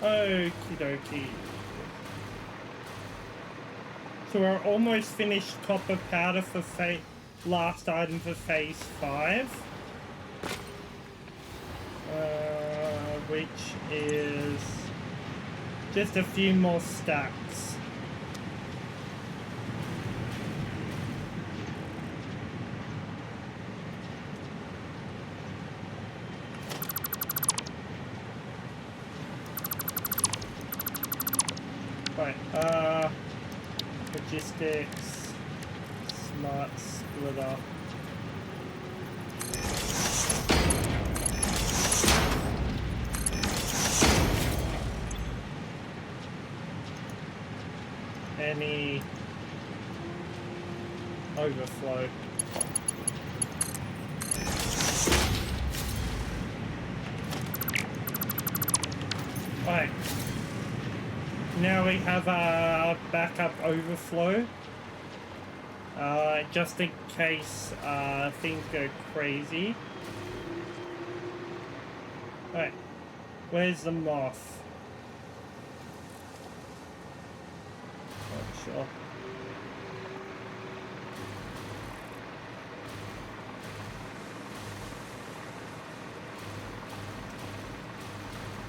Okie dokie. So we're almost finished copper powder for last item for phase 5. Which is just a few more stacks. Right, logistics, smart splitter. Any overflow. Right. Now we have a backup overflow. Just in case things go crazy. Right. Where's the moth? Not sure.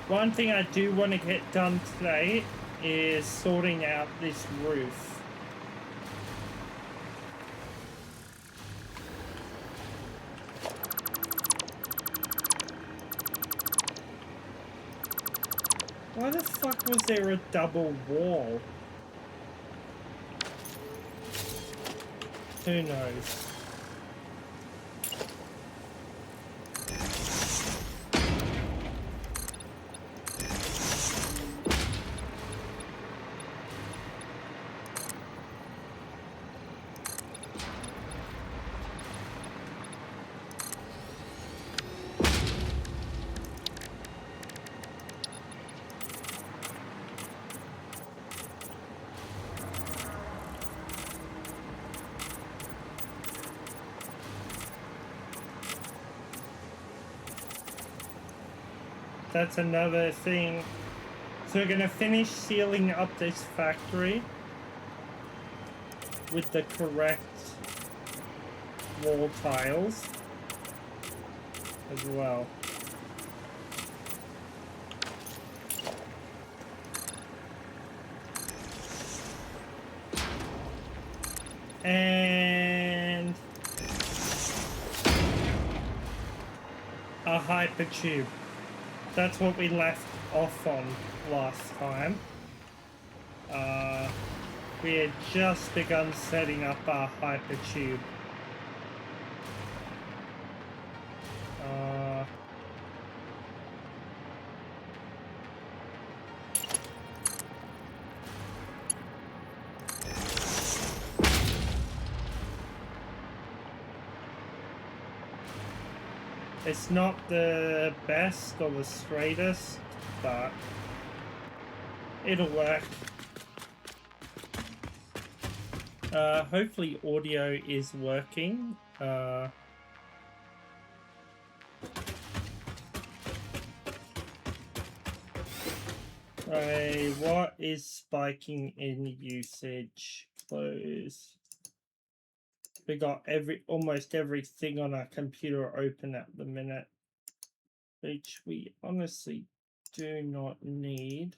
One thing I do want to get done today is sorting out this roof. Why the fuck was there a double wall? Who knows? That's another thing. So we're gonna finish sealing up this factory with the correct wall tiles as well. And a hypertube. That's what we left off on last time. We had just begun setting up our hypertube. It's not the best or the straightest, but it'll work. Hopefully audio is working. Right, what is spiking in usage? Close. We got almost everything on our computer open at the minute, which we honestly do not need.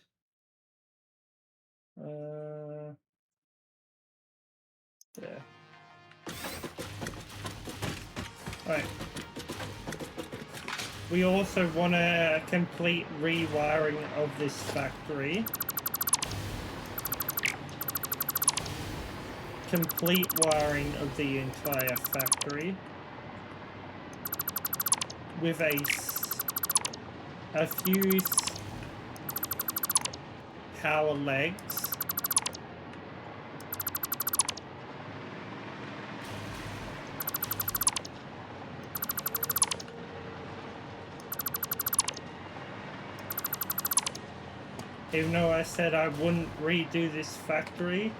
There. Alright. We also want a complete rewiring of this factory. Complete wiring of the entire factory with a few power legs. Even though I said I wouldn't redo this factory,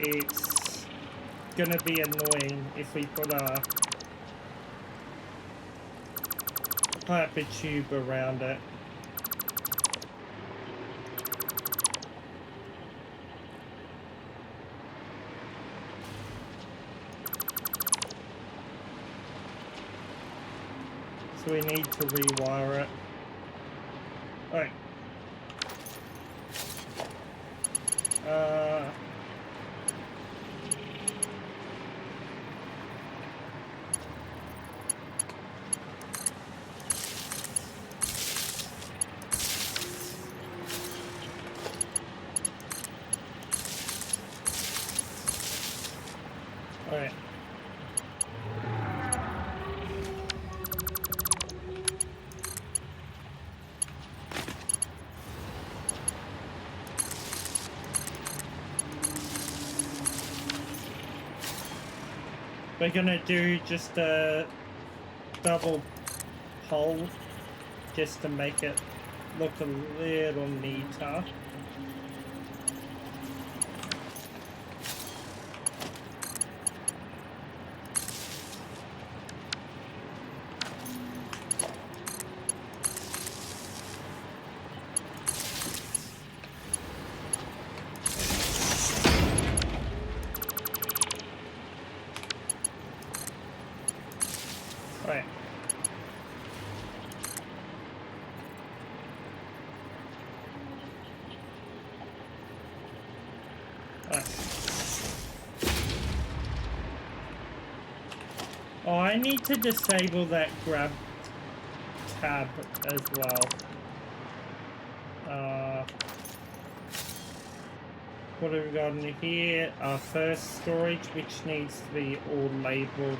it's gonna be annoying if we put a hyper tube around it. So we need to rewire it. Alright. Alright. We're gonna do just a double hole just to make it look a little neater. Right. Oh, I need to disable that grab tab as well. What have we got in here? Our first storage, which needs to be all labeled.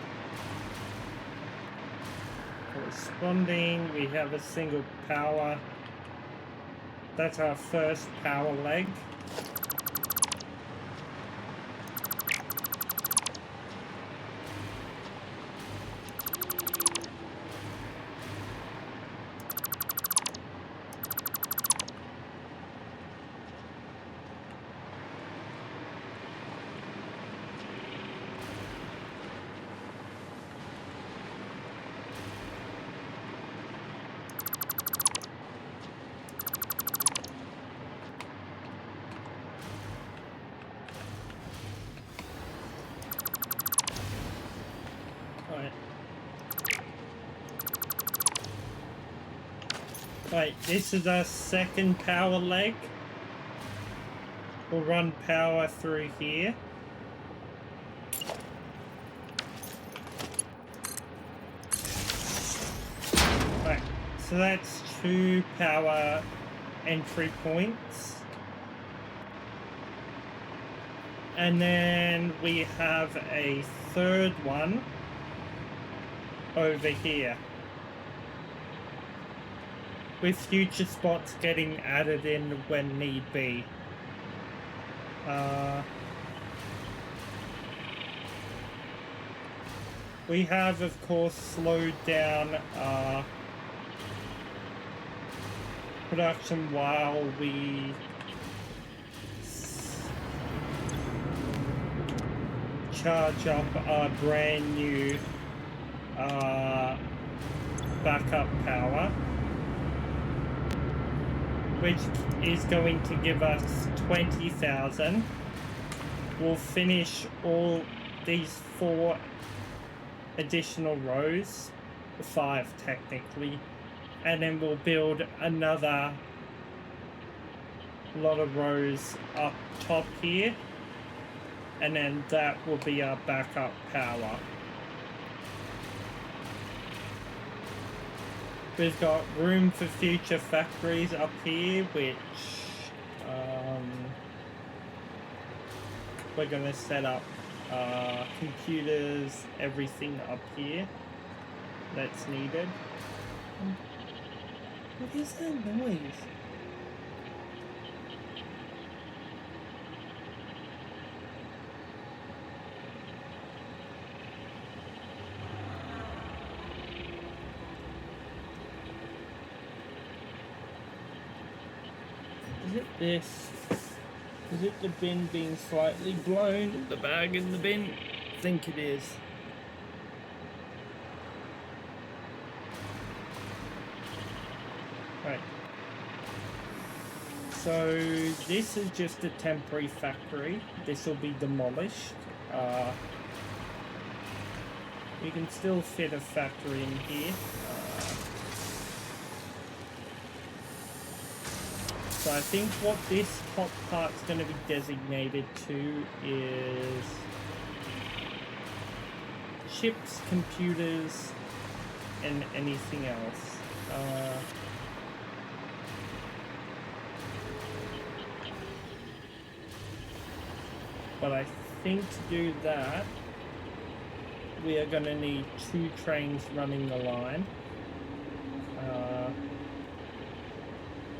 Corresponding, we have a single power. That's our first power leg. Right, this is our second power leg. We'll run power through here. Right, so that's 2 power entry points. And then we have a third one over here, with future spots getting added in when need be. We have, of course, slowed down production while we charge up our brand new backup power, which is going to give us 20,000. We'll finish all these 4 additional rows, 5 technically, and then we'll build another lot of rows up top here, and then that will be our backup power. We've got room for future factories up here, which we're going to set up computers, everything up here that's needed. What is that noise? Is it this? Is it the bin being slightly blown? The bag in the bin? I think it is. Right. So this is just a temporary factory. This will be demolished. You can still fit a factory in here. So I think what this top part's going to be designated to is chips, computers, and anything else. But I think to do that, we are going to need 2 trains running the line.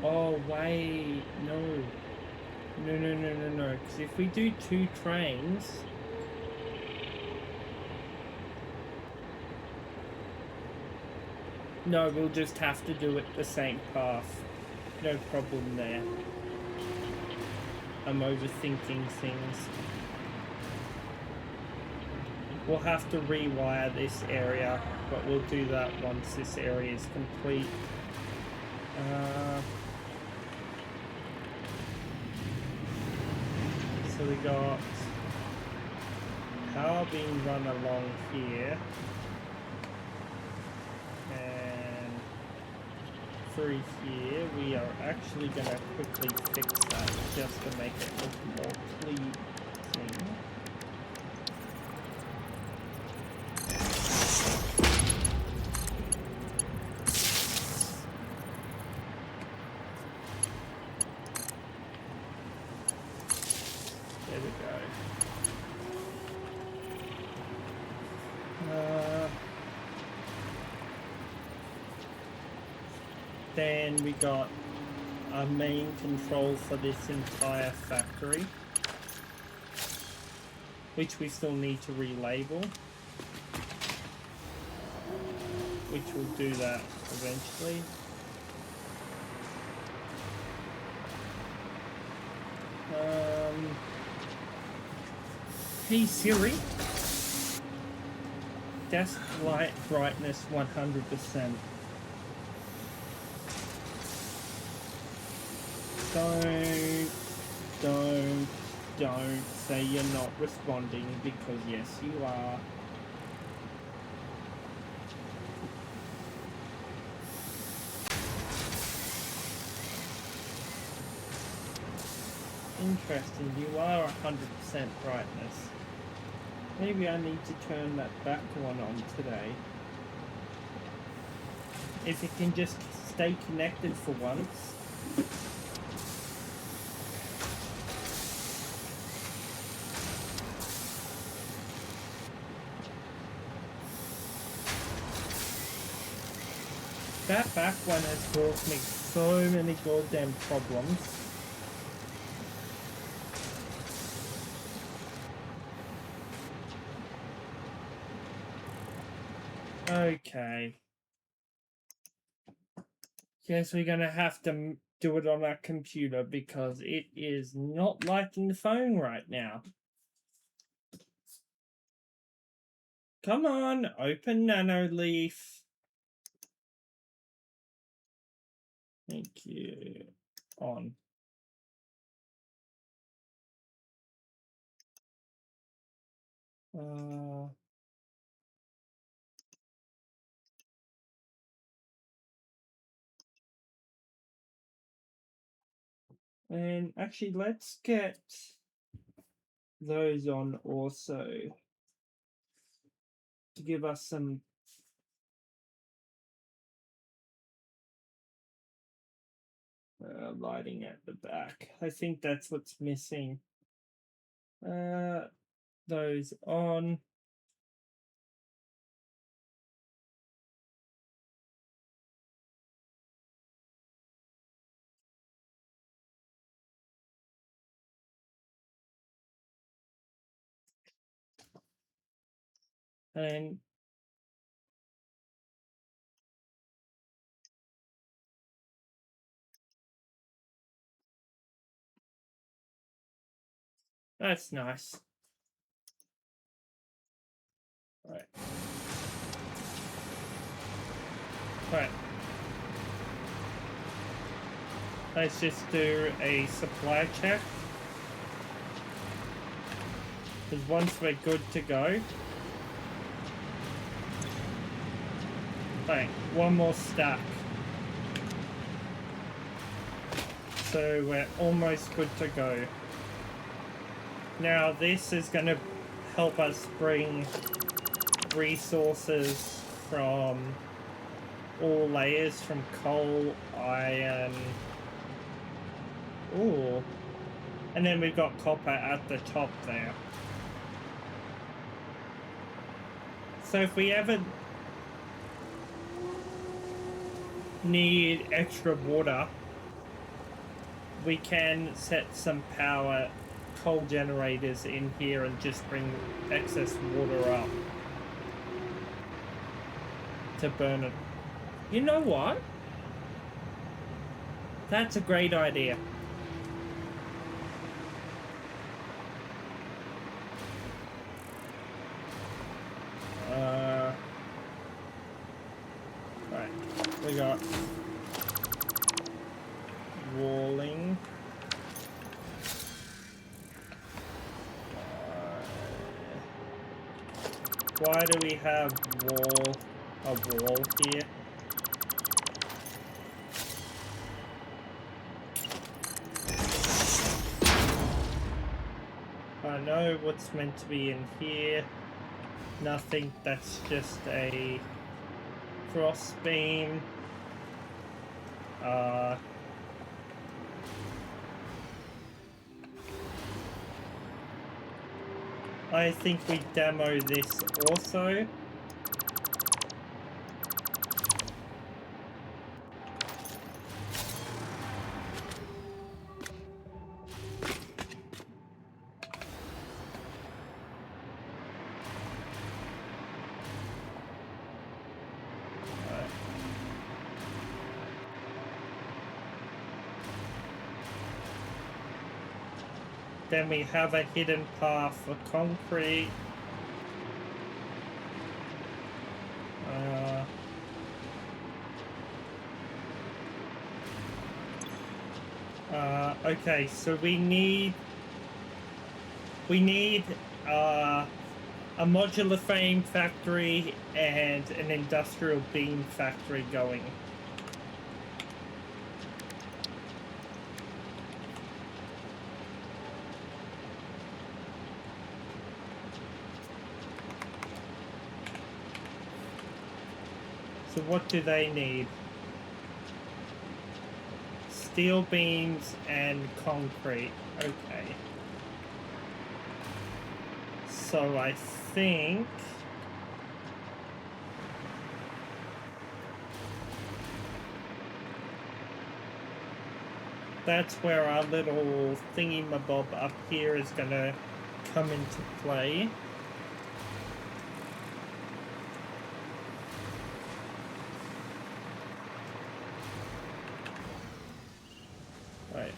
Oh, wait, no. No. Because if we do 2 trains... No, we'll just have to do it the same path. No problem there. I'm overthinking things. We'll have to rewire this area, but we'll do that once this area is complete. So we got power being run along here. And through here, we are actually going to quickly fix that just to make it look more pleasing. There we go. Then we got our main control for this entire factory, which we still need to relabel, which will do that eventually. Hey Siri, desk light brightness 100%. Don't say you're not responding, because yes you are. Interesting, you are 100% brightness. Maybe I need to turn that back one on today. If it can just stay connected for once. That back one has caused me so many goddamn problems. Okay. Guess we're gonna have to do it on our computer because it is not liking the phone right now. Come on, open NanoLeaf. Thank you. On. And actually, let's get those on also to give us some lighting at the back. I think that's what's missing. Those on. And that's nice. Right. Right. Let's just do a supply check. Because once we're good to go. Right, one more stack. So we're almost good to go. Now this is going to help us bring resources from all layers, from coal, iron. Ooh. And then we've got copper at the top there. So if we ever need extra water, we can set some power coal generators in here and just bring excess water up to burn it. You know what? That's a great idea. Right, we got walling. Why do we have a wall here? I know what's meant to be in here. Nothing, that's just a cross beam. I think we demo this also. Then we have a hidden path for concrete. Okay, so we need a modular frame factory and an industrial beam factory going. So what do they need? Steel beams and concrete. Okay. So I think that's where our little thingy-mabob up here is gonna come into play. Right.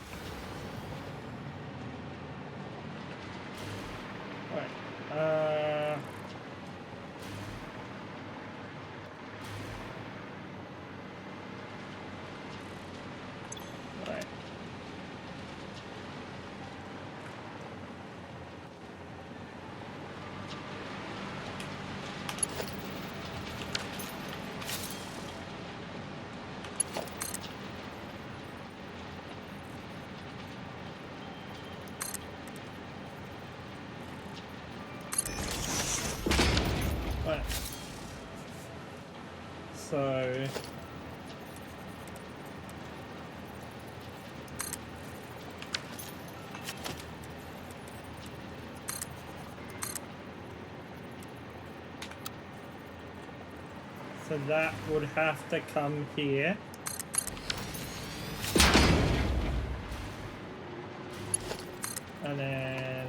So that would have to come here. And then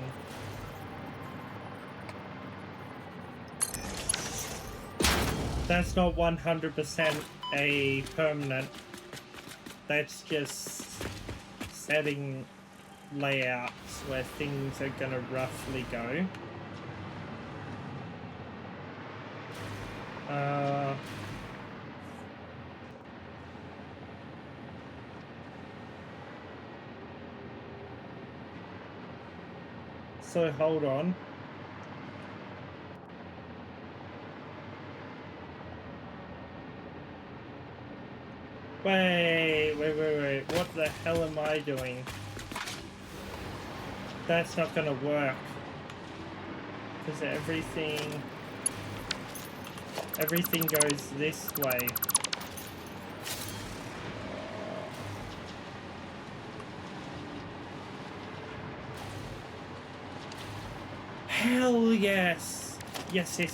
that's not 100% a permanent. That's just setting layouts where things are gonna roughly go. So hold on. Wait. What the the hell am I doing? That's not gonna work. Because everything goes this way. Hell yes! Yes. Hey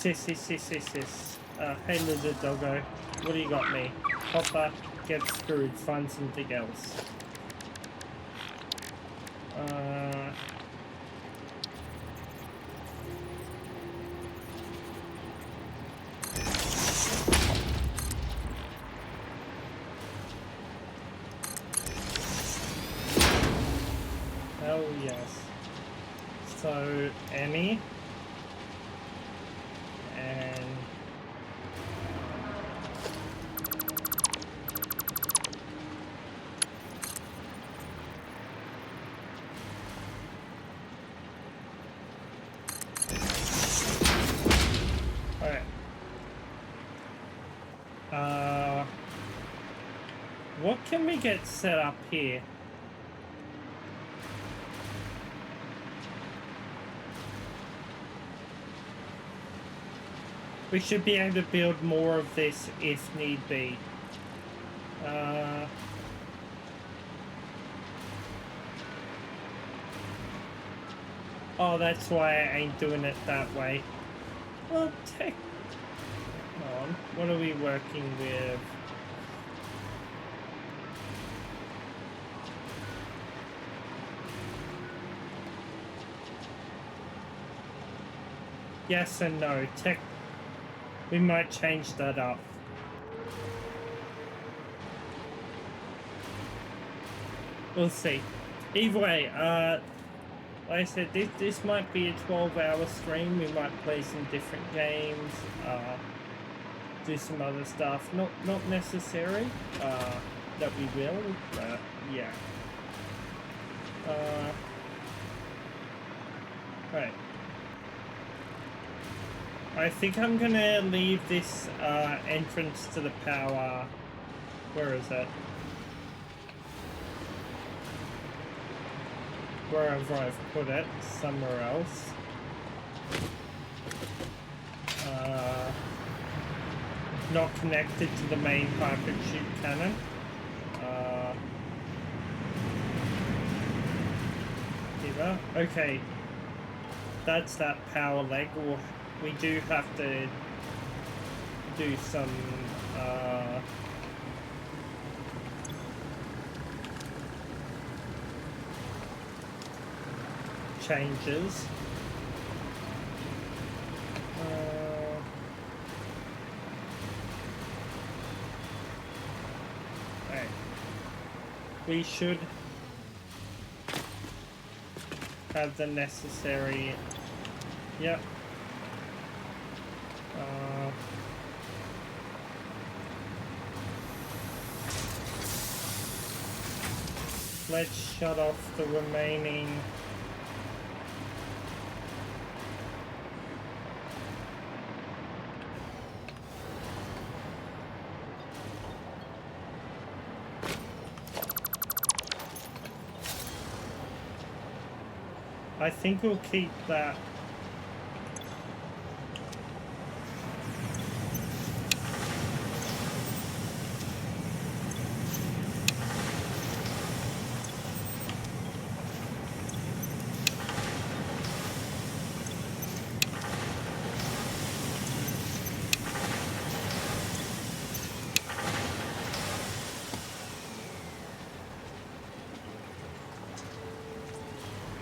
lizard doggo, what do you got me? Hopper, get screwed, find something else. Hell yes. So, Annie. And... Alright. What can we get set up here? We should be able to build more of this if need be. Oh, that's why I ain't doing it that way. Well, take on. What are we working with? Yes and no. We might change that up. We'll see. Either way, like I said, this might be a 12-hour stream. We might play some different games, do some other stuff. Not necessary that we will, but yeah. Right. I think I'm gonna leave this entrance to the power. Where is it? Wherever I've put it, somewhere else. Not connected to the main hyper tube cannon. Either. Okay. That's that power leg. We do have to do some changes. Right. We should have the necessary. Yep. Let's shut off the remaining. I think we'll keep that.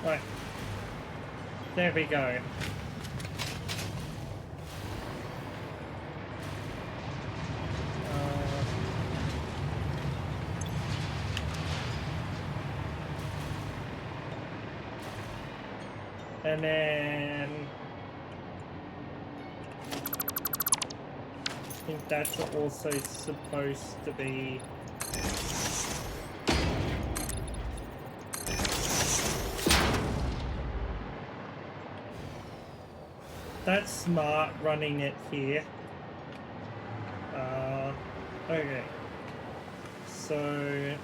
Right. There we go. And then I think that's also supposed to be. That's smart running it here. Okay. So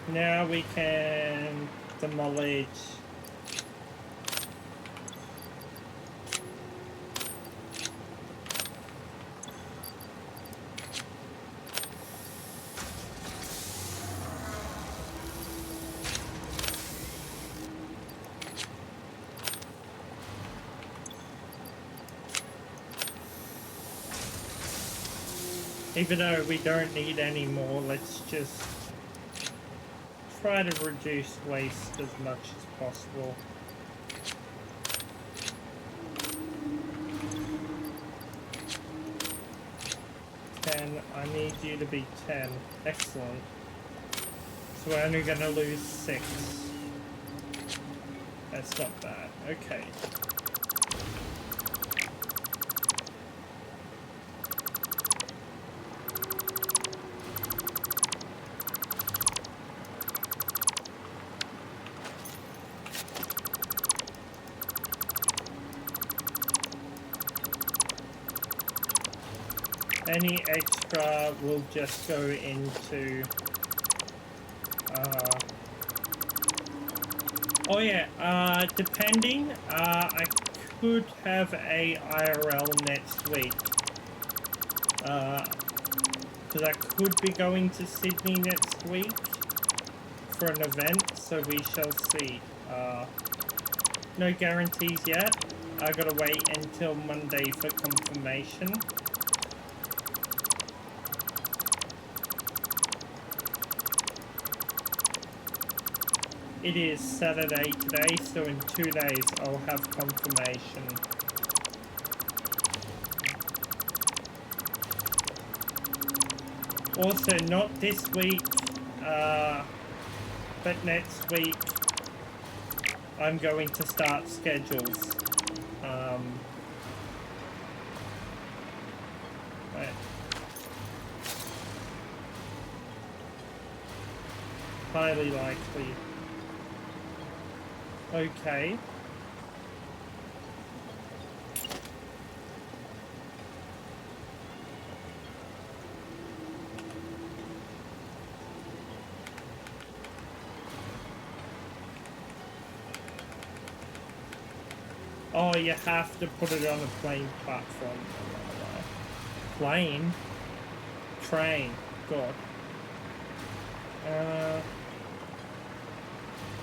Now we can demolish. Even though we don't need any more, let's just try to reduce waste as much as possible. 10. I need you to be 10. Excellent. So we're only going to lose 6. That's not bad. Okay. Any extra will just go into oh yeah, depending, I could have a IRL next week. Because I could be going to Sydney next week for an event, so we shall see. No guarantees yet. I gotta wait until Monday for confirmation. It is Saturday today, so in 2 days I'll have confirmation. Also, not this week, but next week I'm going to start schedules. Right. Highly likely. Okay. Oh, you have to put it on a plane platform. Plane? Train. God.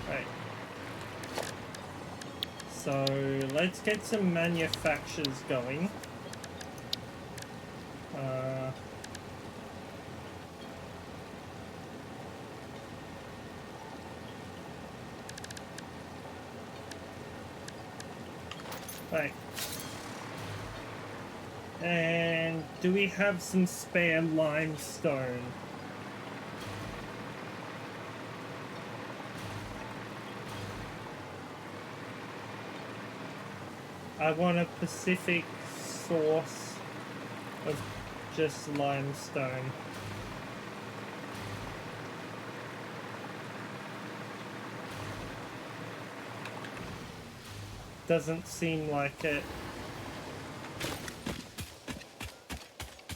Right. So, let's get some manufacturers going. Right. And do we have some spare limestone? I want a Pacific source of just limestone. Doesn't seem like it.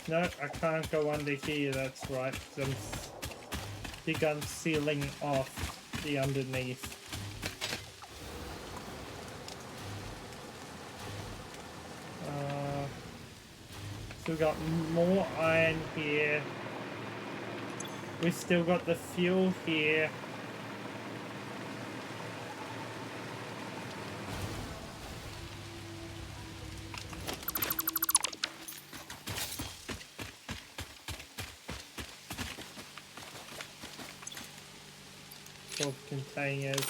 No, I can't go under here, that's right, because I'm begun sealing off the underneath. So we've got more iron here. We've still got the fuel here. Containers.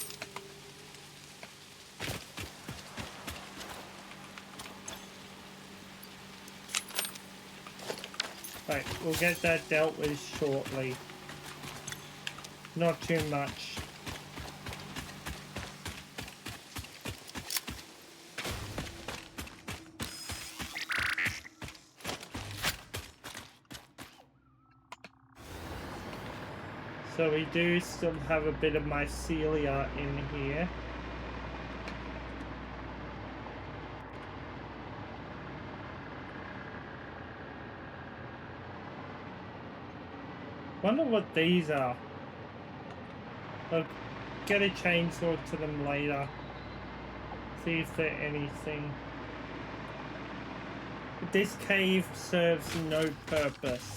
Right, we'll get that dealt with shortly. Not too much. So we do still have a bit of mycelia in here. Wonder what these are. I'll get a chainsaw to them later. See if they're anything. But this cave serves no purpose.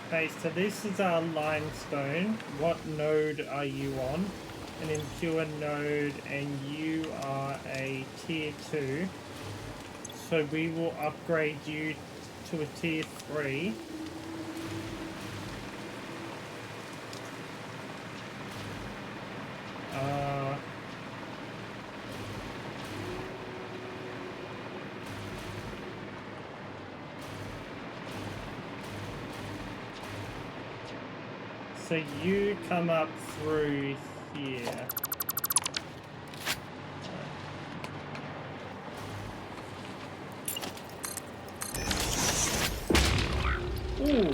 Okay, so this is our limestone. What node are you on? An impure node, and you are a tier 2. So we will upgrade you to a tier 3. So you come up through here. Ooh,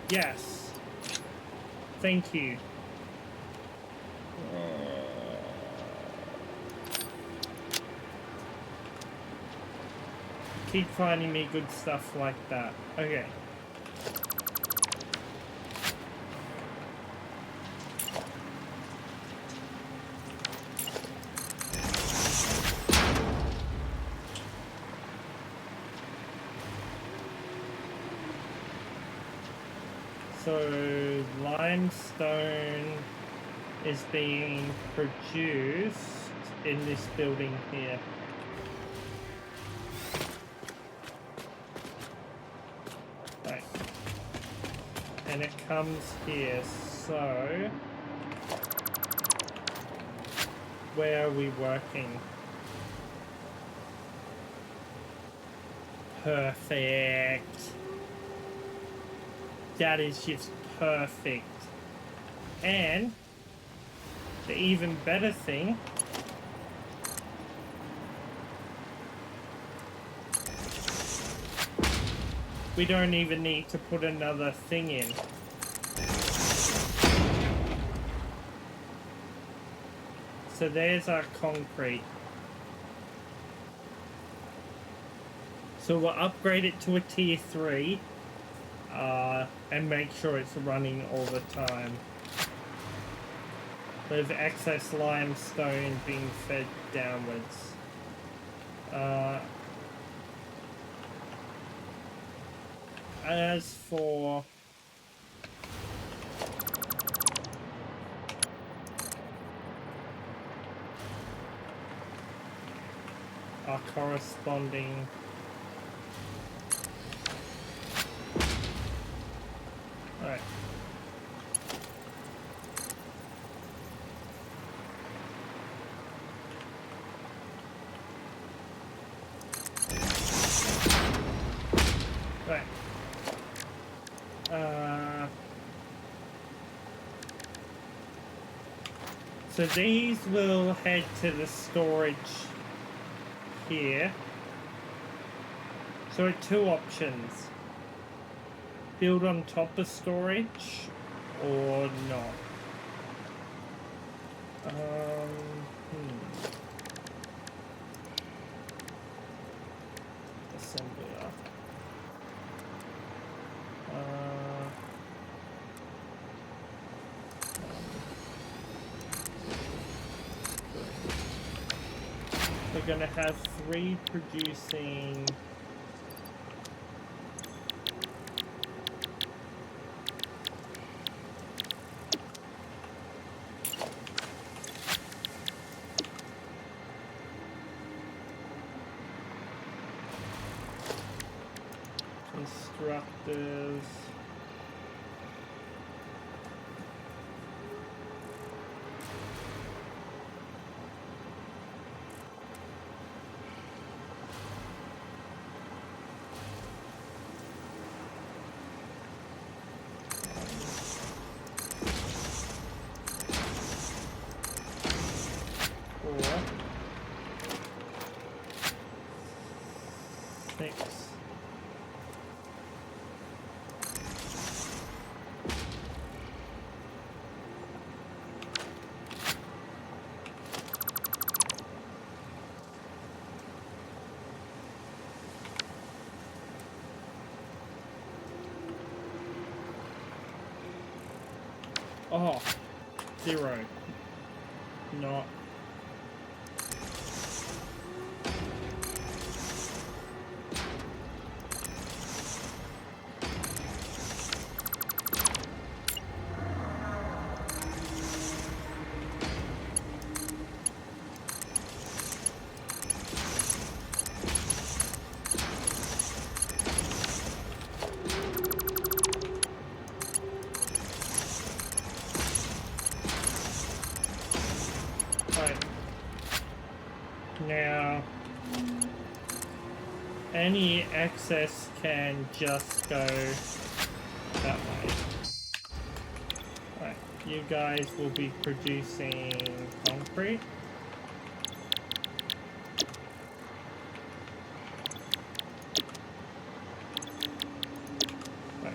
yes. Thank you. Keep finding me good stuff like that. Okay. So limestone is being produced in this building here. Right. And it comes here. So where are we working? Perfect. That is just perfect. And the even better thing, we don't even need to put another thing in. So there's our concrete. So we'll upgrade it to a tier 3. And make sure it's running all the time. There's excess limestone being fed downwards. As for our corresponding Alright. Right. So these will head to the storage here. So 2 options. Build on top of storage or not. Assembler. We're gonna have 3 producing. Constructors. Oh, 0. Not. Now, any excess can just go that way. Right, you guys will be producing concrete. Right.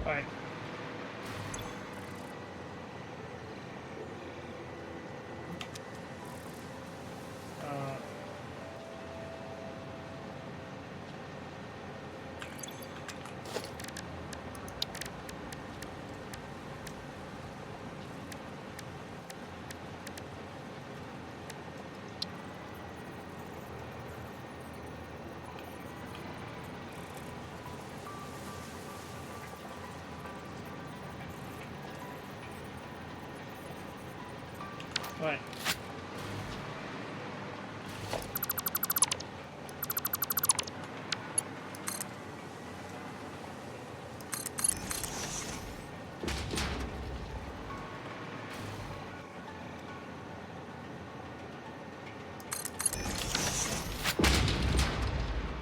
Right. Right.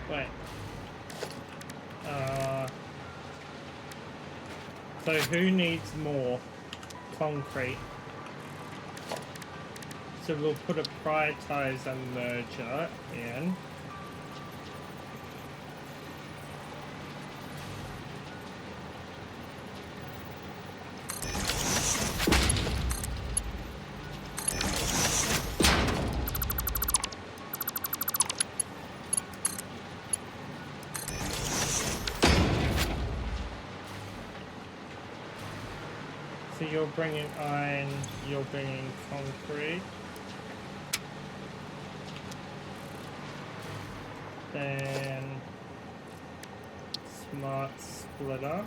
Right. So who needs more concrete? So we'll put a prioritizer merger in. So you're bringing iron, you're bringing concrete. Then smart splitter.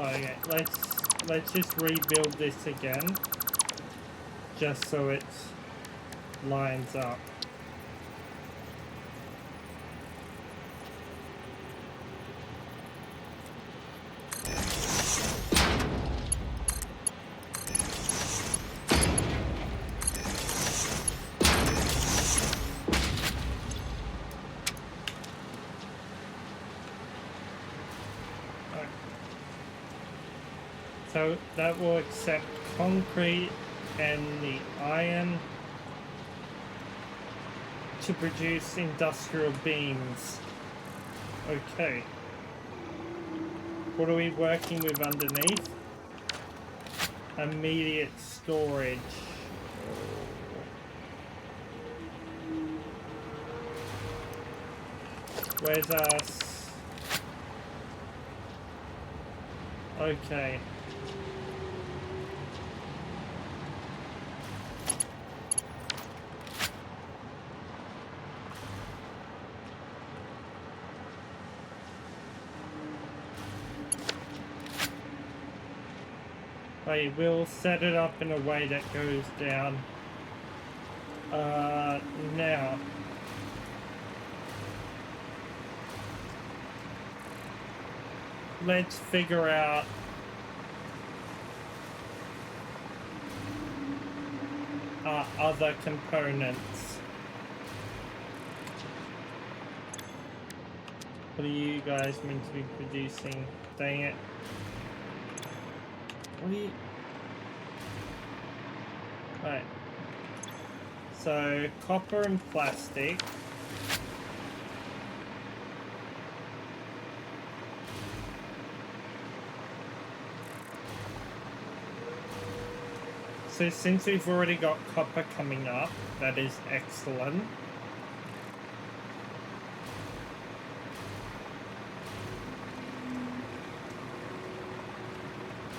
Okay, let's just rebuild this again, just so it lines up. So that will accept concrete and the iron to produce industrial beams. Okay. What are we working with underneath? Immediate storage. Where's us? Okay. Wait, we'll set it up in a way that goes down. Now. Let's figure out our other components. What are you guys meant to be producing? Dang it. What are you... Right. So, copper and plastic. So since we've already got copper coming up, that is excellent.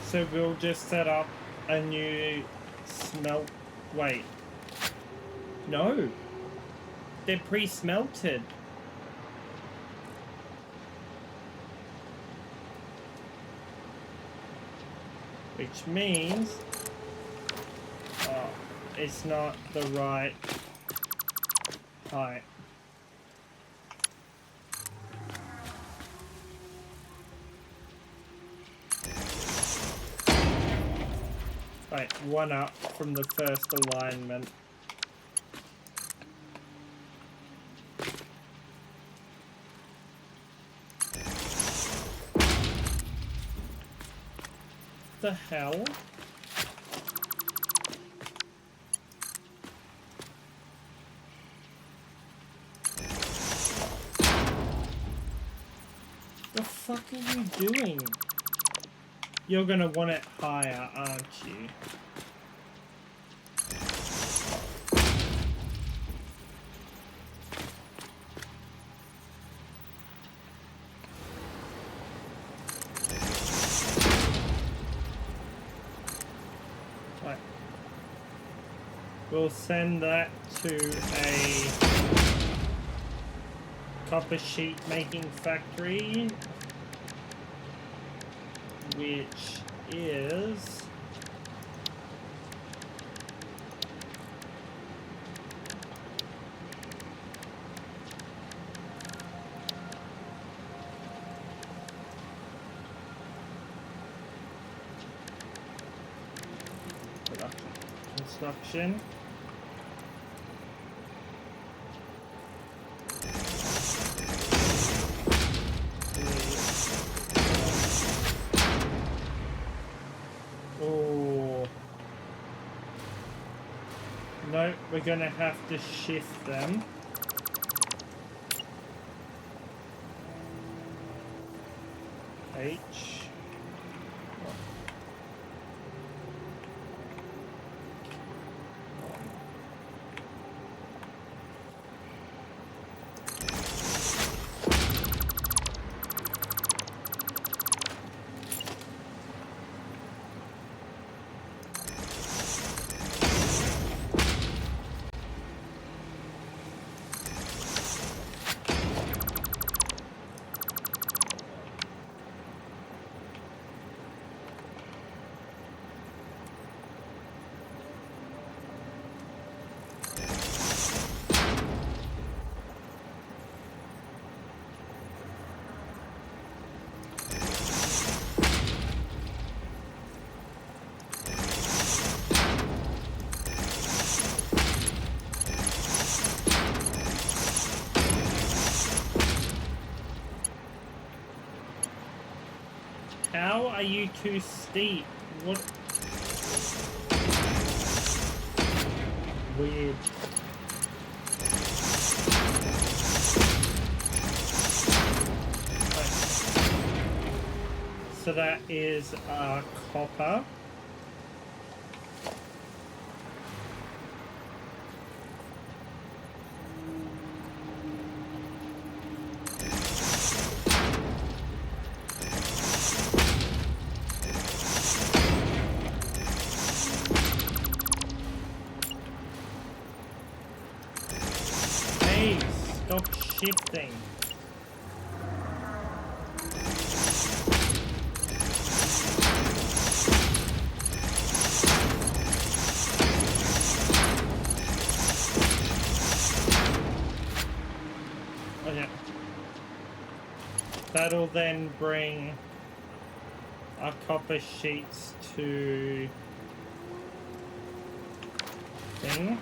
So we'll just set up a new smelt... Wait. No. They're pre-smelted. Which means... it's not the right height. Right, one up from the first alignment. The hell? The fuck are you doing? You're gonna want it higher, aren't you? Right. We'll send that to a copper sheet making factory, which is construction. No, we're gonna have to shift them. H. How are you too steep? What? Weird. So that is copper. Hey, stop shifting. Okay. That'll then bring our copper sheets to thing.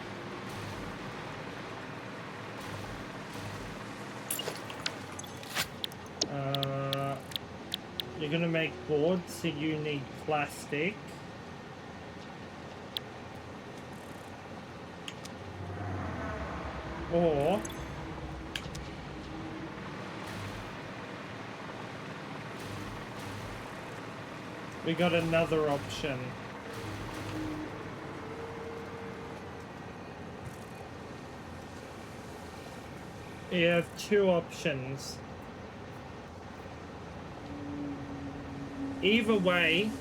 You're gonna make boards, so you need plastic. Or we got another option. You have two options. Either way,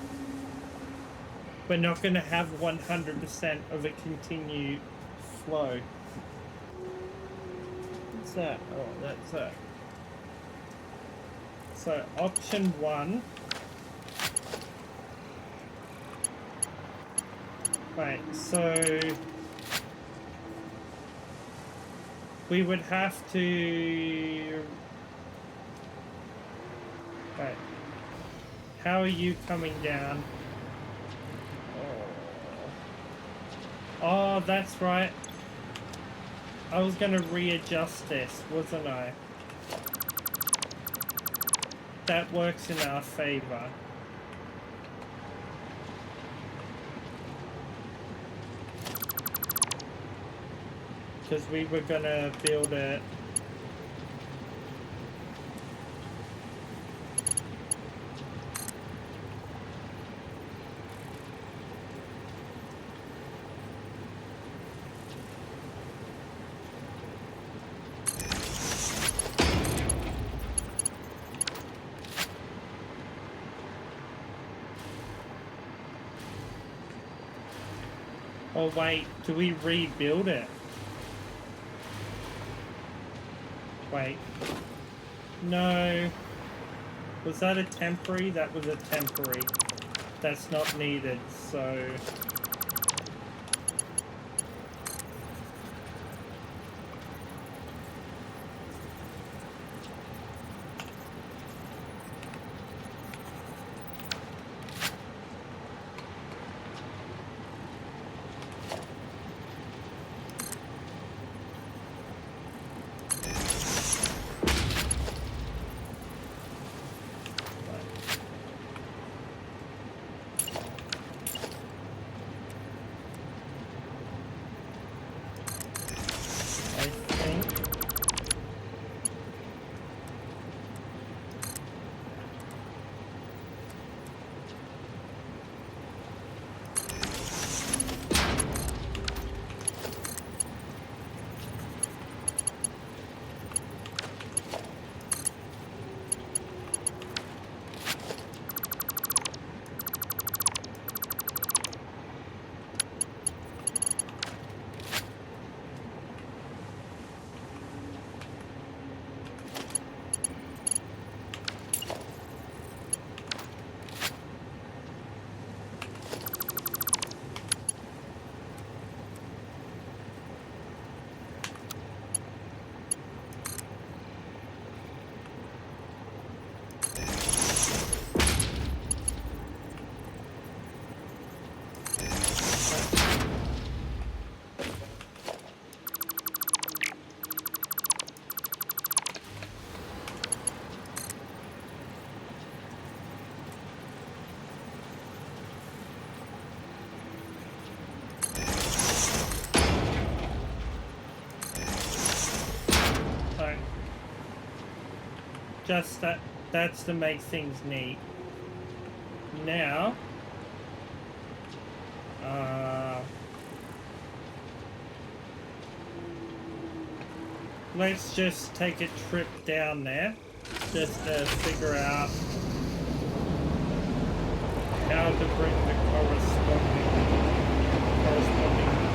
we're not going to have 100% of a continued flow. What's that? Oh, that's that. So option one. Right, so we would have to... Right. How are you coming down? Oh, that's right. I was going to readjust this, wasn't I? That works in our favor. Because we were going to build it. Oh wait, do we rebuild it? Wait. No. Was that a temporary? That was a temporary. That's not needed, so... Just that's to make things neat. Now, let's just take a trip down there, just to figure out how to bring the corresponding items to where we need.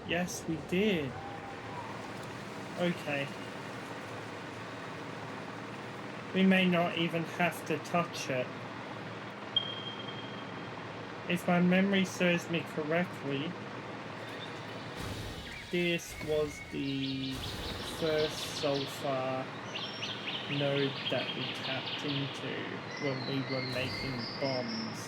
Yes, we did. Okay. We may not even have to touch it. If my memory serves me correctly, this was the first sulfur node that we tapped into when we were making bombs.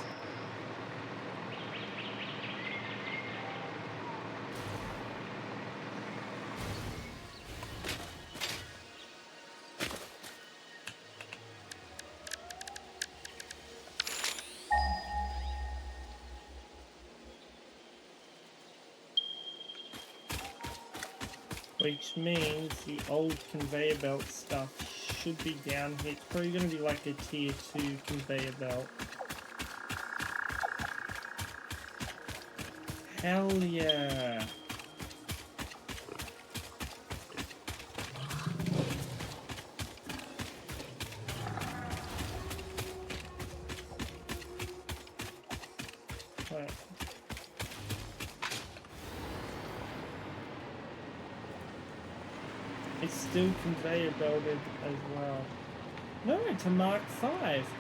Which means the old conveyor belt stuff should be down here. It's probably going to be like a tier 2 conveyor belt. Hell yeah! Right. It's still conveyor belted as well. No, it's a Mark V.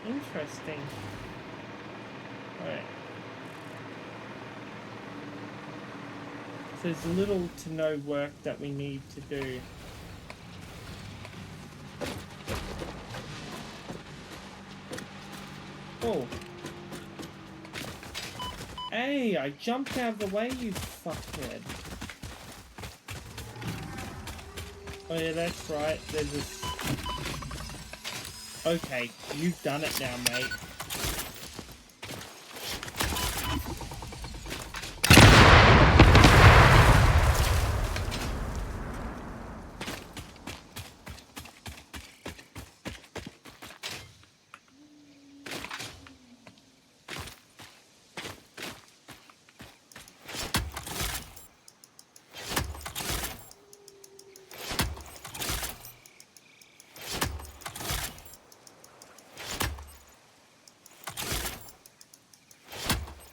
Interesting. Alright. So there's little to no work that we need to do. Oh. Hey, I jumped out of the way, you fuckhead. Oh yeah, that's right. There's this. Okay, you've done it now, mate.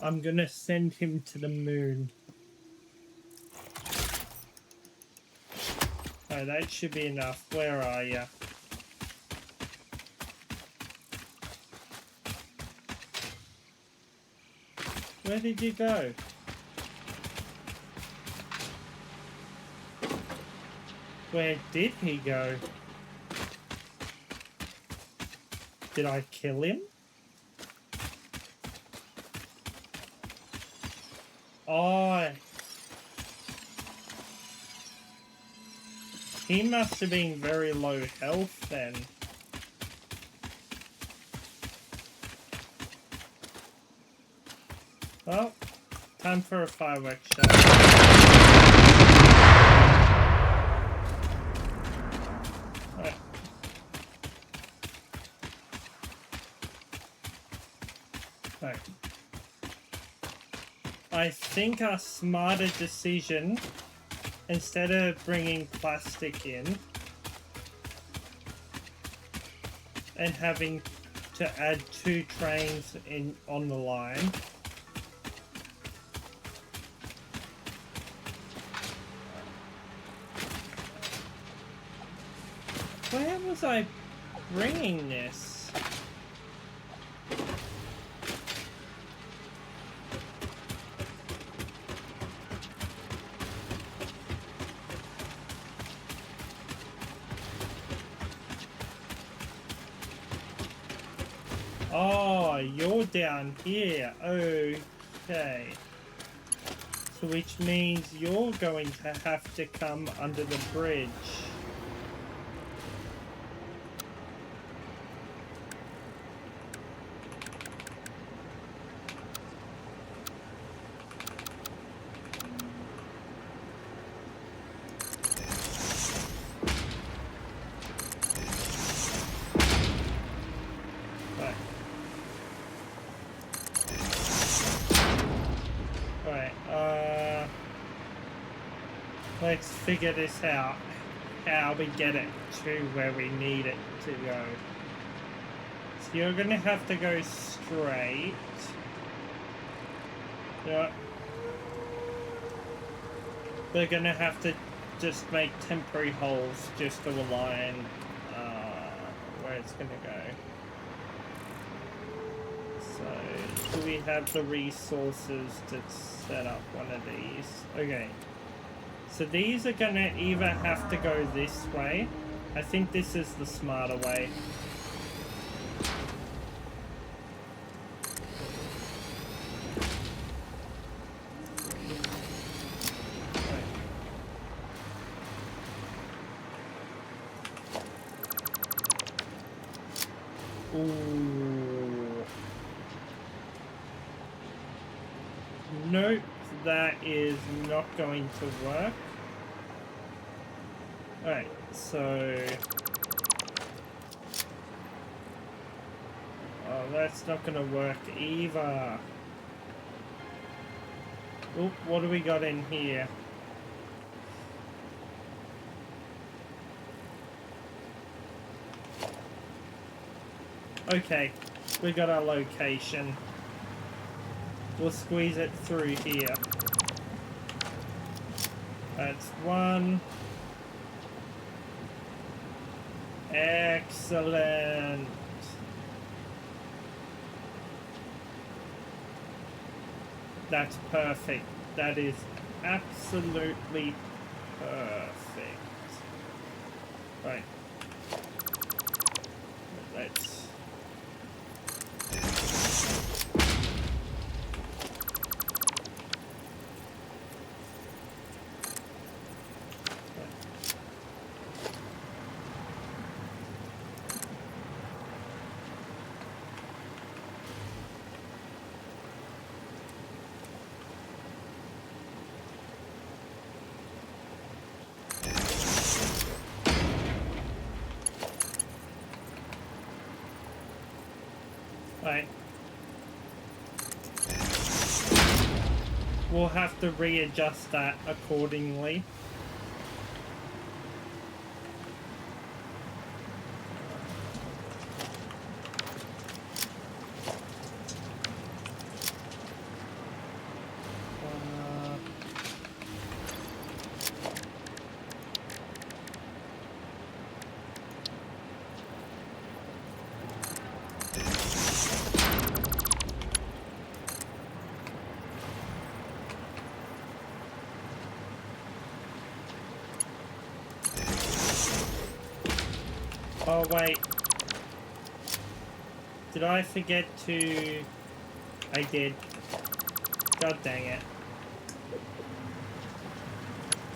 I'm gonna send him to the moon. Oh, that should be enough. Where are ya? Where did you go? Where did he go? Did I kill him? Oh, he must have been very low health then. Well, time for a fireworks show. Right. Right. I think our smarter decision, instead of bringing plastic in, and having to add 2 trains in on the line. Where was I bringing this? Oh, you're down here. Okay. So which means you're going to have to come under the bridge. Let's figure this out, how we get it to where we need it to go. So you're going to have to go straight. Yeah. We're going to have to just make temporary holes just to align where it's going to go. So, do we have the resources to set up one of these? Okay. So these are going to either have to go this way. I think this is the smarter way. Ooh. Nope, that is not going to work. Alright, so... Oh, that's not going to work either. Oop, what do we got in here? Okay, we got our location. We'll squeeze it through here. That's one. Excellent. That's perfect. That is absolutely perfect. Right. Let's... Right. We'll have to readjust that accordingly. Oh, wait. Did I forget to... I did. God dang it.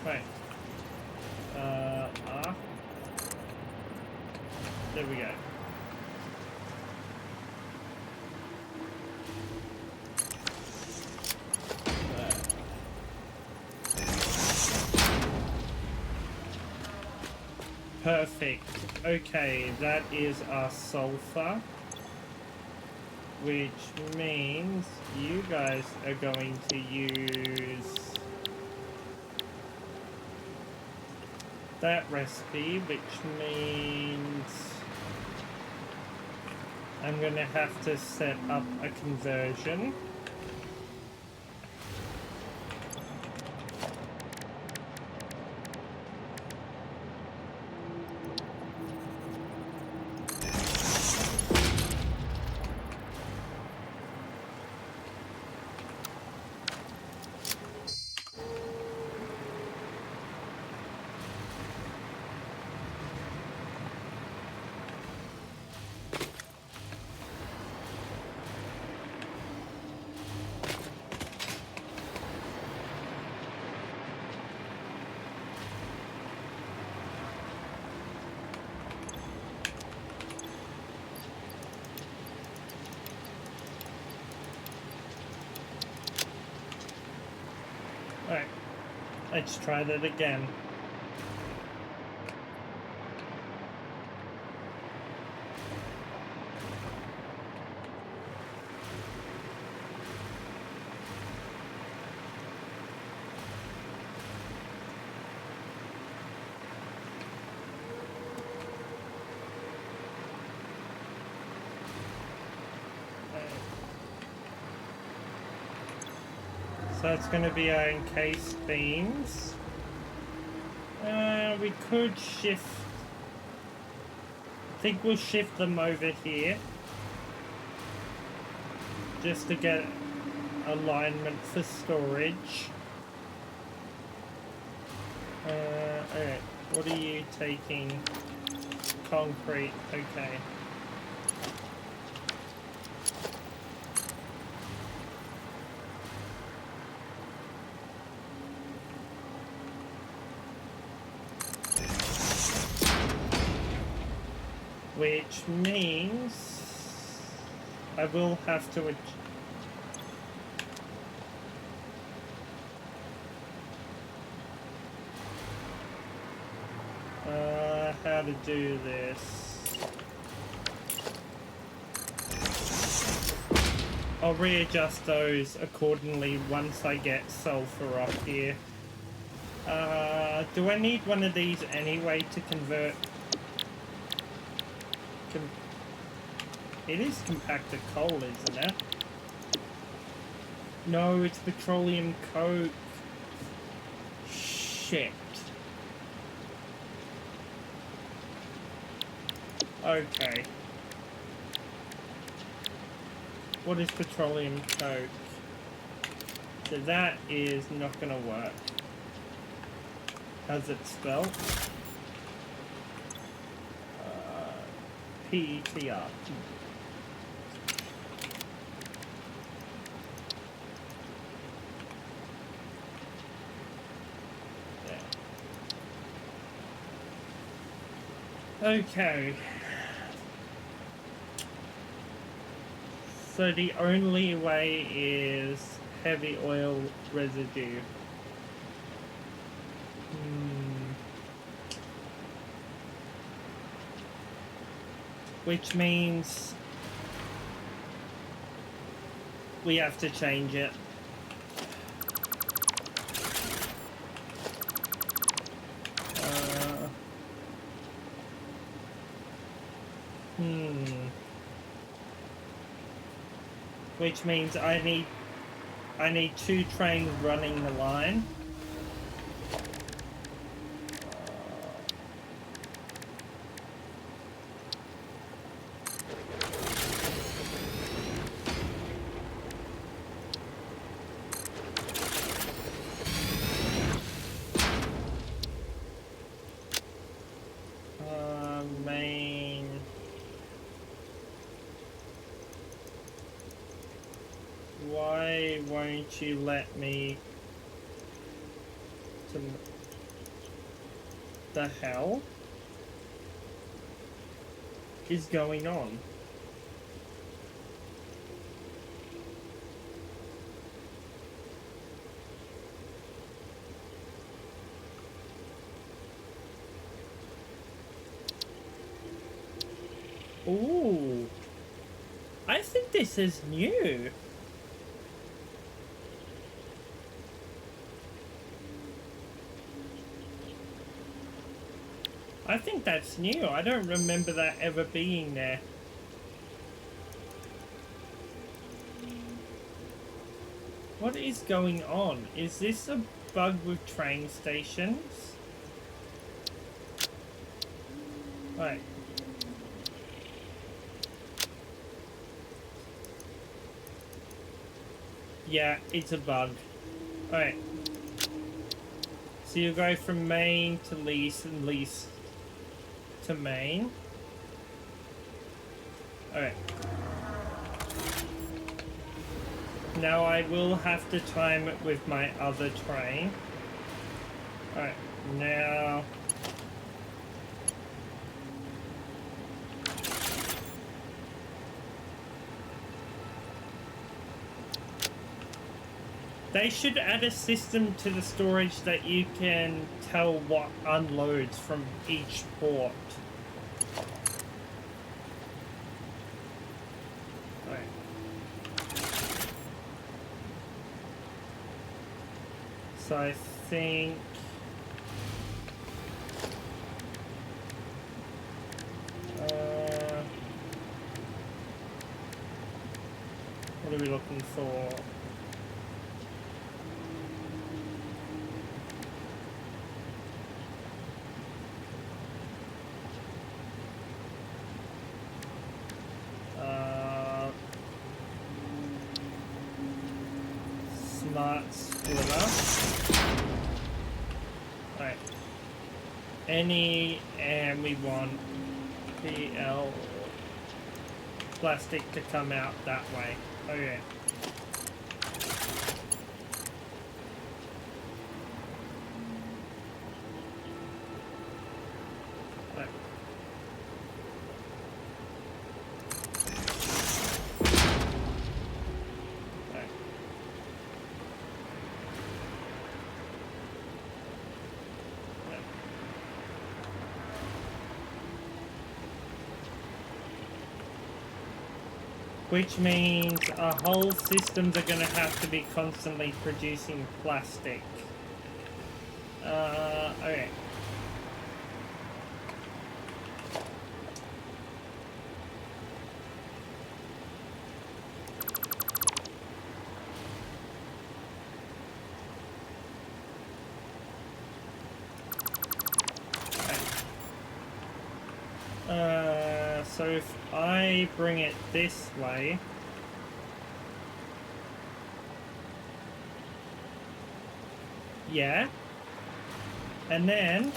Right. There we go. Perfect. Okay, that is our sulfur. Which means you guys are going to use that recipe, which means I'm going to have to set up a conversion. Alright, let's try that again. So it's going to be our encased beams. We could shift... I think we'll shift them over here. Just to get alignment for storage. Alright, what are you taking? Concrete, okay. Which means I will have to how to do this. I'll readjust those accordingly once I get sulfur up here. Do I need one of these anyway to convert? It is compacted coal, isn't it? No, it's petroleum coke. Shit. Okay. What is petroleum coke? So that is not gonna work. How's it spelled? PETR. Okay. So the only way is heavy oil residue. Which means we have to change it. Which means I need 2 trains running the line. Why won't you let me to the hell is going on? Ooh, I think this is new. I think that's new. I don't remember that ever being there. What is going on? Is this a bug with train stations? Right. Yeah, it's a bug. Alright. So you go from main to lease and lease to main. Alright. Now I will have to time it with my other train. Alright, now... They should add a system to the storage that you can tell what unloads from each port. So I think... what are we looking for? Smart splitter. Right. And we want PL plastic to come out that way. Okay. Right. Right. Which means our whole systems are going to have to be constantly producing plastic. Okay. So if I bring it this way, yeah, and then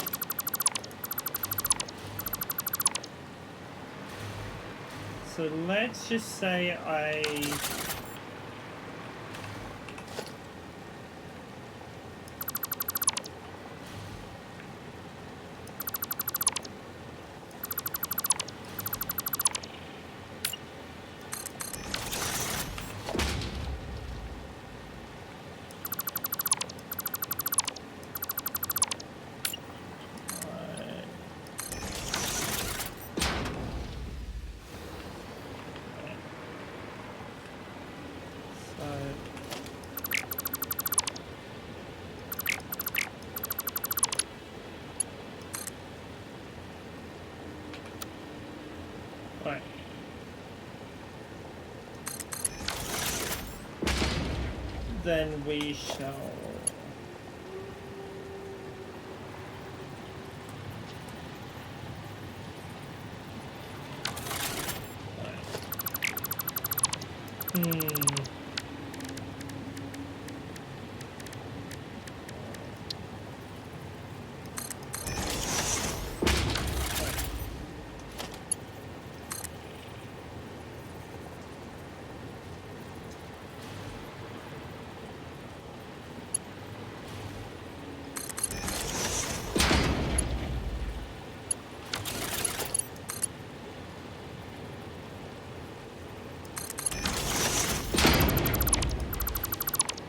so let's just say right. Then we shall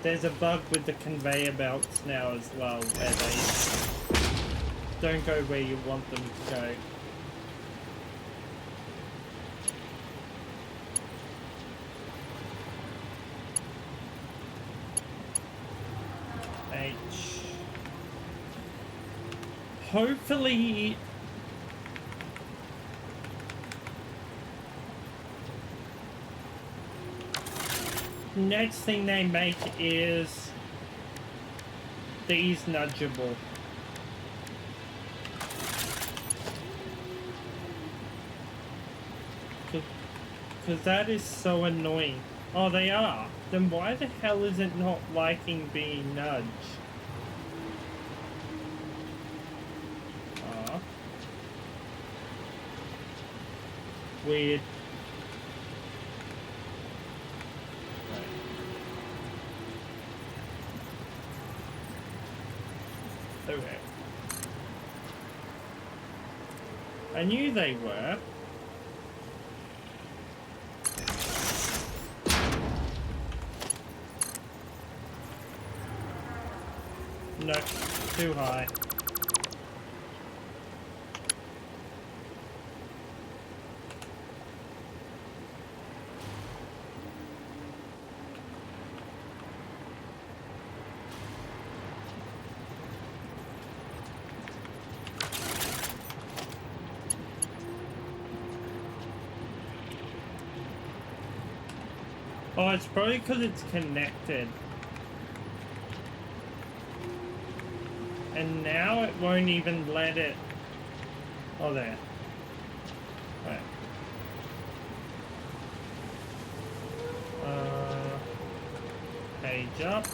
there's a bug with the conveyor belts now as well, where they don't go where you want them to go. H. Hopefully... next thing they make is these nudgeable. Because that is so annoying. Oh, they are. Then why the hell is it not liking being nudged? Ah. Weird. Right. Okay. I knew they were. No, too high. Oh, it's probably because it's connected. And now it won't even let it... Oh, there. Right. Page up.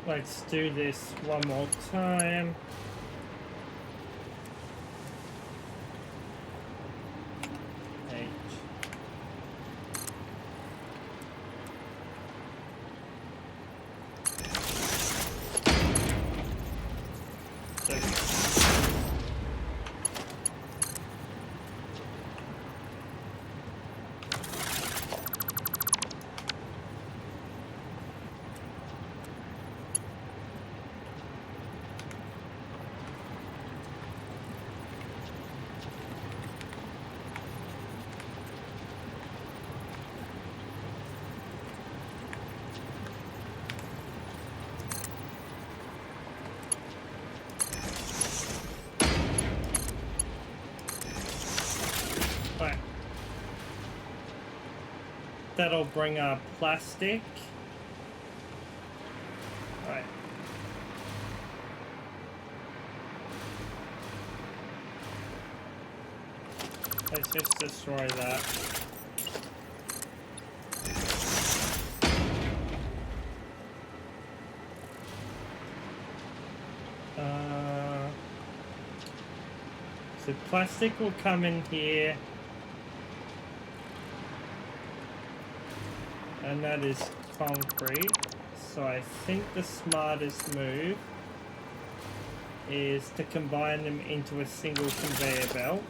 Let's do this one more time. H. That'll bring up plastic. Right. Let's just destroy that. So plastic will come in here. And that is concrete. So I think the smartest move is to combine them into a single conveyor belt.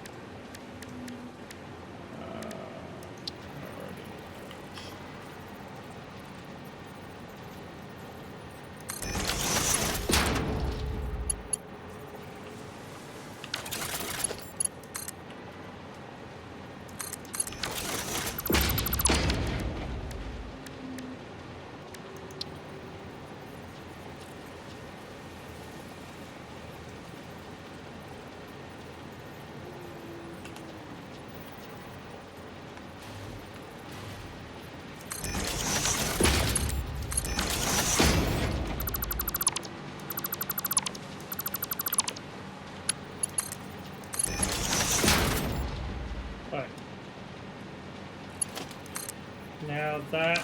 Now that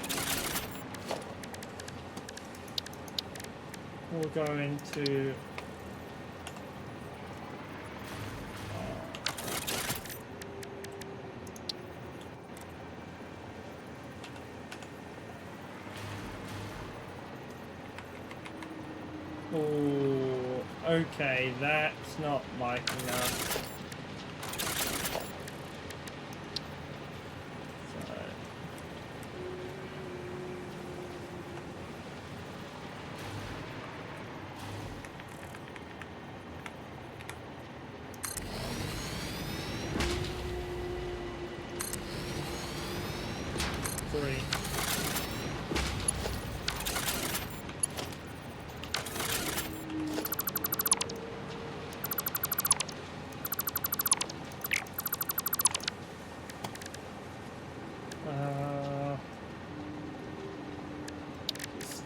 will go into oh, okay, that's not liking us.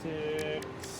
acoustics.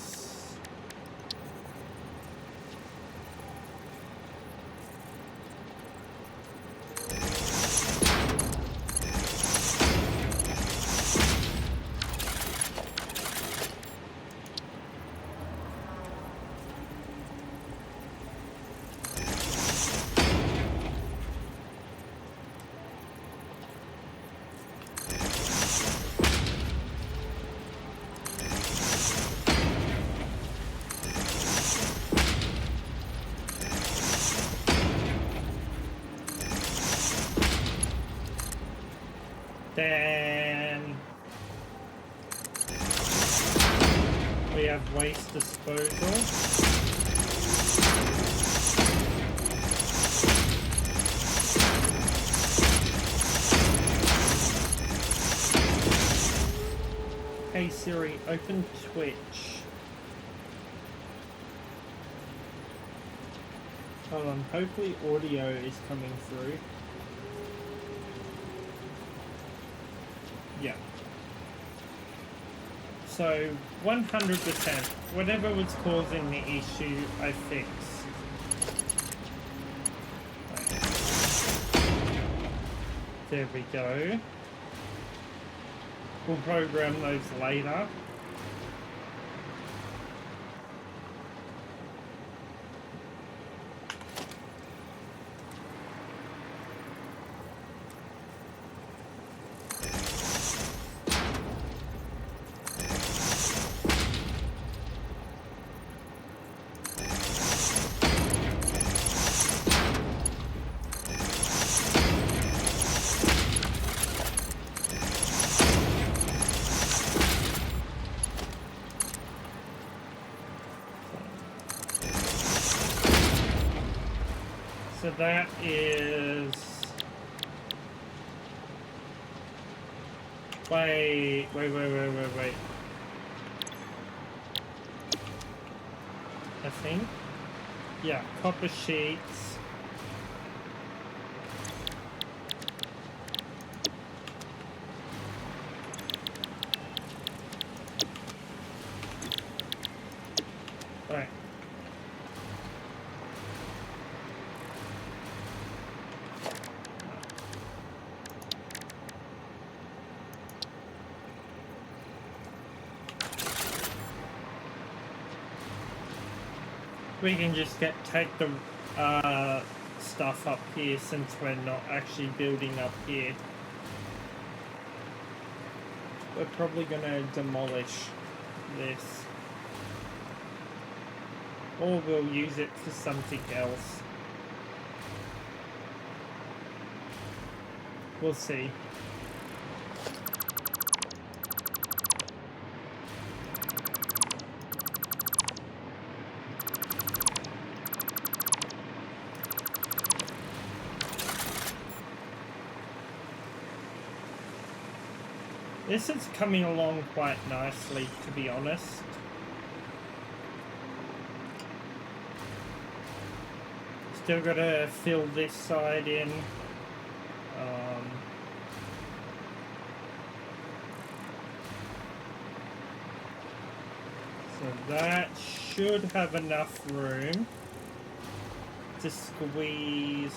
Then we have waste disposal. Hey Siri, open Twitch. Hold on, hopefully audio is coming through. Yeah. So 100%, whatever was causing the issue, I fixed. There we go. We'll program those later. So that is... Wait. I think. Yeah, copper sheets. Right. We can just take the stuff up here since we're not actually building up here. We're probably gonna demolish this. Or we'll use it for something else. We'll see. This is coming along quite nicely, to be honest. Still gotta fill this side in. So that should have enough room to squeeze.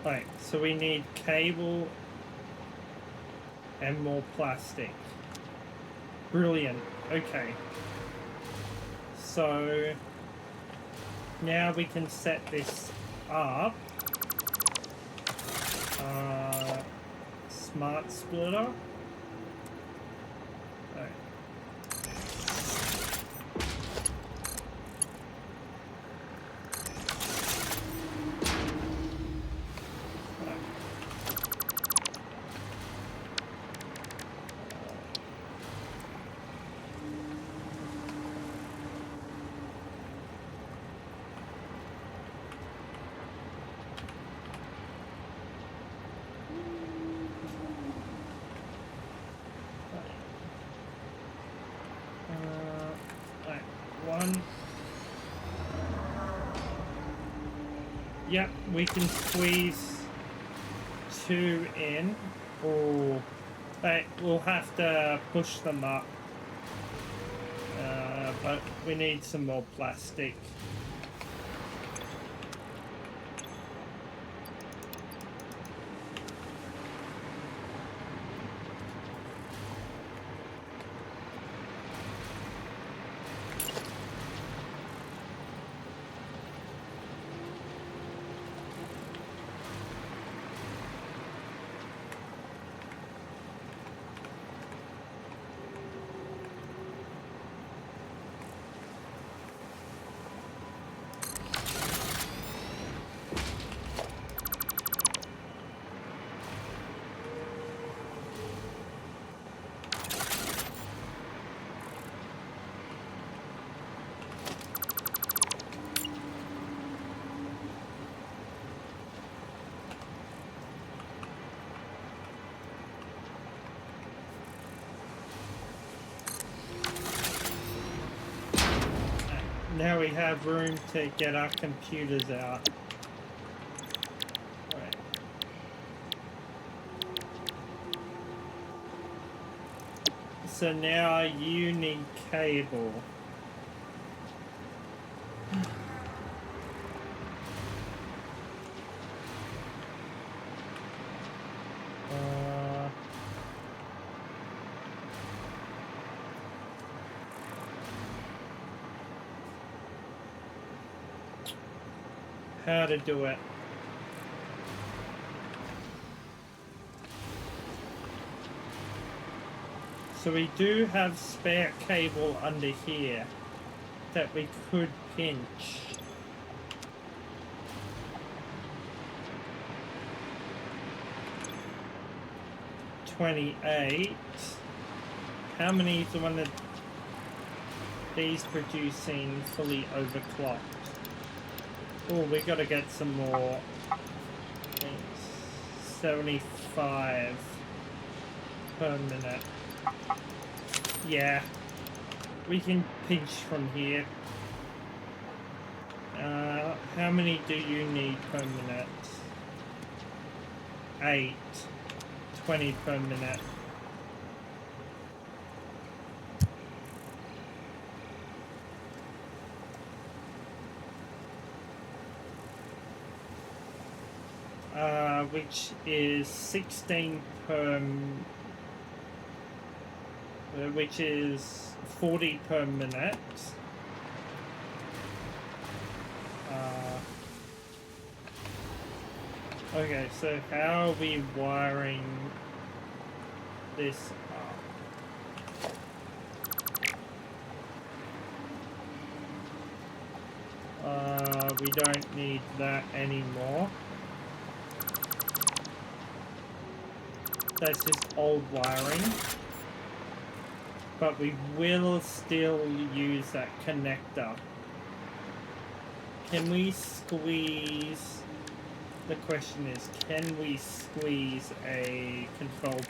Right, so we need cable and more plastic. Brilliant. Okay. So now we can set this up. Smart splitter. Right. Yep, we can squeeze 2 in. Oh, but we'll have to push them up. But we need some more plastic. Now we have room to get our computers out. Right. So now you need cable. How to do it. So we do have spare cable under here that we could pinch. $28. How many is the one that these producing fully overclocked? Oh, we gotta get some more. 75 per minute. Yeah, we can pinch from here. How many do you need per minute? 8. 20 per minute. Which is 16 per, which is 40 per minute. Okay, so how are we wiring this up? We don't need that anymore. That's just old wiring. But we will still use that connector. Can we squeeze... The question is, can we squeeze a control?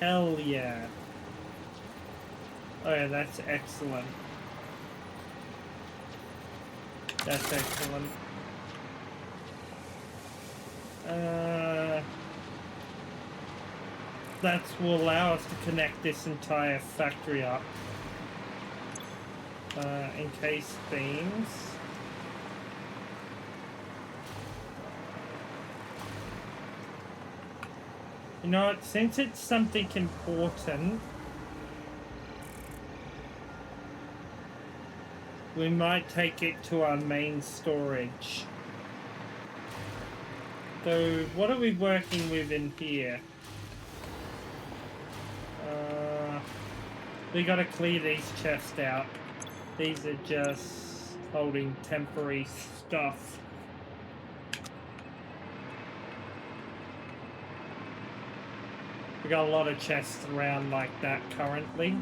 Hell yeah. Oh yeah, that's excellent. That's excellent. That will allow us to connect this entire factory up. Encased beams. You know what, since it's something important, we might take it to our main storage. So, what are we working with in here? We gotta clear these chests out. These are just holding temporary stuff. We got a lot of chests around like that currently.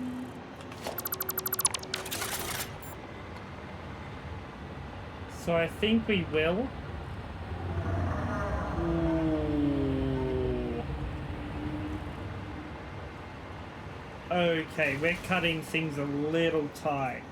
So I think we will. Okay, we're cutting things a little tight.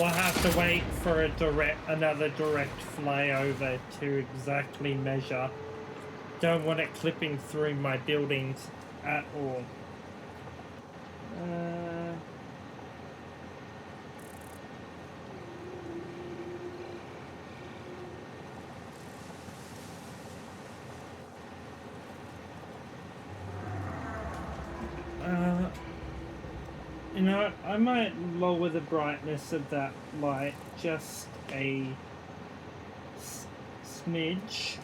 we'll have to wait for another direct flyover to exactly measure. Don't want it clipping through my buildings at all. You know, I might lower the brightness of that light just a smidge.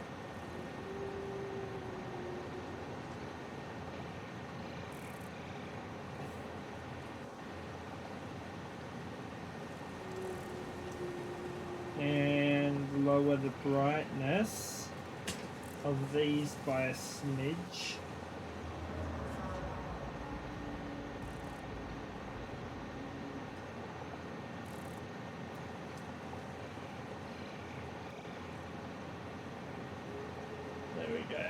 And lower the brightness of these by a smidge. There we go.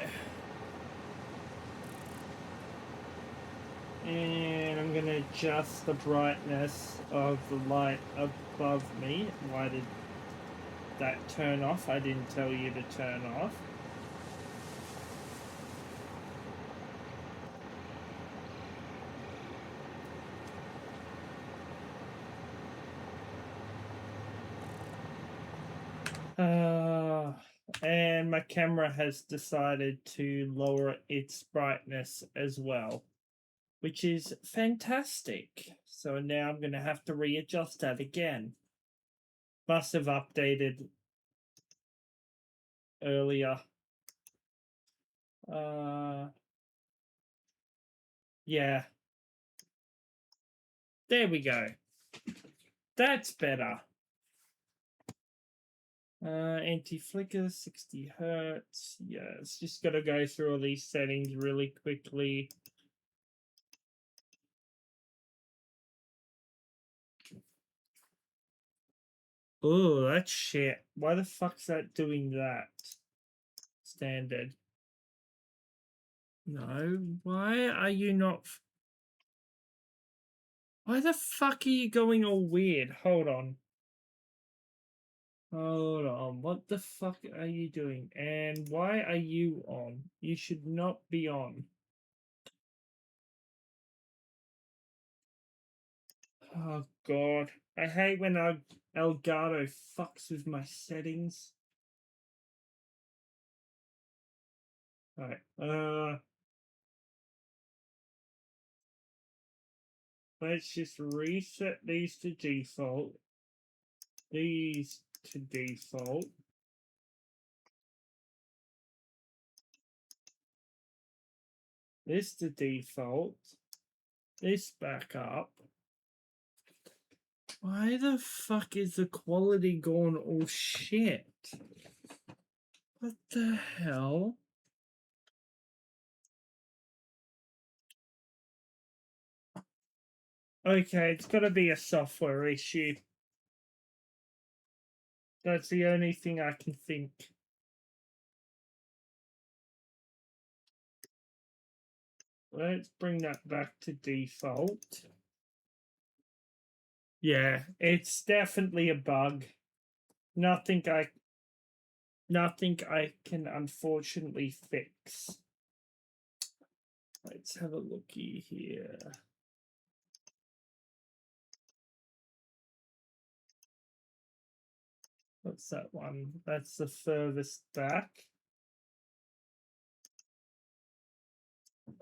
And I'm going to adjust the brightness of the light above me. Why did that turn off? I didn't tell you to turn off. And my camera has decided to lower its brightness as well, which is fantastic. So now I'm going to have to readjust that again. Must have updated earlier. Yeah. There we go. That's better. Anti-flicker, 60 hertz. Yeah, it's just got to go through all these settings really quickly. Oh, that's shit. Why the fuck's that doing that? Standard. No, why are you not... Why the fuck are you going all weird? Hold on. Hold on. What the fuck are you doing? And why are you on? You should not be on. Oh, God. I hate when Elgato fucks with my settings. Alright, let's just reset these to default. These to default. This to default. This back up. Why the fuck is the quality gone all shit? What the hell? Okay, it's got to be a software issue. That's the only thing I can think. Let's bring that back to default. Yeah, it's definitely a bug. Nothing I can unfortunately fix. Let's have a looky here. What's that one? That's the furthest back.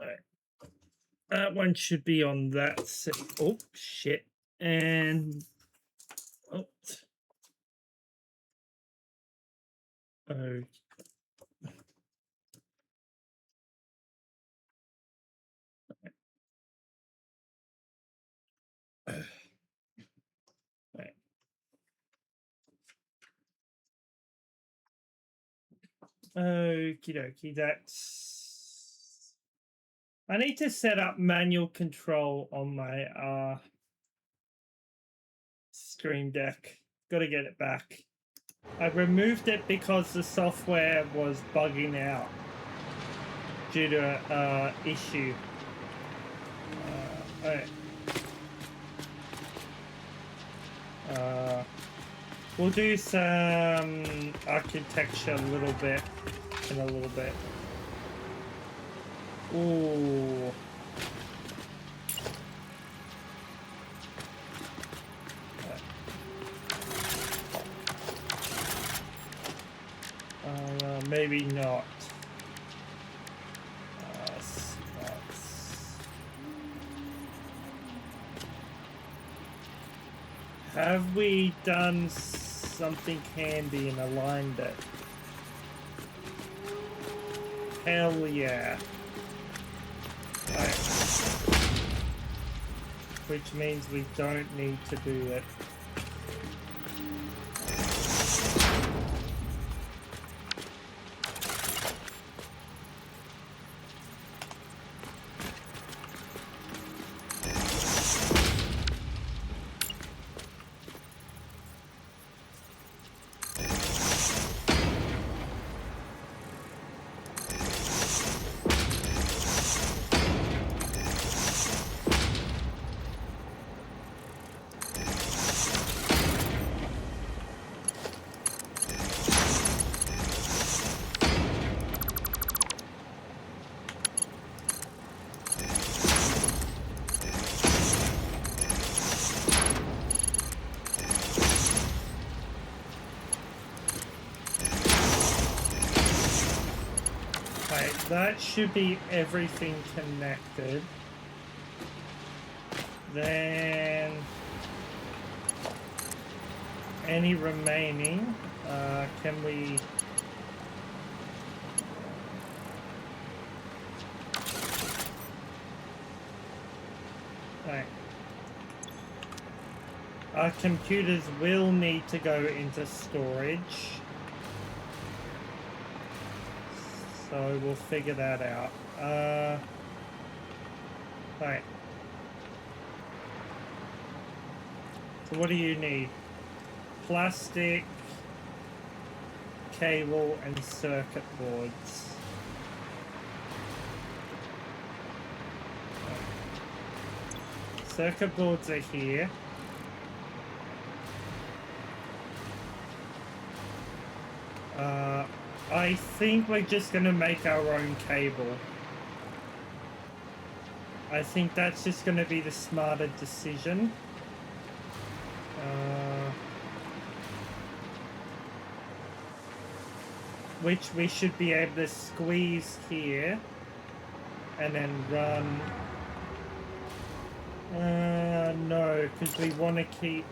Right. That one should be on that set. Oh, shit. And... Oh. Oh. Right. Okie dokie, that's... I need to set up manual control on my Stream Deck. Got to get it back. I removed it because the software was bugging out due to issue. All right. We'll do some architecture a little bit in a little bit. Ooh. Maybe not. Have we done something handy and aligned it? Hell yeah. Right. Which means we don't need to do it. That should be everything connected. Then any remaining, can we... Right. Our computers will need to go into storage. So we'll figure that out. Right. So what do you need? Plastic, cable, and circuit boards. Circuit boards are here. I think we're just going to make our own cable. I think that's just going to be the smarter decision. Which we should be able to squeeze here and then run. No, because we want to keep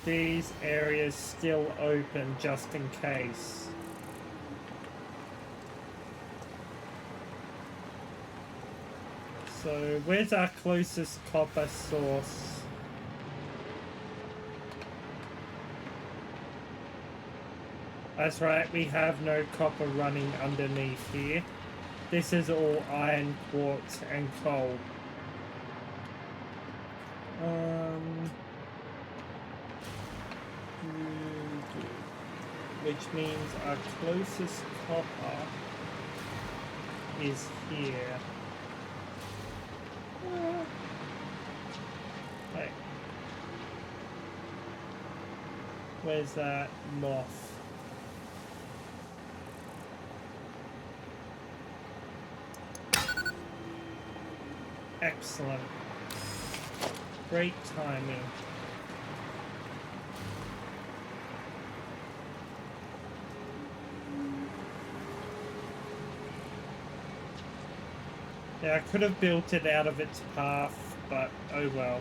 these areas still open just in case. So where's our closest copper source? That's right, we have no copper running underneath here. This is all iron, quartz, and coal. Which means our closest copper is here. Hey. Where's that moth? Excellent. Great timing. Yeah, I could have built it out of its path, but oh well.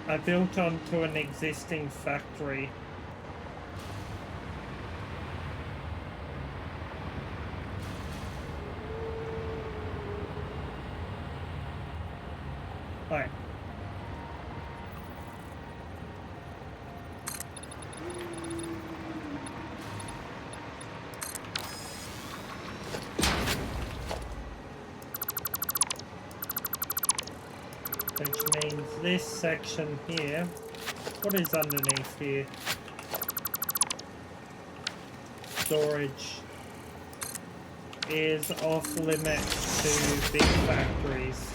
I built onto an existing factory. Right. Which means this section here, what is underneath here? Storage is off limits to big factories.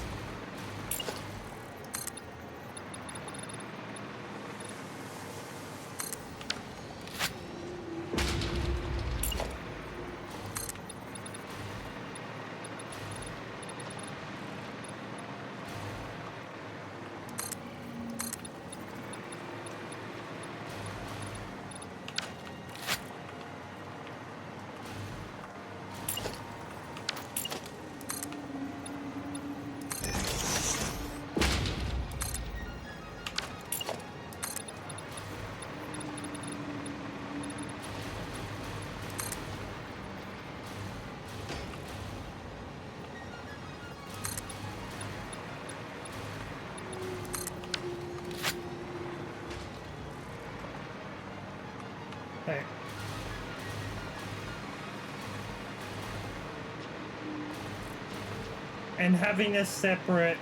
And having a separate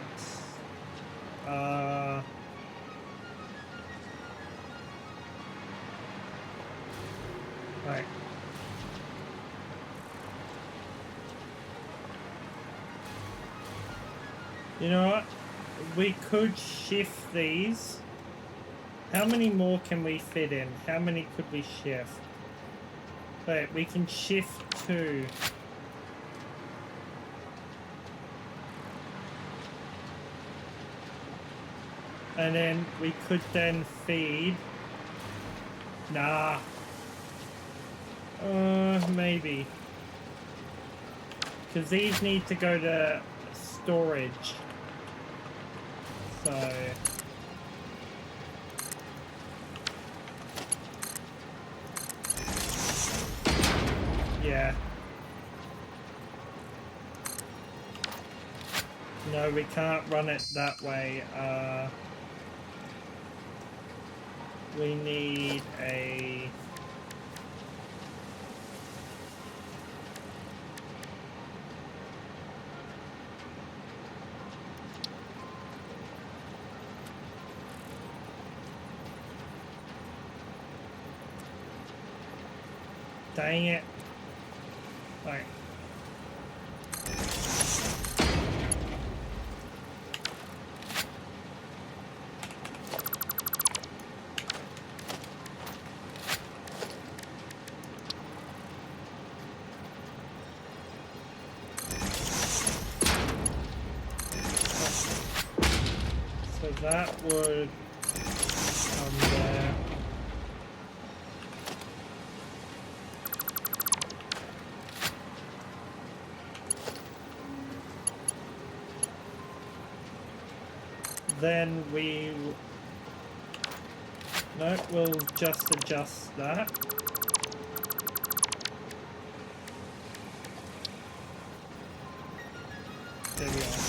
right. You know what? We could shift these. How many more can we fit in? How many could we shift? Wait, we can shift 2. And then we could then feed. Nah. Maybe. Because these need to go to storage. So... yeah. No, we can't run it that way. We need a... dang it. Right. So that would come there. Then no, we'll just adjust that. There we are.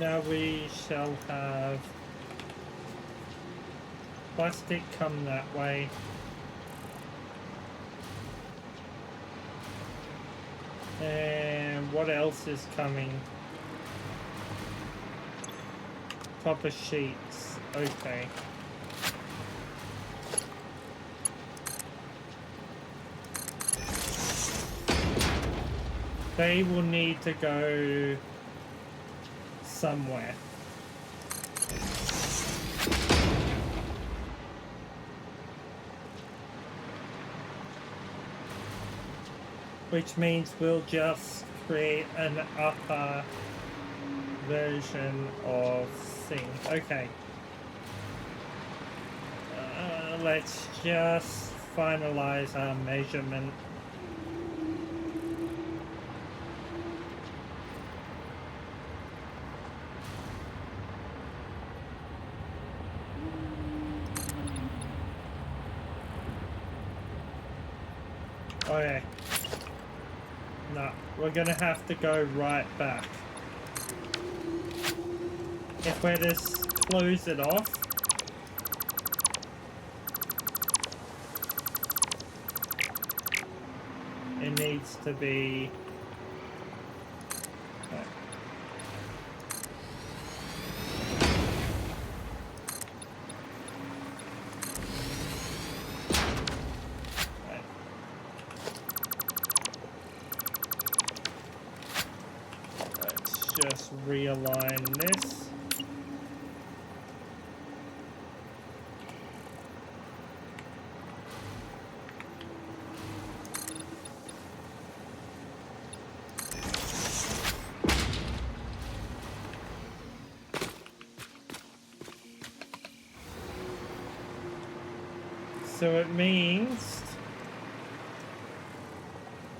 Now we shall have plastic come that way. And what else is coming? Copper sheets. Okay. They will need to go somewhere. Which means we'll just create an upper version of thing. Okay. Let's just finalize our measurement. Okay. No, we're gonna have to go right back. If we just close it off. It needs to be... okay. Just realign this. So it means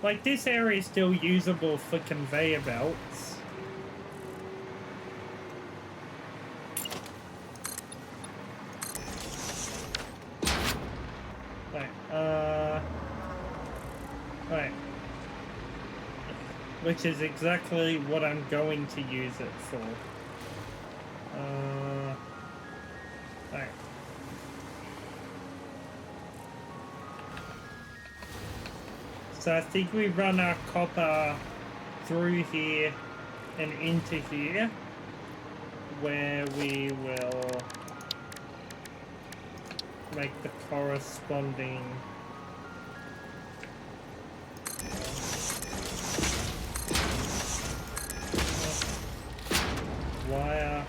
like this area is still usable for conveyor belts. Right. Which is exactly what I'm going to use it for. Right. So I think we run our copper through here and into here, where we will make the corresponding wire,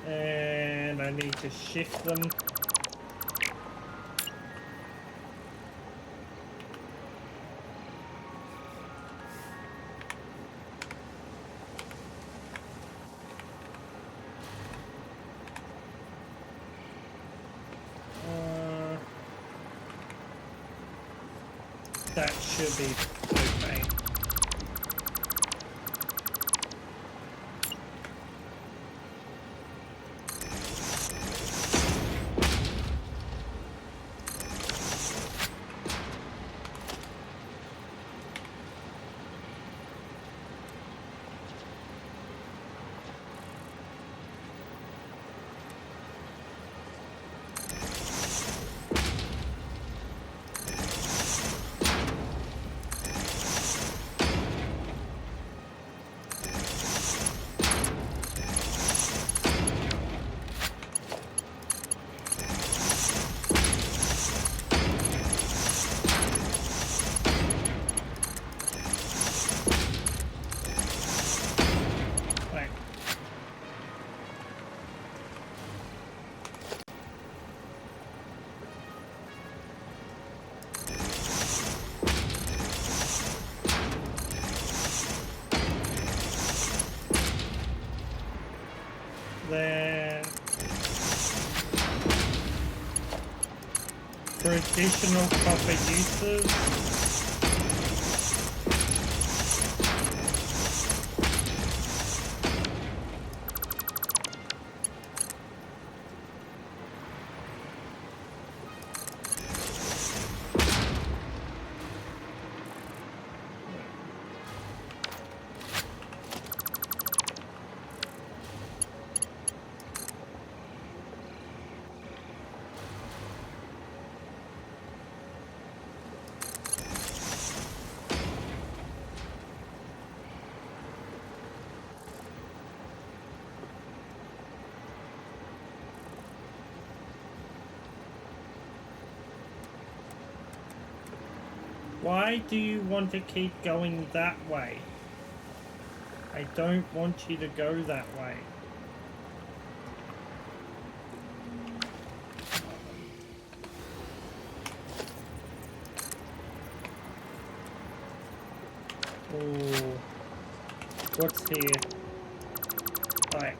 and I need to shift them. That should be okay. Then for additional copper uses, why do you want to keep going that way? I don't want you to go that way. Oh, what's here? Right.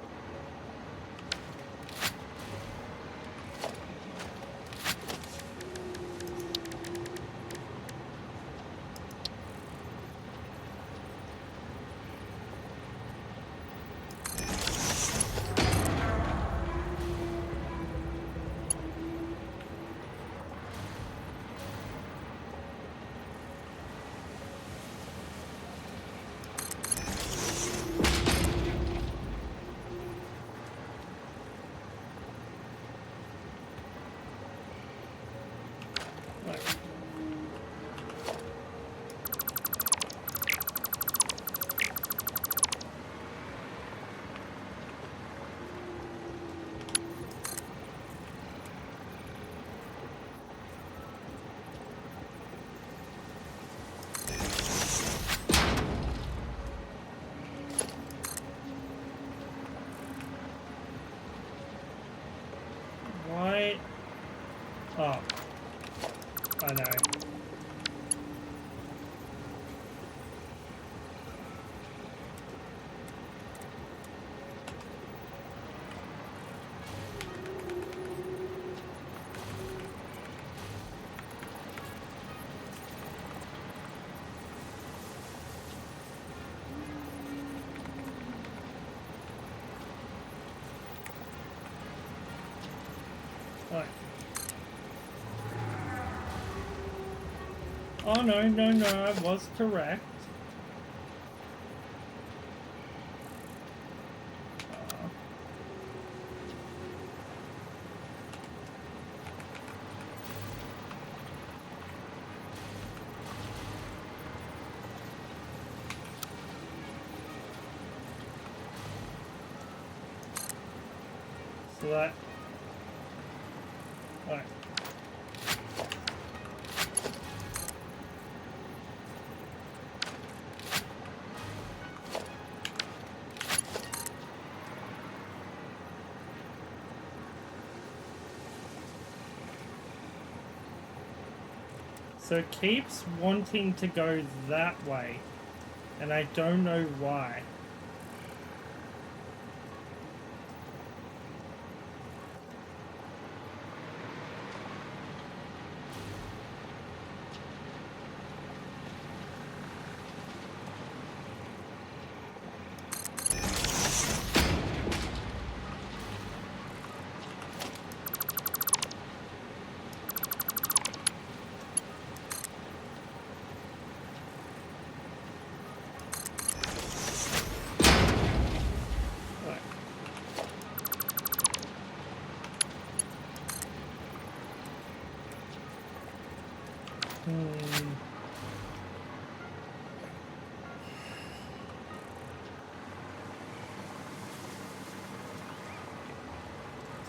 Why? Oh, I know. Right. Oh, no, I was correct. So that... Right. So it keeps wanting to go that way, and I don't know why.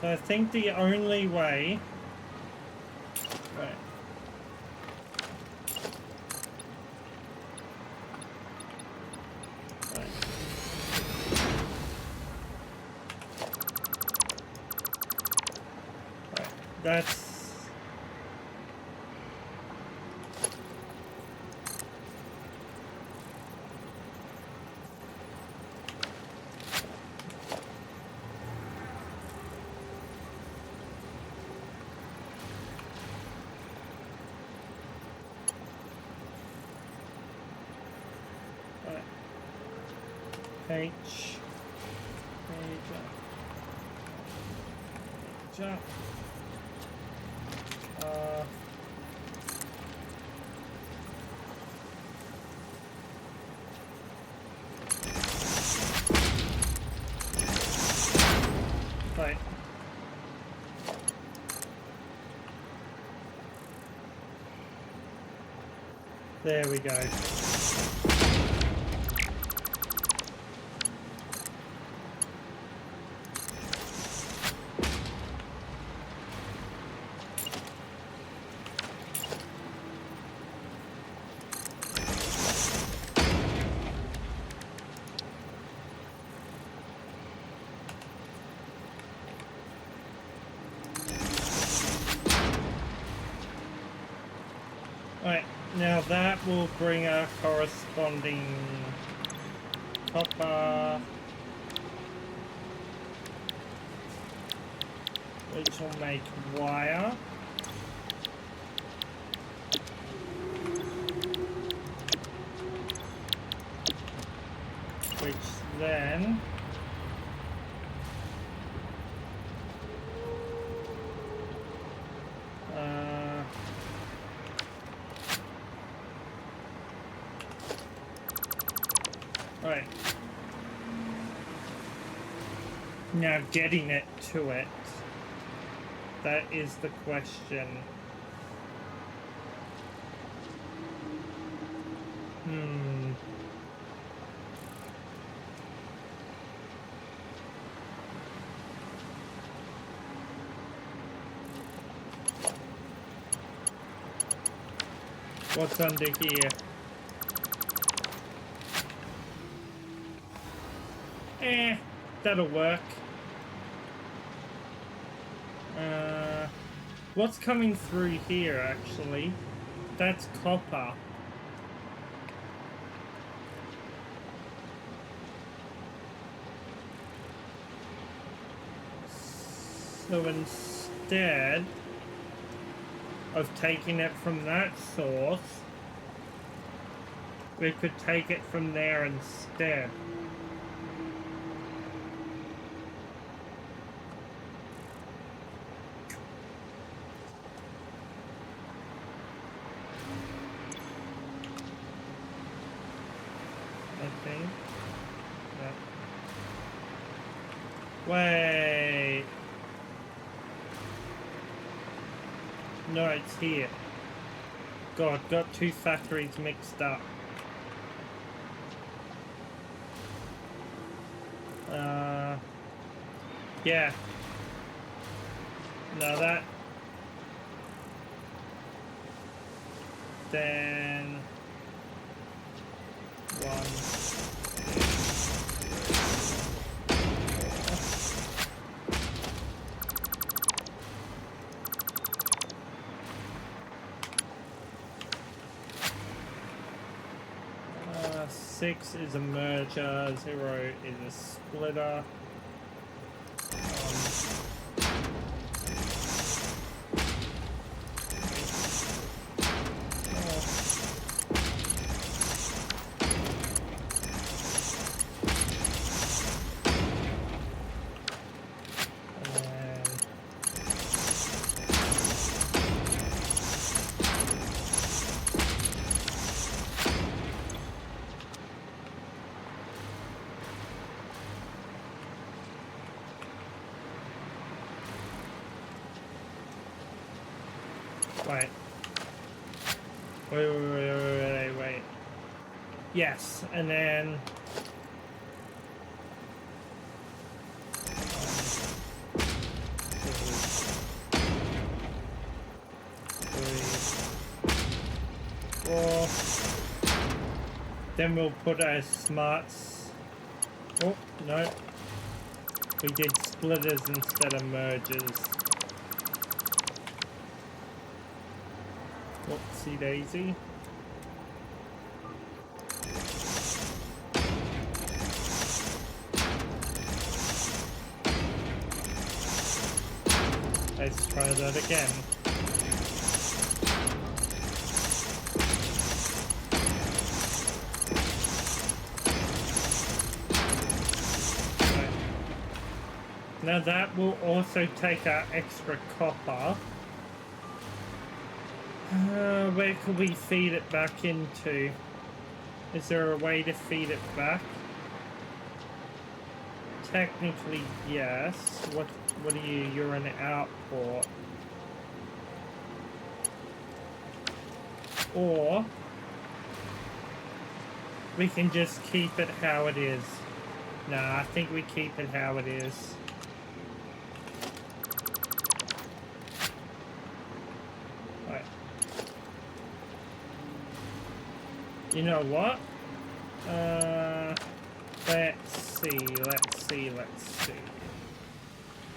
So I think the only way... Right. Right. Right. That's... H, jump. Right. There we go. Right, now that will bring a corresponding copper, which will make wire. Which then right. Now getting it to it, that is the question. What's under here? That'll work. What's coming through here, actually? That's copper. So instead of taking it from that source, we could take it from there instead. Wait. No, it's here. God, got two factories mixed up. Yeah. Now that. Then 1, 6 is a merger, 0 is a splitter. Wait. Yes, and then then we'll put our smarts. Oh no, we did splitters instead of mergers. Whoopsie daisy. Let's try that again. Right. Now that will also take our extra copper. Where could we feed it back into? Is there a way to feed it back? Technically, yes. What are you? You're an output. Or we can just keep it how it is. Nah, I think we keep it how it is. Right. You know what? Let's see.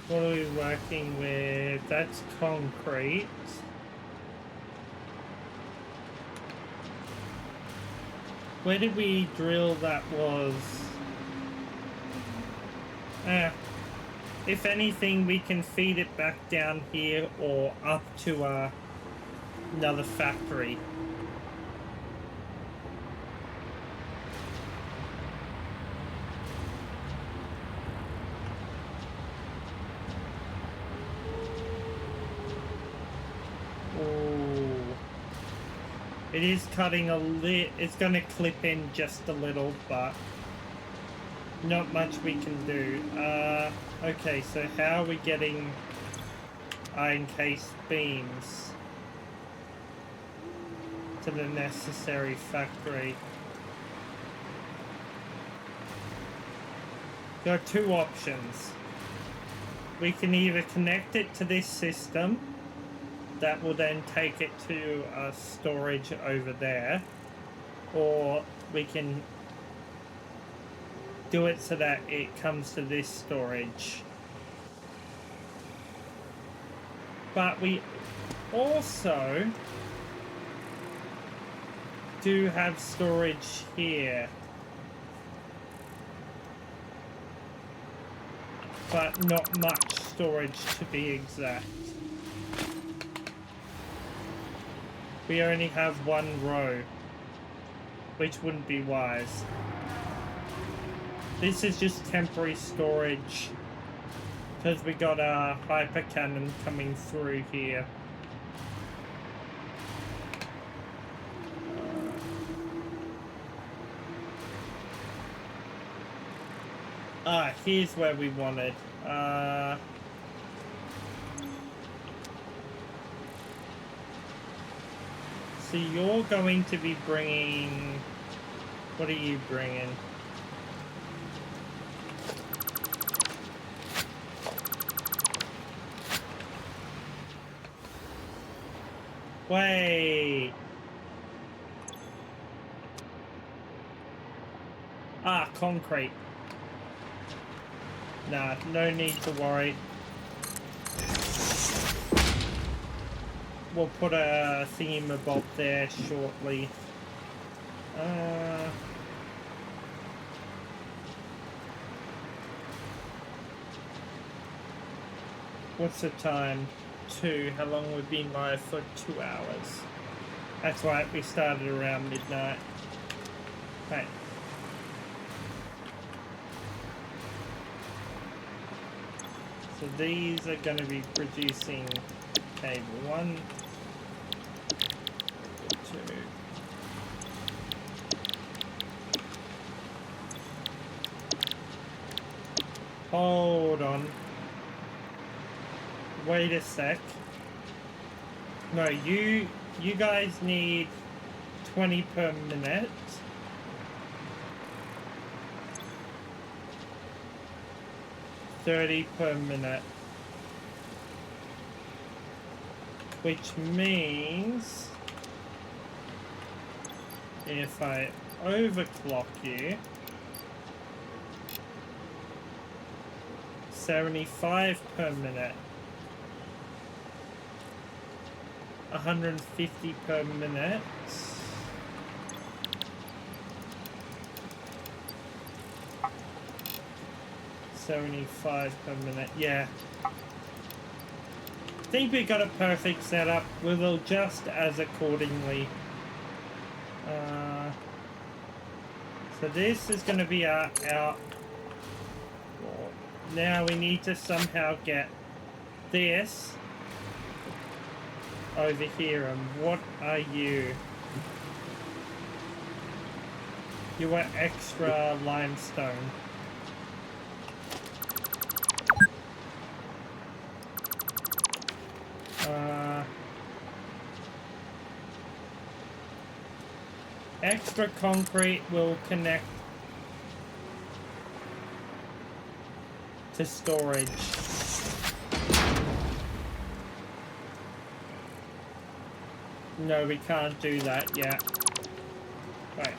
What are we working with? That's concrete. Where did we drill that was? If anything, we can feed it back down here or up to another factory. It is cutting a lit. It's going to clip in just a little, but not much we can do. Okay, so how are we getting iron case beams to the necessary factory? There are two options. We can either connect it to this system. That will then take it to storage over there, or we can do it so that it comes to this storage. But we also do have storage here, but not much storage to be exact. We only have one row, which wouldn't be wise. This is just temporary storage because we got a hyper cannon coming through here. Here's where we wanted. So you're going to be bringing... What are you bringing? Wait. Ah, concrete. Nah, no need to worry. We'll put a thingamabob there shortly. What's the time? 2. How long we've been live for? 2 hours. That's right, we started around midnight. Right. So these are going to be producing cable 1, 2. Hold on. Wait a sec. No, you guys need 20 per minute. $30 per minute. Which means if I overclock you, 75 per minute. 150 per minute. $75 per minute. Yeah. I think we got a perfect setup. We'll adjust as accordingly. So this is going to be our now we need to somehow get this over here. And what are you? You are extra limestone. Extra concrete will connect to storage. No, we can't do that yet. Right.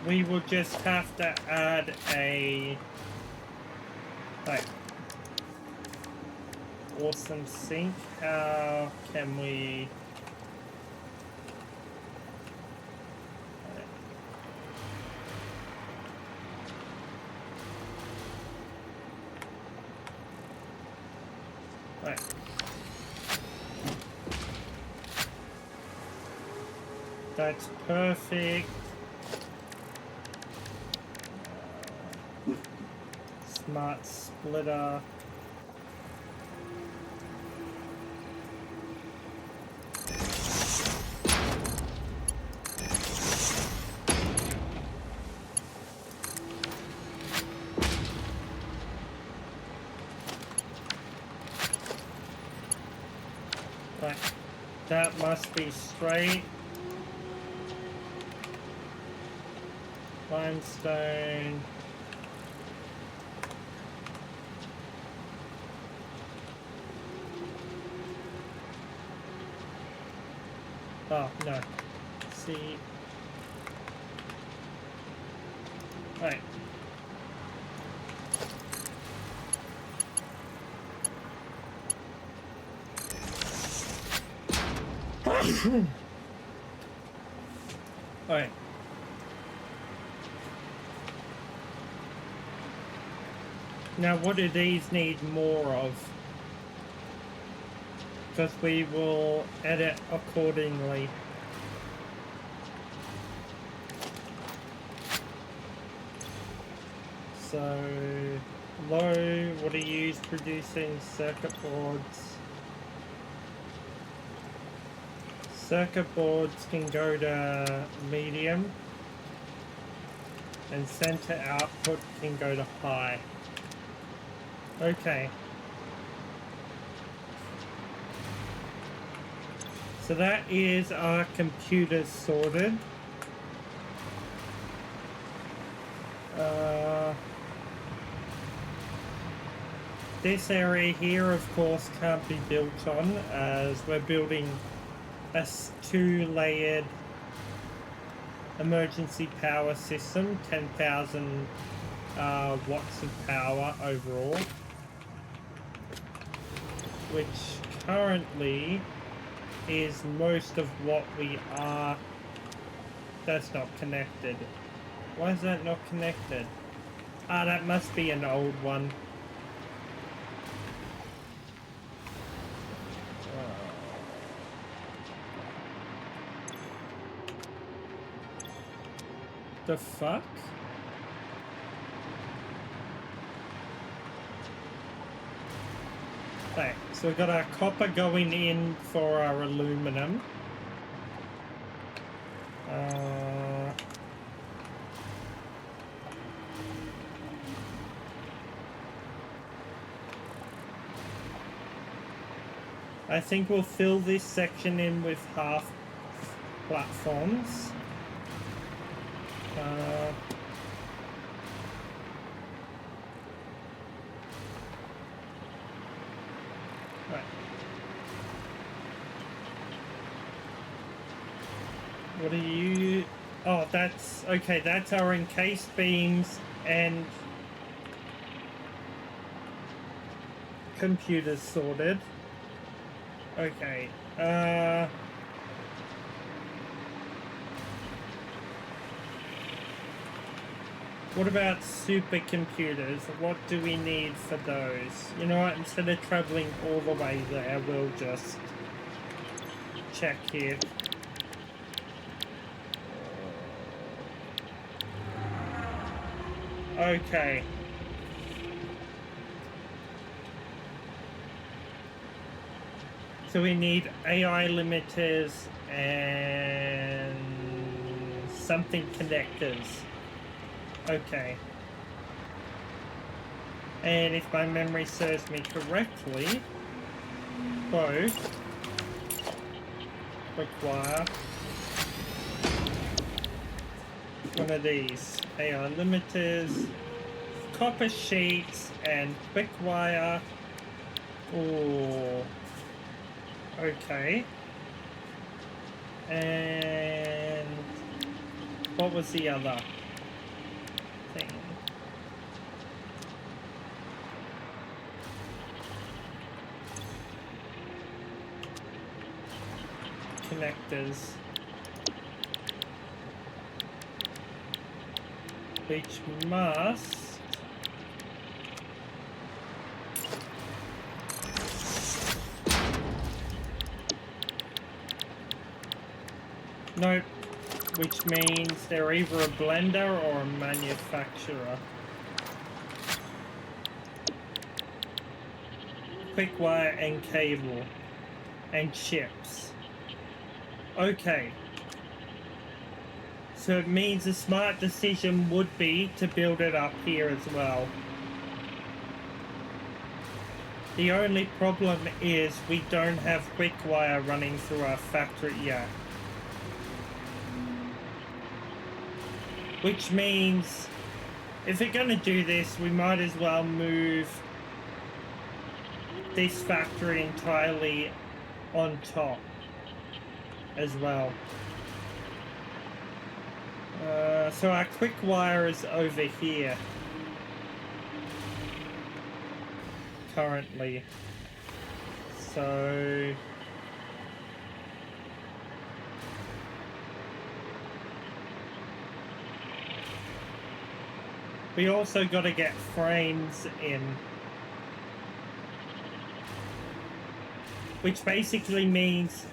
We will just have to add a awesome sink. How can we that's perfect. Smart splitter. Right, that must be straight. Limestone. Oh, no. See. Right. Alright. Now, what do these need more of? Because we will edit accordingly. So, low, what are you producing? Circuit boards. Circuit boards can go to medium. And center output can go to high. Okay. So that is our computer sorted. This area here, of course, can't be built on as we're building a 2-layered emergency power system, 10,000 watts of power overall, which currently is most of what we are. That's not connected. Why is that not connected? Ah, that must be an old one. The fuck? Okay, so we've got our copper going in for our aluminum. I think we'll fill this section in with half platforms. Right. What are you? Oh, that's okay. That's our encased beams and computers sorted. Okay. What about supercomputers? What do we need for those? You know what? Instead of traveling all the way there, we'll just check here. Okay. So we need AI limiters and something connectors. Okay. And if my memory serves me correctly, both require one of these AI limiters, copper sheets, and quick wire. Oh, okay. And what was the other thing? Connectors. Which must nope, which means they're either a blender or a manufacturer. Quick wire and cable and chips. Okay. So it means a smart decision would be to build it up here as well. The only problem is we don't have quick wire running through our factory yet. Which means if we're going to do this, we might as well move this factory entirely on top as well. So our quick wire is over here currently. So We also got to get frames in. Which basically means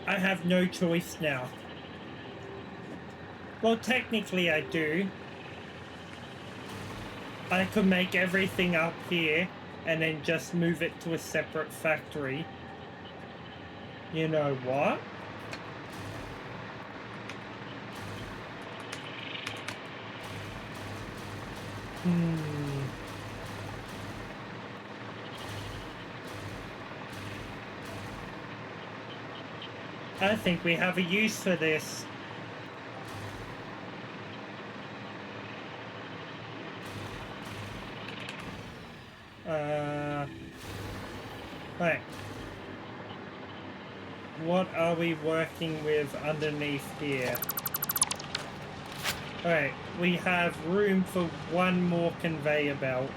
I have no choice now. Well, technically I do. I could make everything up here and then just move it to a separate factory. You know what? I think we have a use for this. Right. What are we working with underneath here? Alright, we have room for one more conveyor belt.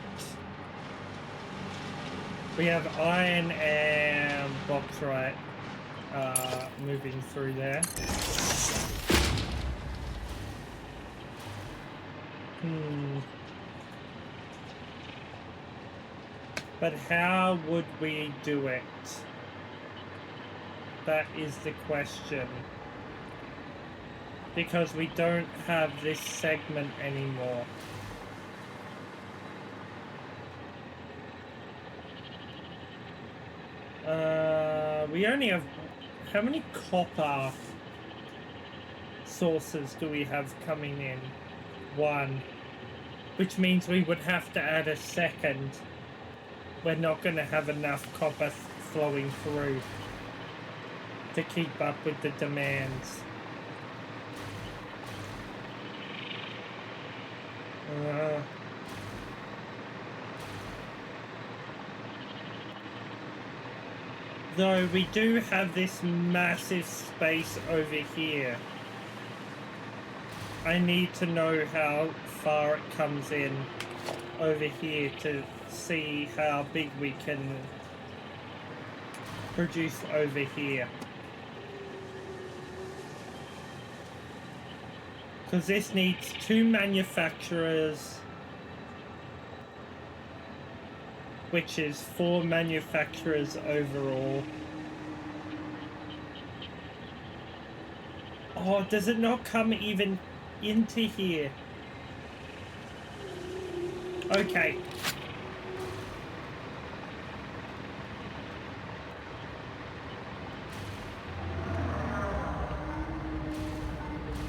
We have iron and bauxite moving through there. But how would we do it? That is the question. Because we don't have this segment anymore. We only have... How many copper sources do we have coming in? One. Which means we would have to add a second. We're not going to have enough copper flowing through to keep up with the demands. Though we do have this massive space over here. I need to know how far it comes in over here to see how big we can produce over here. Because this needs 2 manufacturers, which is 4 manufacturers overall. Oh, does it not come even into here? Okay.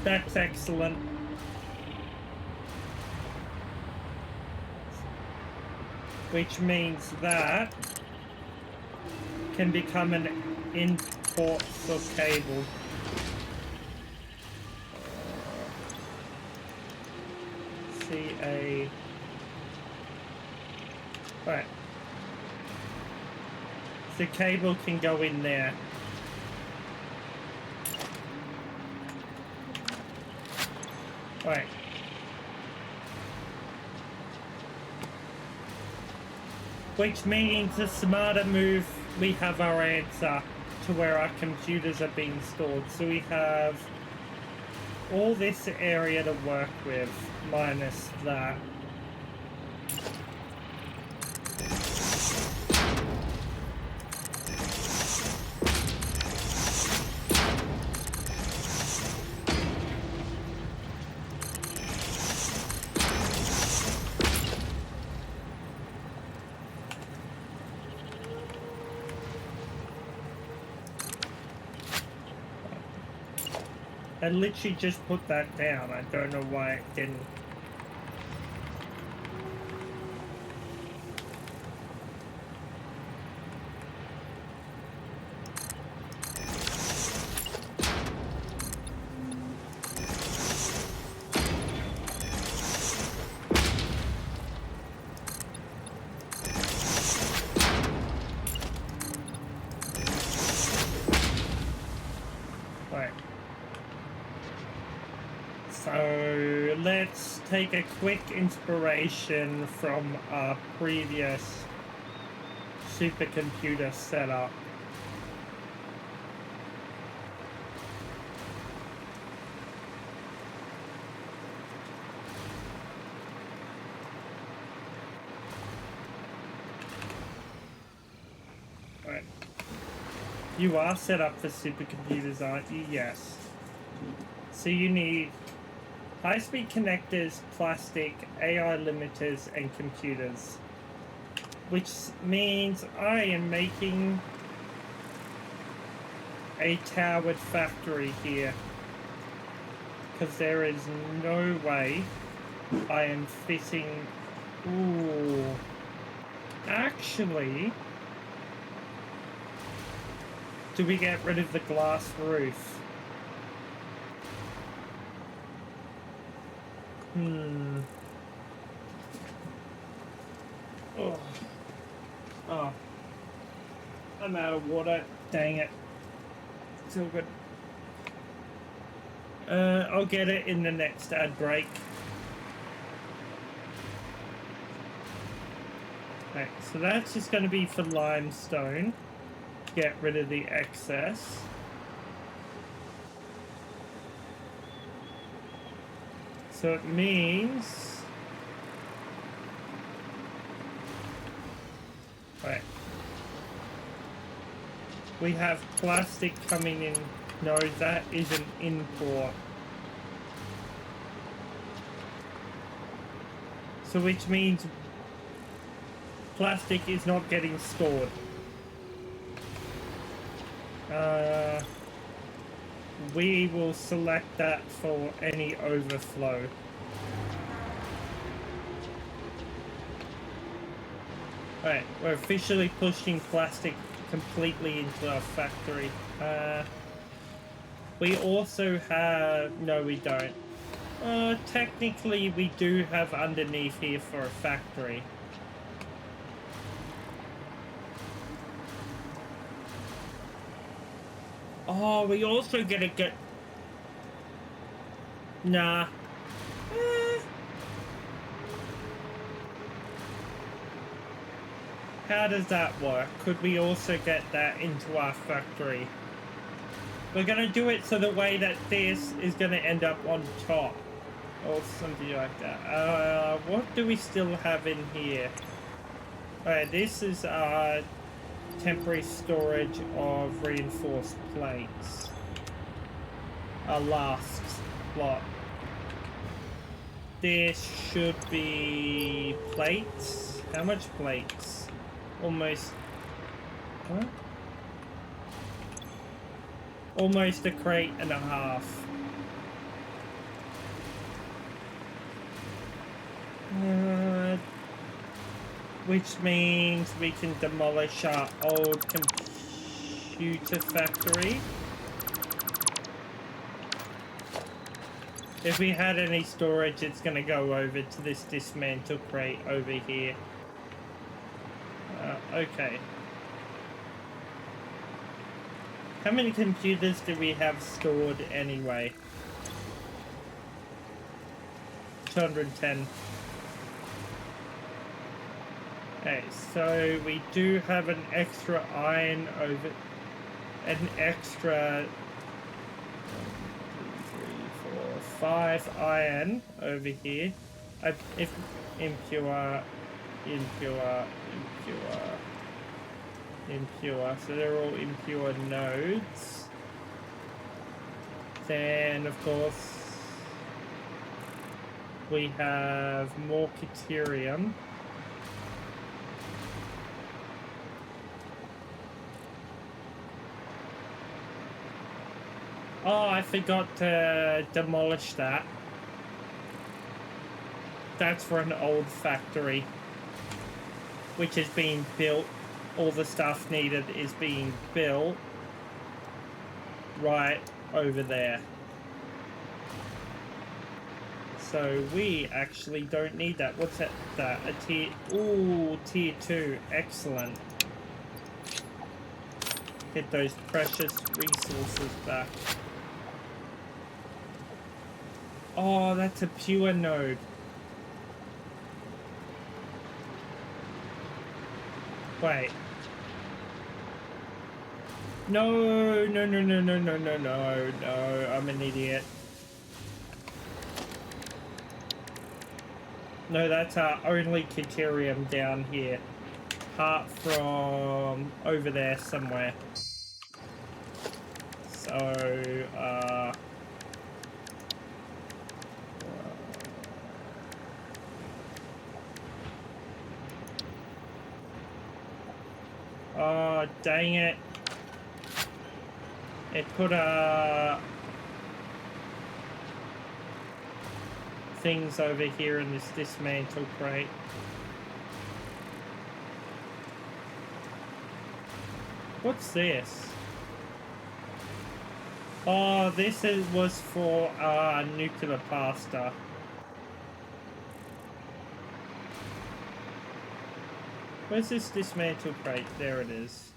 That's excellent. Which means that can become an import for cable. CA. Right. The cable can go in there. Right. Which means the smarter move, we have our answer to where our computers are being stored. So we have all this area to work with, minus that. I literally just put that down. I don't know why it didn't. So let's take a quick inspiration from our previous supercomputer setup. You are set up for supercomputers, aren't you? Yes. So you need high-speed connectors, plastic, AI limiters, and computers. Which means I am making a towered factory here. Because there is no way I am fitting... Ooh. Actually... Do we get rid of the glass roof? Oh. Oh. I'm out of water. Dang it. It's all good. I'll get it in the next ad break. Okay, so that's just going to be for limestone. Get rid of the excess. So it means... Right. We have plastic coming in. No, that is an import. So which means plastic is not getting stored. We will select that for any overflow. Alright, we're officially pushing plastic completely into our factory. We also have... No, we don't. Technically, we do have underneath here for a factory. Oh, we also gonna get... Nah. How does that work? Could we also get that into our factory? We're gonna do it so the way that this is gonna end up on top. Or something like that. What do we still have in here? Alright, this is our temporary storage of reinforced plates. Our last slot. This should be plates. How much plates? Almost... What? Almost a crate and a half. Which means we can demolish our old computer factory. If we had any storage, it's going to go over to this dismantle crate over here. Okay. How many computers do we have stored anyway? 210. Okay, so we do have an extra iron over... An extra... 5 iron over here. If impure, so they're all impure nodes. Then, of course, we have more deuterium. Oh, I forgot to demolish that. That's for an old factory, which is being built. All the stuff needed is being built right over there. So we actually don't need that. What's that? A tier... Ooh, tier 2. Excellent. Get those precious resources back. Oh, that's a pure node. Wait. No, no, no, no, no, no, no, no, no, I'm an idiot. No, that's our only deuterium down here. Apart from over there somewhere. Oh, dang it. It put things over here in this dismantle crate. What's this? Oh, this was for nuclear pasta. Where's this dismantle crate? There it is.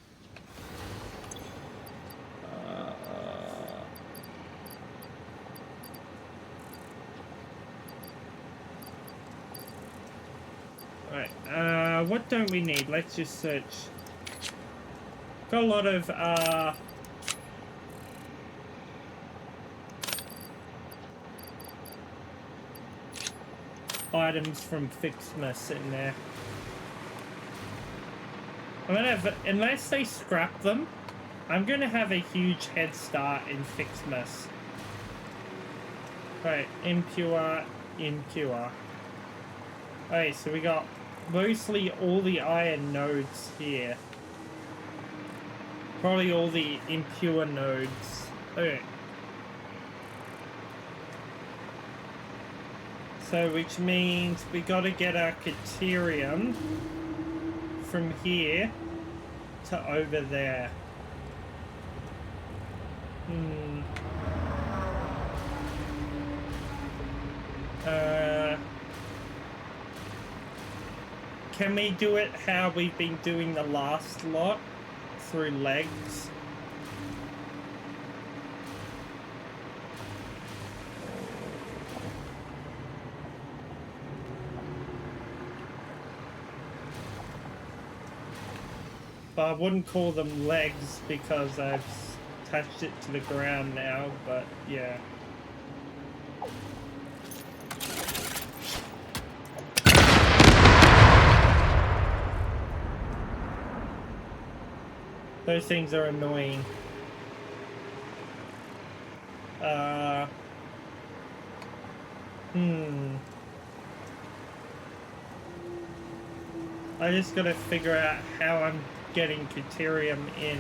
Right. What don't we need? Let's just search. Got a lot of items from Fixmas in there. I'm gonna have, unless they scrap them, I'm gonna have a huge head start in Fixmas. Right, impure. Okay, so we got mostly all the iron nodes here. Probably all the impure nodes. Okay. So, which means we gotta get our Caterium from here to over there. Can we do it how we've been doing the last lot? Through legs? But I wouldn't call them legs because I've attached it to the ground now, but yeah. Those things are annoying. I just gotta figure out how I'm getting Caterium in.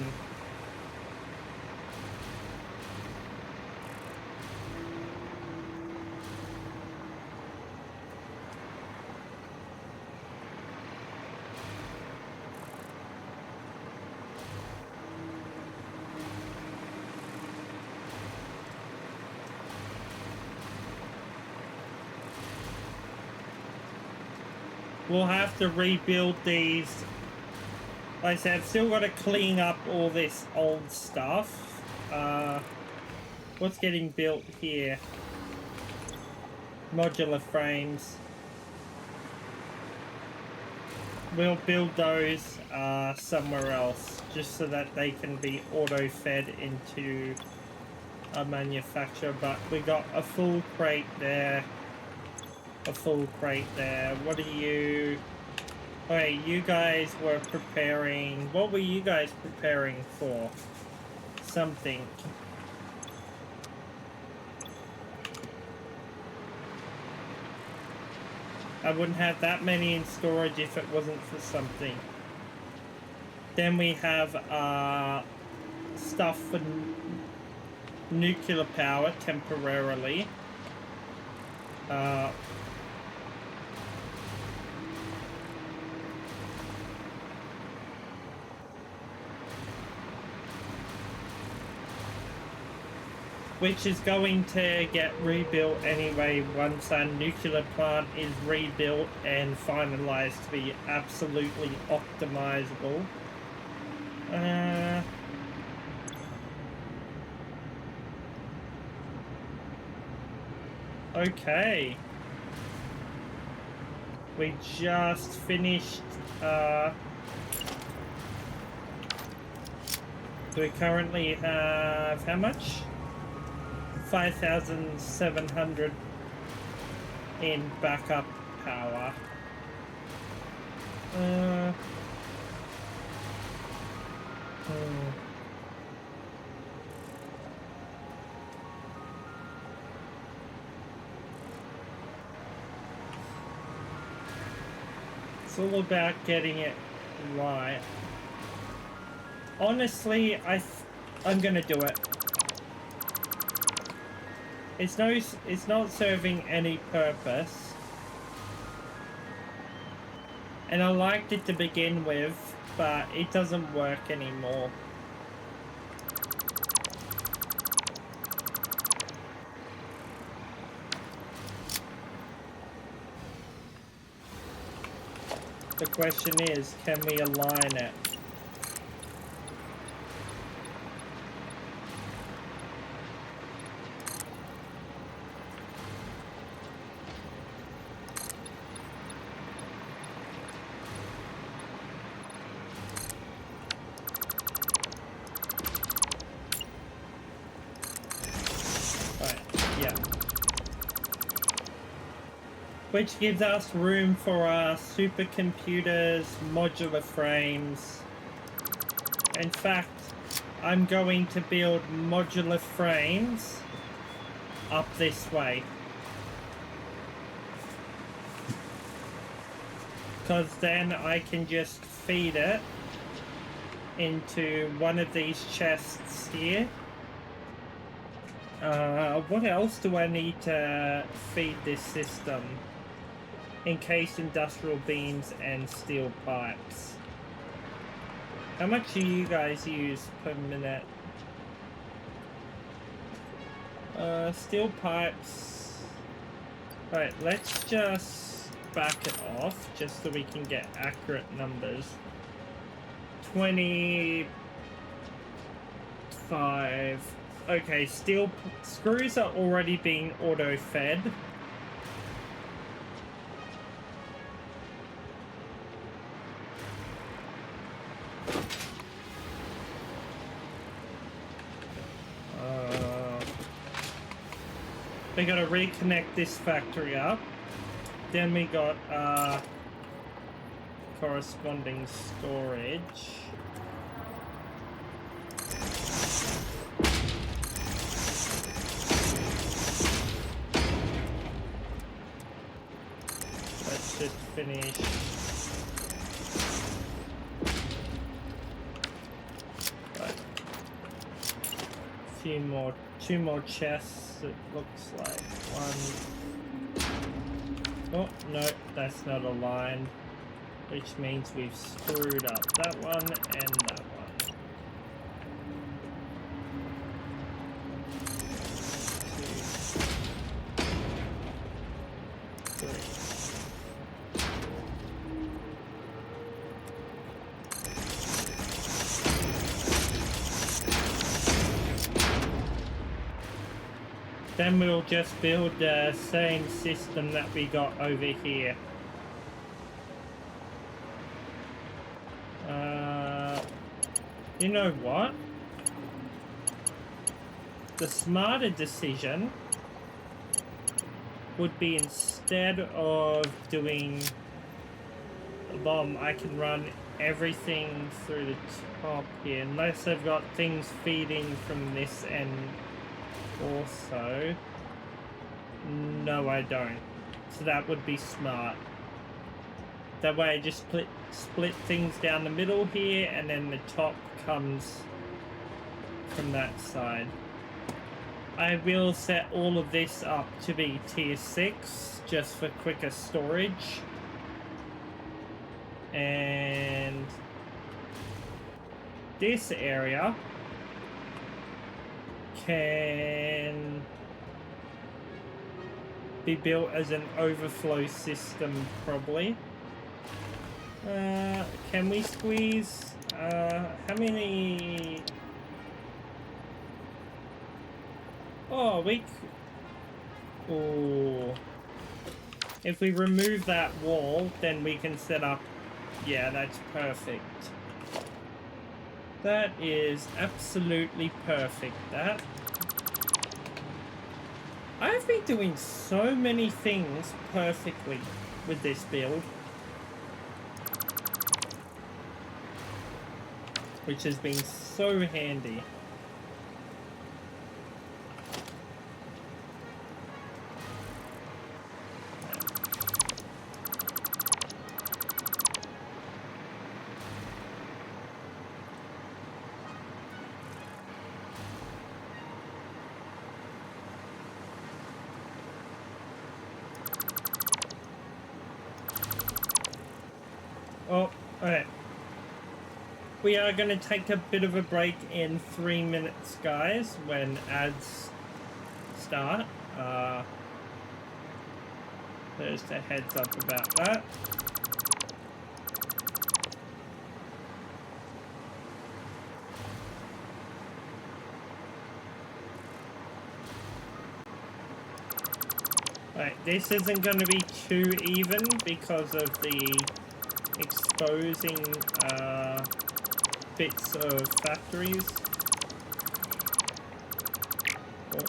We'll have to rebuild these. Like I said, I've still got to clean up all this old stuff. What's getting built here? Modular frames. We'll build those somewhere else, just so that they can be auto-fed into a manufacturer. But we got a full crate there. A full crate there. What are you... Okay, you guys were preparing... What were you guys preparing for? Something. I wouldn't have that many in storage if it wasn't for something. Then we have stuff for nuclear power temporarily. Which is going to get rebuilt anyway once our nuclear plant is rebuilt and finalized to be absolutely optimizable. Okay. We just finished, we currently have, how much? 5,700 in backup power. It's all about getting it right. Honestly, I'm gonna do it. It's not serving any purpose. And I liked it to begin with, but it doesn't work anymore. The question is, can we align it? Which gives us room for our supercomputers, modular frames. In fact, I'm going to build modular frames up this way. Because then I can just feed it into one of these chests here. What else do I need to feed this system? Encased industrial beams and steel pipes. How much do you guys use per minute? Steel pipes. Right, let's just back it off just so we can get accurate numbers. 25. Okay, steel screws are already being auto-fed. We gotta reconnect this factory up. Then we got corresponding storage. That should finish. Right. Two more chests. It looks like one. Oh no, that's not aligned, which means we've screwed up that one and that one. 2, 3. Then we'll just build the same system that we got over here. You know what? The smarter decision would be, instead of doing a bomb, I can run everything through the top here, unless I've got things feeding from this end. Also, no, I don't. So that would be smart. That way I just split things down the middle here, and then the top comes from that side. I will set all of this up to be tier 6 just for quicker storage. And this area can be built as an overflow system, probably. Can we squeeze? How many? Oh, oh. If we remove that wall, then we can set up. Yeah, that's perfect. That is absolutely perfect, that. I've been doing so many things perfectly with this build, which has been so handy. Alright. We are going to take a bit of a break in 3 minutes, guys, when ads start. There's a heads up about that. Right, this isn't going to be too even because of the exposing bits of factories. Oh.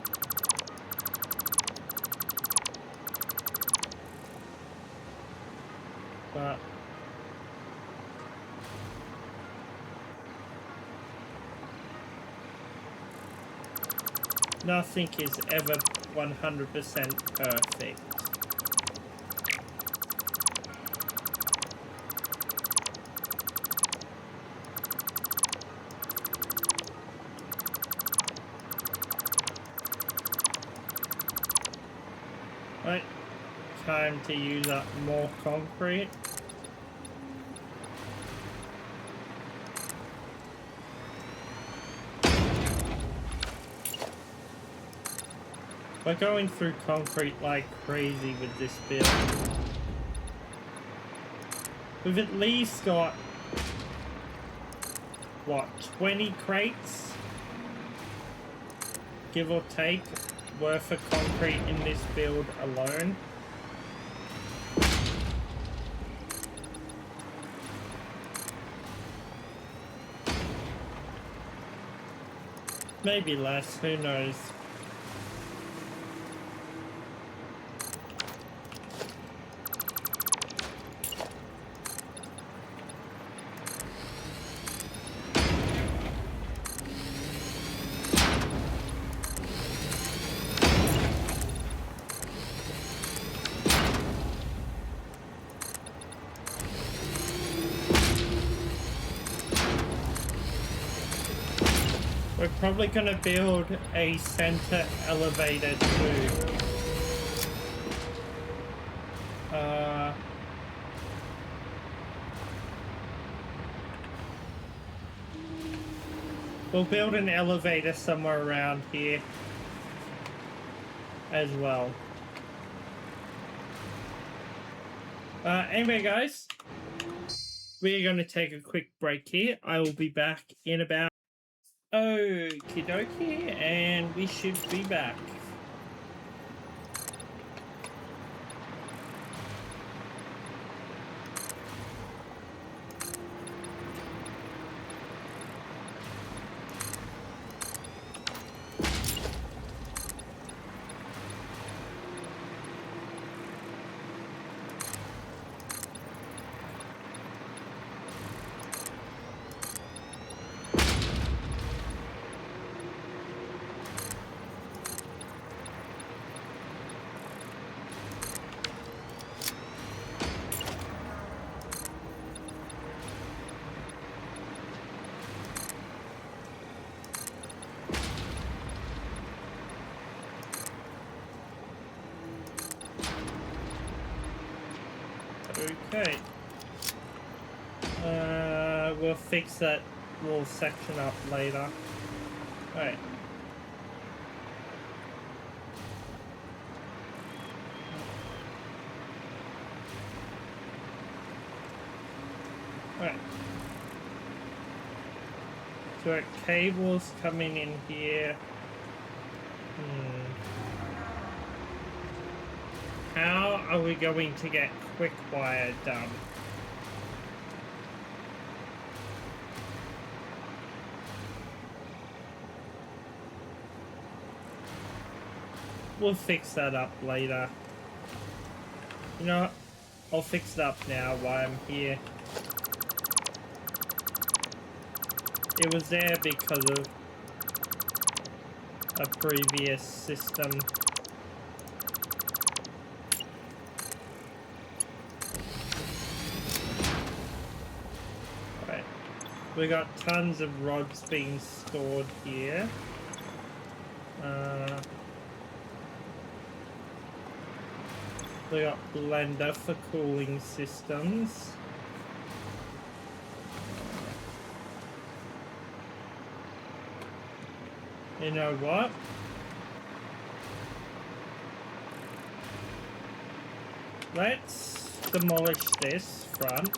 But nothing is ever 100% perfect. Right, time to use up more concrete. We're going through concrete like crazy with this build. We've at least got, what, 20 crates? Give or take, worth of concrete in this build alone. Maybe less, who knows? We're probably going to build a center elevator too. We'll build an elevator somewhere around here as well. Anyway, guys, we're going to take a quick break here. I will be back in about... Okie dokie, and we should be back. Okay. We'll fix that little section up later. Alright. Alright. So our cables coming in here. How are we going to get quick wire done? We'll fix that up later. You know what? I'll fix it up now while I'm here. It was there because of a previous system. Right. We got tons of rods being stored here. We got blender for cooling systems. You know what? Let's demolish this front.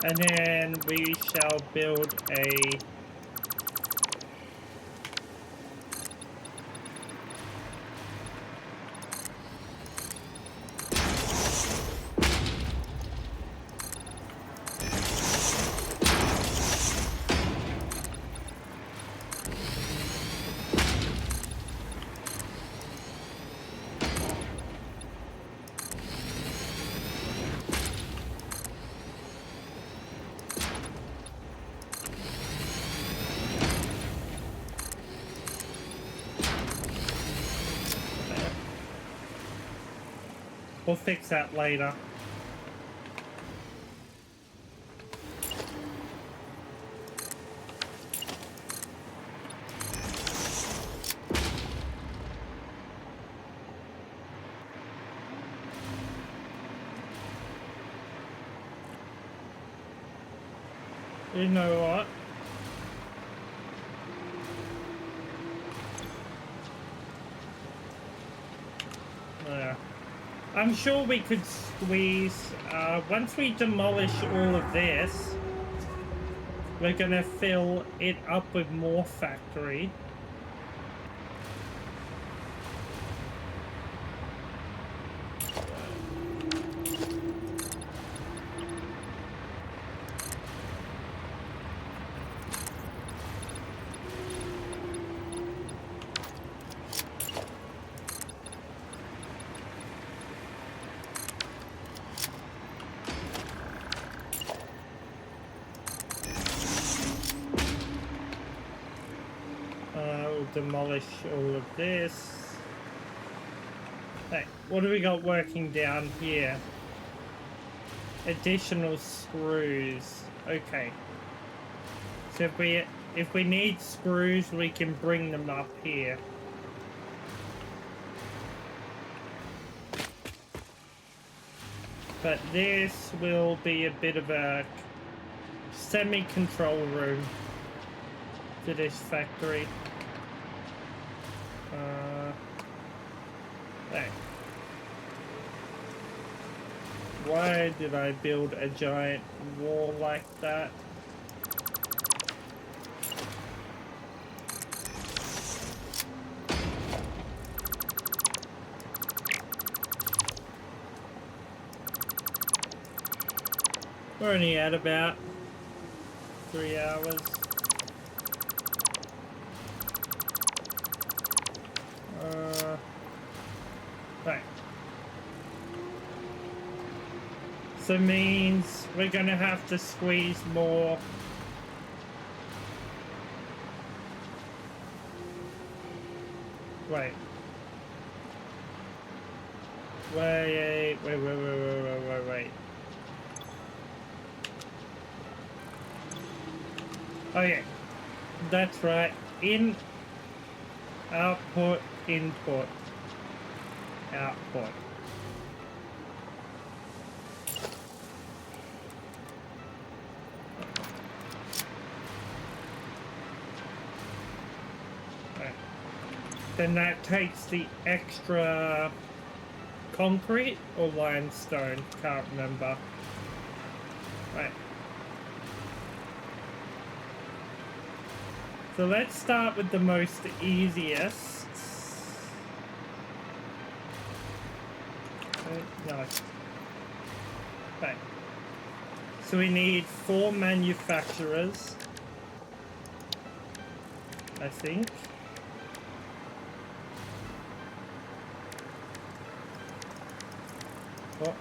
And then we shall build a we'll fix that later. You know what? Yeah. I'm sure we could squeeze, once we demolish all of this, we're gonna fill it up with more factory. We'll demolish all of this. Hey, what do we got working down here? Additional screws. Okay. So if we need screws, we can bring them up here. But this will be a bit of a semi-control room to this factory. Hey. Why did I build a giant wall like that? We're only at about 3 hours. Right. So means we're gonna have to squeeze more. Wait. Wait. Oh yeah, that's right. In, output, input, output. Right. Then that takes the extra concrete or limestone, can't remember. Right. So let's start with the most easiest. No. Okay. So we need 4 manufacturers, I think. Oh,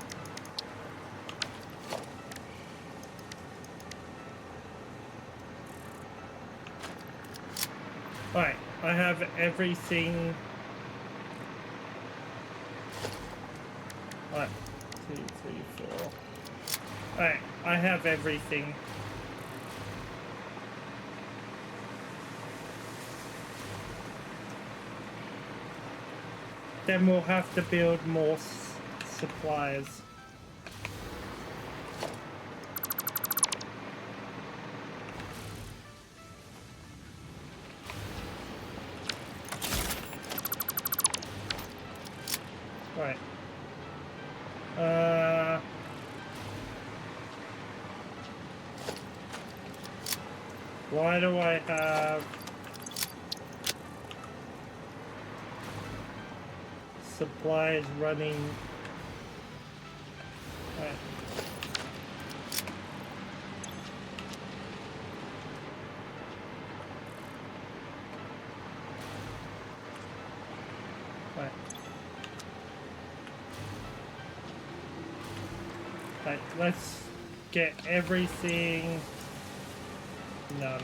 I have everything. 1, 2, 3, 4. Alright, I have everything. Then we'll have to build more supplies. Right. Why do I have supplies running? Right. Right. Right, let's get everything done.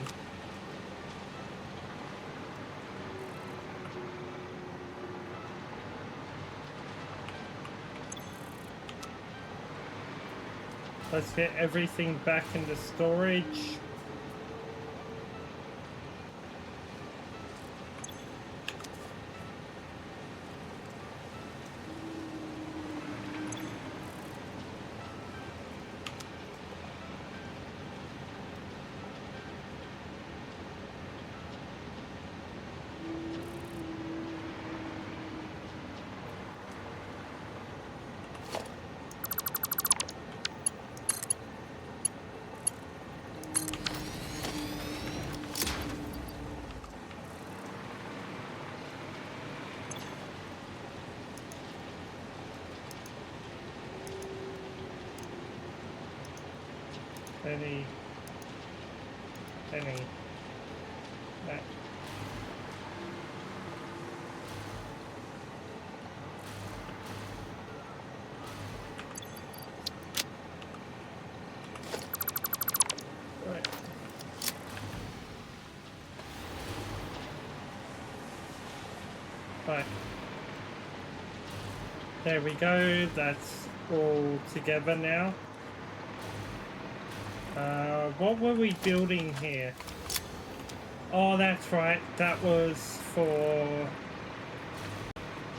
Let's get everything back into storage. Penny. That. Right. Right. There we go. That's all together now. What were we building here? Oh, that's right. That was for...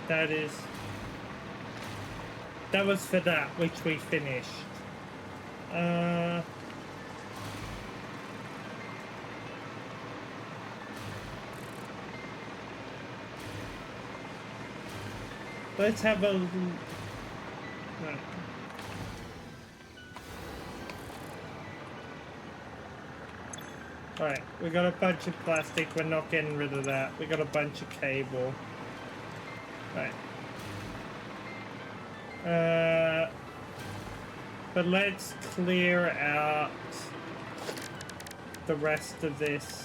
That was for that, which we finished. Let's have a... Right. Alright, we got a bunch of plastic, we're not getting rid of that. We got a bunch of cable. Right. But let's clear out the rest of this.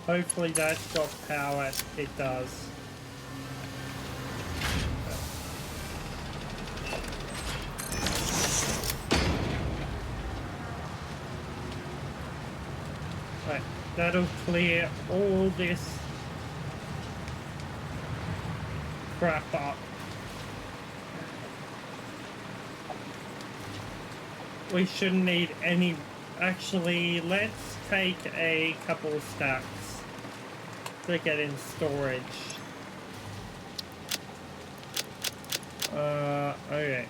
Hopefully that's got power. It does. Right, that'll clear all this crap up. We shouldn't need any... Actually, let's take a couple of stacks to get in storage. Okay.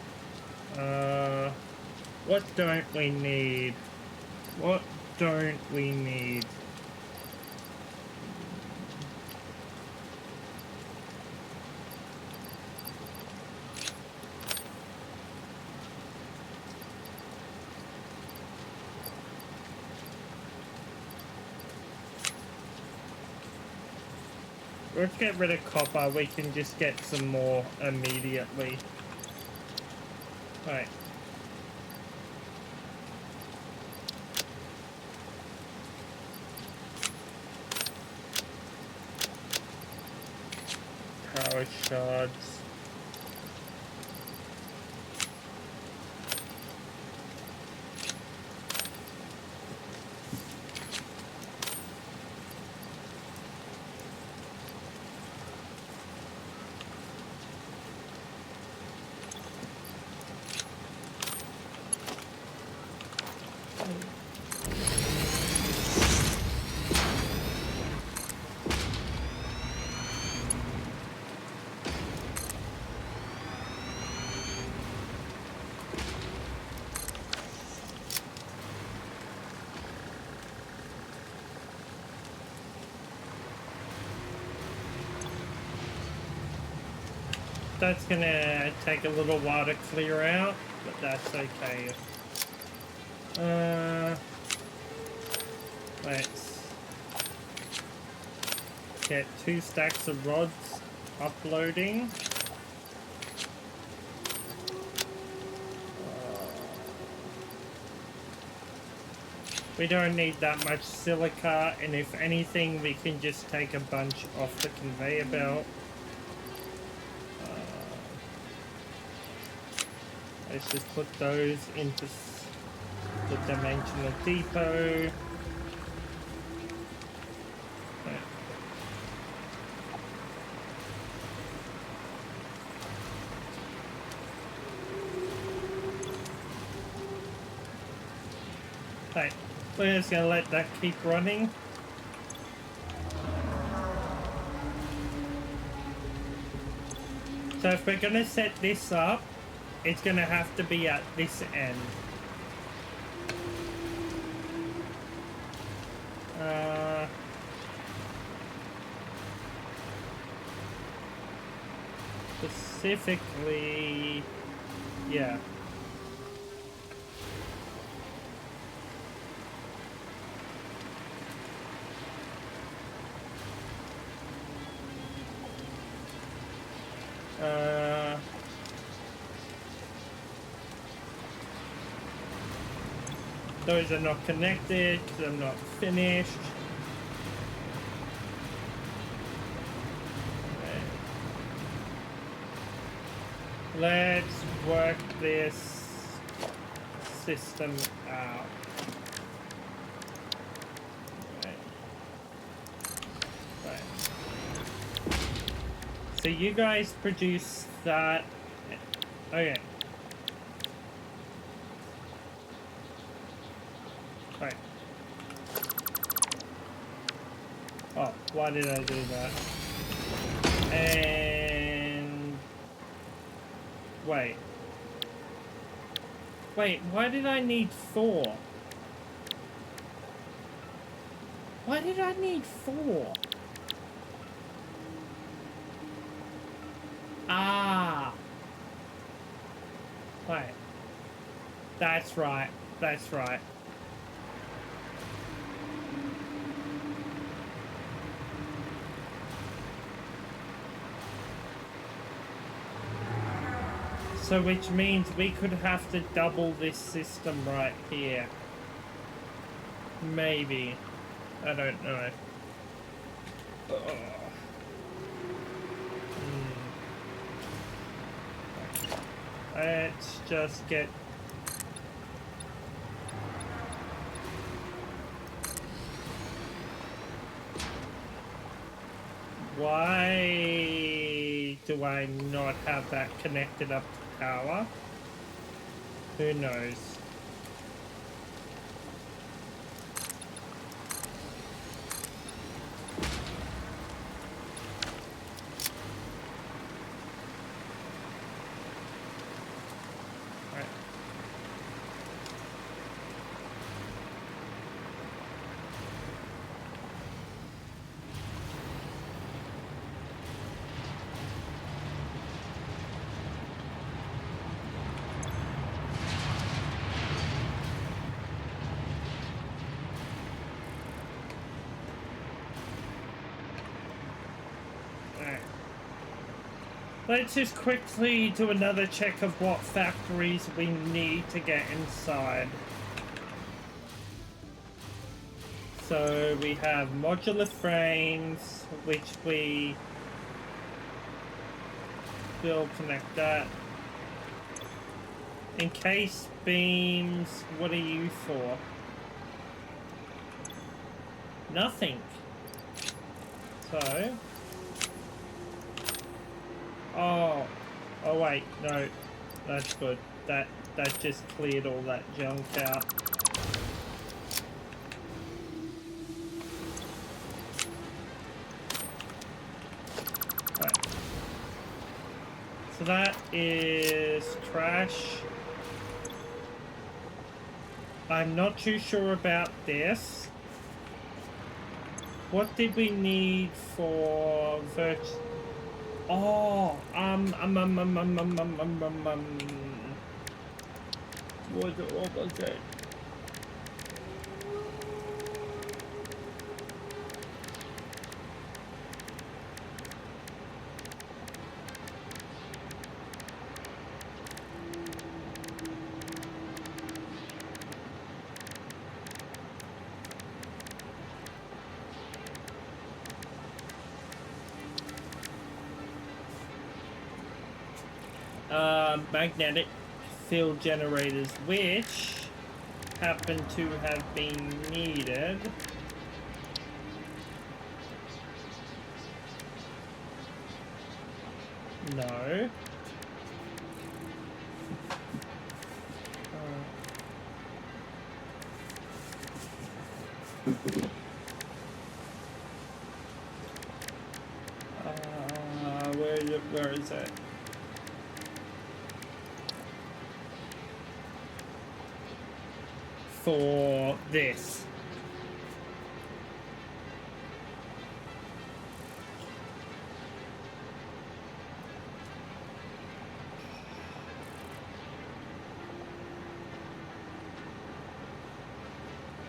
What don't we need? What don't we need? Let's get rid of copper, we can just get some more immediately. Right. Power shards. That's gonna take a little while to clear out, but that's okay. Let's get 2 stacks of rods uploading. We don't need that much silica, and if anything, we can just take a bunch off the conveyor belt. Let's just put those into the dimensional depot. Okay, we're just gonna let that keep running. So if we're gonna set this up, it's gonna have to be at this end. Specifically, yeah. Those are not connected because I'm not finished. Okay. Let's work this system out. Okay. Right. So you guys produce that. Okay. Right. Oh, why did I do that? And wait. Wait, why did I need 4? Why did I need 4? Ah. Wait. That's right. That's right. So which means we could have to double this system right here. Maybe. I don't know. Let's just get... Why do I not have that connected up to power? Who knows? Let's just quickly do another check of what factories we need to get inside. So we have modular frames, which we will connect that. Encased beams, what are you for? Nothing. So... Oh wait, no, that's good. That just cleared all that junk out. Right. So that is trash. I'm not too sure about this. What did we need for Oh, what was it? Magnetic field generators, which happen to have been needed. No. Where is it? For this.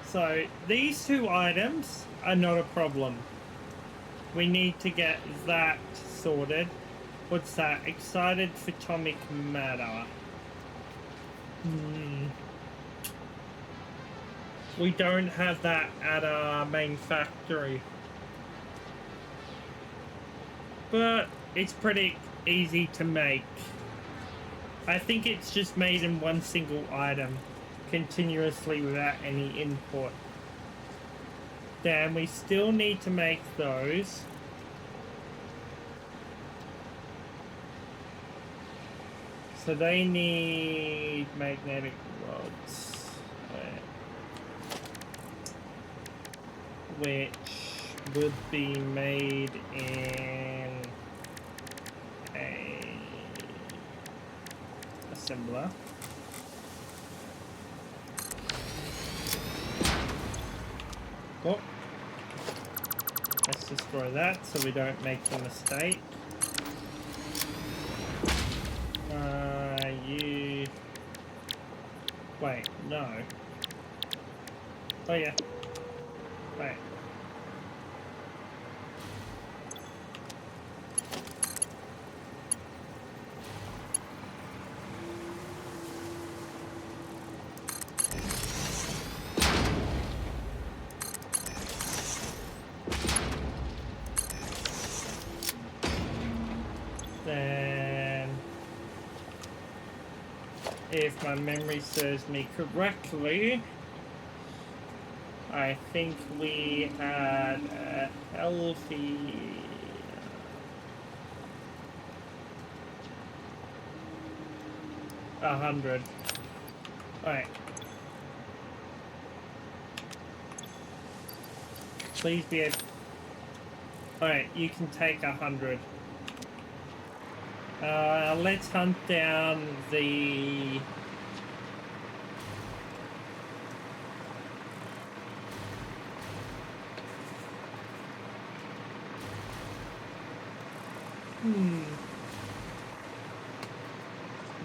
So these two items are not a problem. We need to get that sorted. What's that? Excited photomic matter. We don't have that at our main factory. But it's pretty easy to make. I think it's just made in one single item, continuously without any input. Then we still need to make those. So they need magnetic rods, which would be made in a assembler. Oh. Let's destroy that so we don't make the mistake. You... Wait, no. Oh yeah. Wait. Then, if my memory serves me correctly, I think we had a healthy... 100. Alright. Please be able... Alright, you can take 100. Let's hunt down the...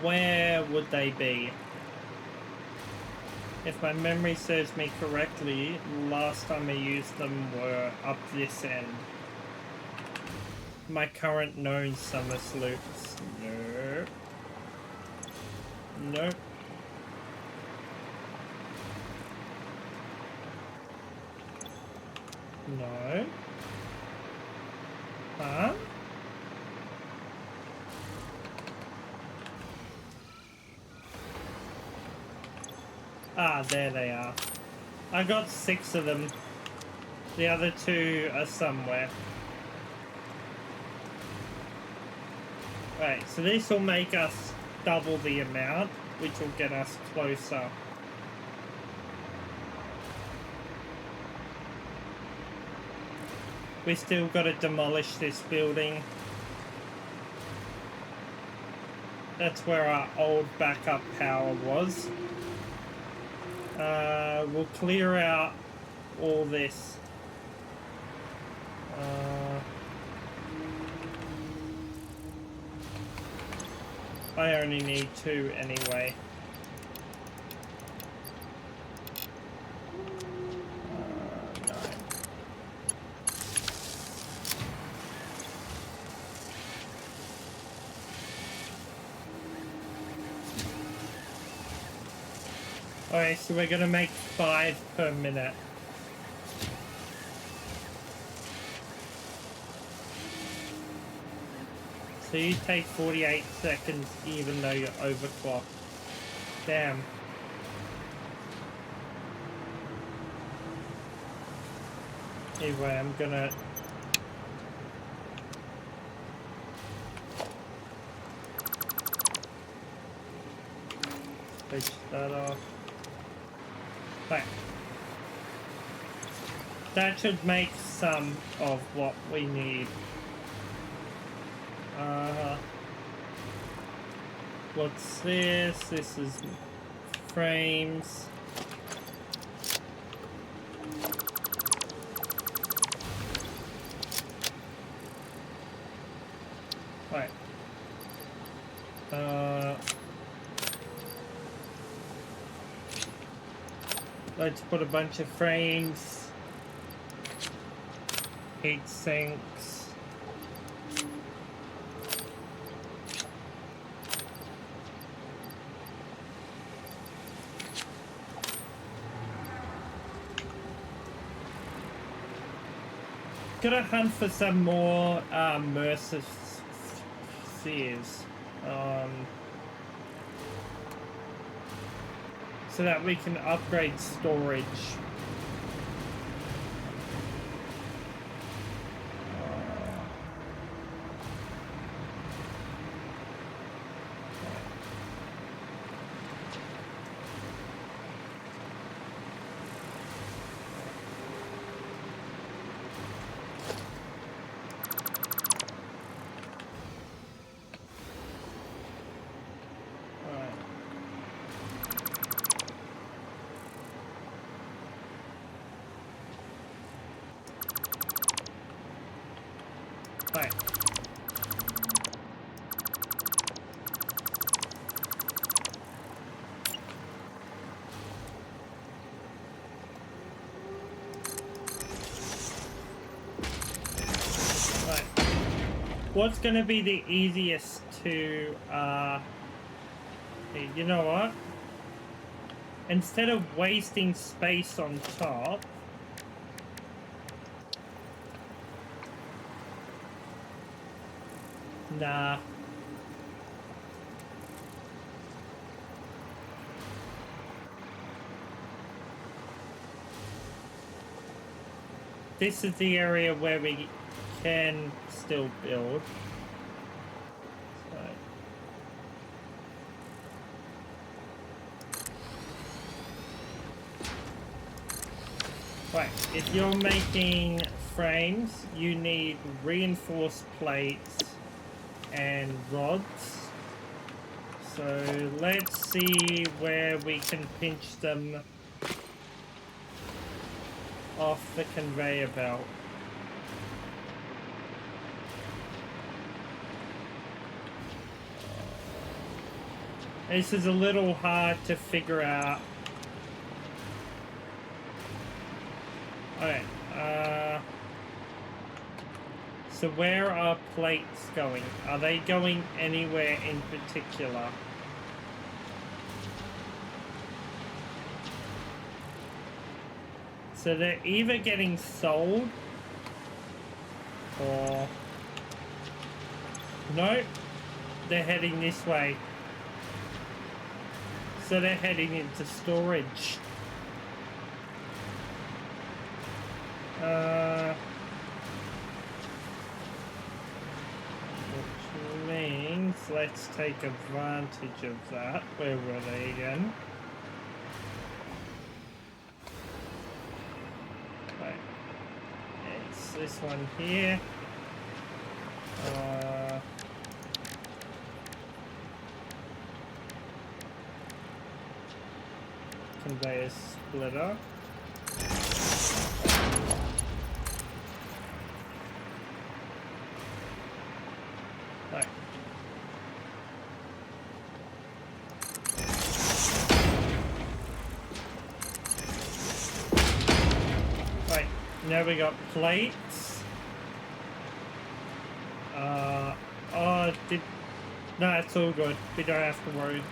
Where would they be? If my memory serves me correctly, last time I used them were up this end. my current known summer sloops. Nope. Nope. No. Huh? Ah, there they are. I got 6 of them. The other 2 are somewhere. Right, so this will make us double the amount, which will get us closer. We still got to demolish this building. That's where our old backup power was. We'll clear out all this. I only need 2 anyway. No. Alright, so we're gonna make 5 per minute. So you take 48 seconds even though you're overclocked. Damn. Anyway, I'm gonna... switch that off. Right. That should make some of what we need. What's this? This is frames. Right. Let's put a bunch of frames. Heat sinks. Gotta hunt for some more Mercer spheres, so that we can upgrade storage. What's going to be the easiest to, you know what? Instead of wasting space on top, nah. This is the area where we can still build. Right, if you're making frames, you need reinforced plates and rods. So let's see where we can pinch them off the conveyor belt. This is a little hard to figure out. Alright, So where are plates going? Are they going anywhere in particular? So they're either getting sold or... No, they're heading this way. So they're heading into storage. Which means let's take advantage of that. Where were they again? Right. It's this one here. Conveyor splitter. Right. Right, now we got plates. No, it's all good. We don't have to worry.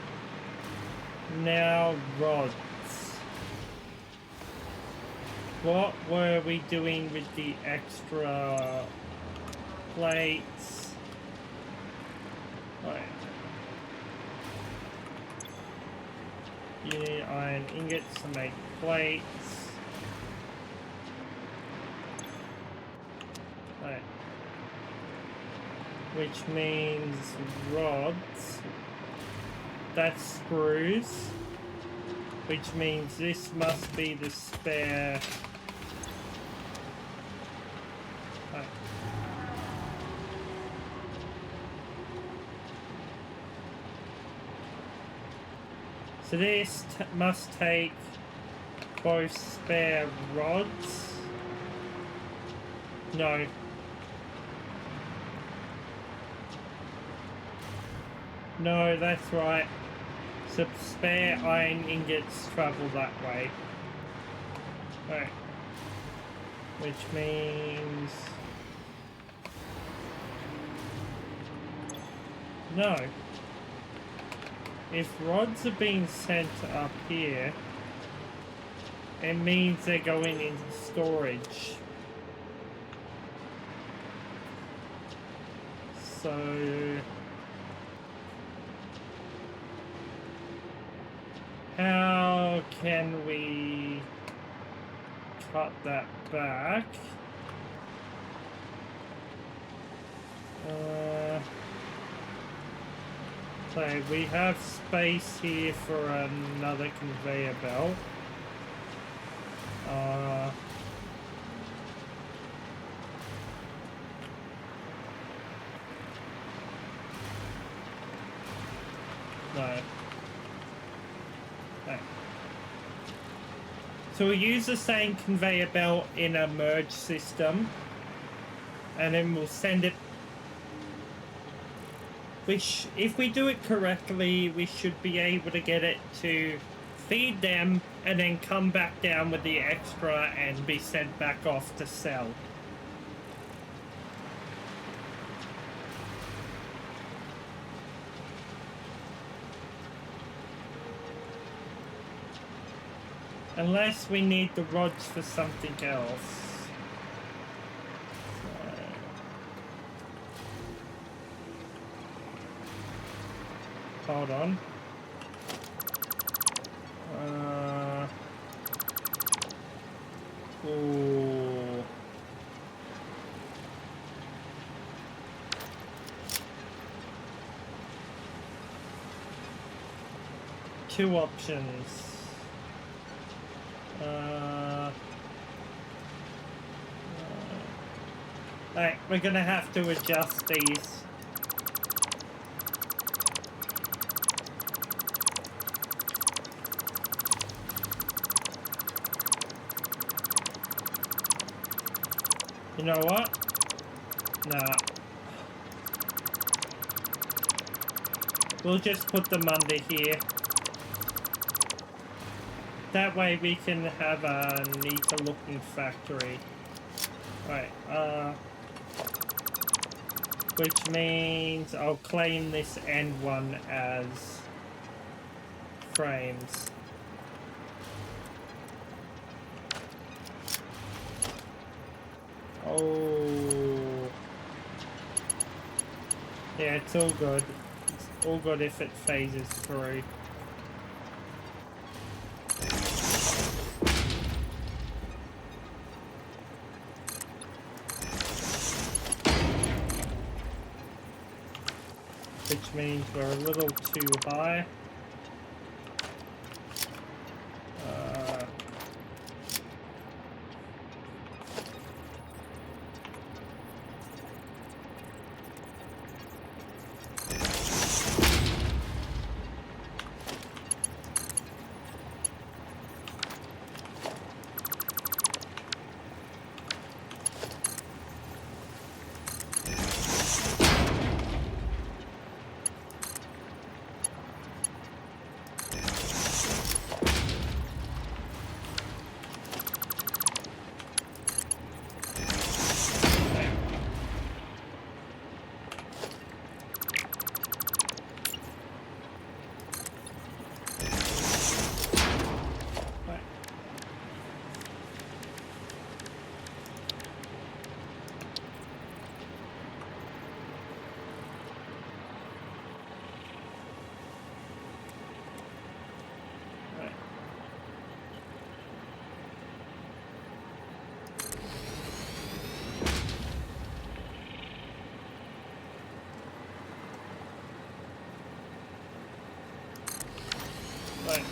Now, rods. What were we doing with the extra plates? Right. You need iron ingots to make plates. Right. Which means rods. That's screws. Which means this must be the spare. Right. So this must take both spare rods. No. No, that's right. So spare iron ingots travel that way. Right. Which means... No. If rods are being sent up here, it means they're going into storage. So... how can we cut that back? So we have space here for another conveyor belt. No. So we'll use the same conveyor belt in a merge system, and then we'll send it. If we do it correctly, we should be able to get it to feed them and then come back down with the extra and be sent back off to sell. Unless we need the rods for something else. Hold on. Ooh. Two options. Alright, we're gonna have to adjust these. You know what? Nah. We'll just put them under here. That way we can have a neater looking factory. Right, which means I'll claim this end one as frames. Oh. Yeah, it's all good. It's all good if it phases through. Which means we're a little too high. Right.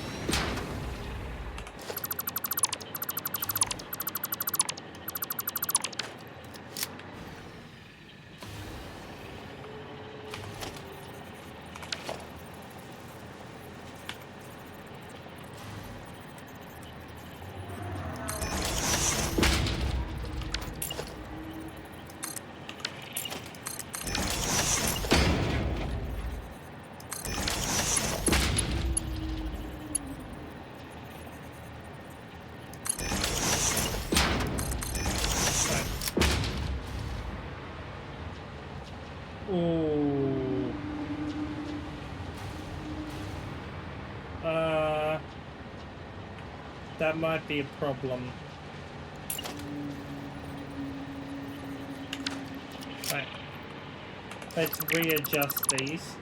Ooh. That might be a problem. Right. Let's readjust these.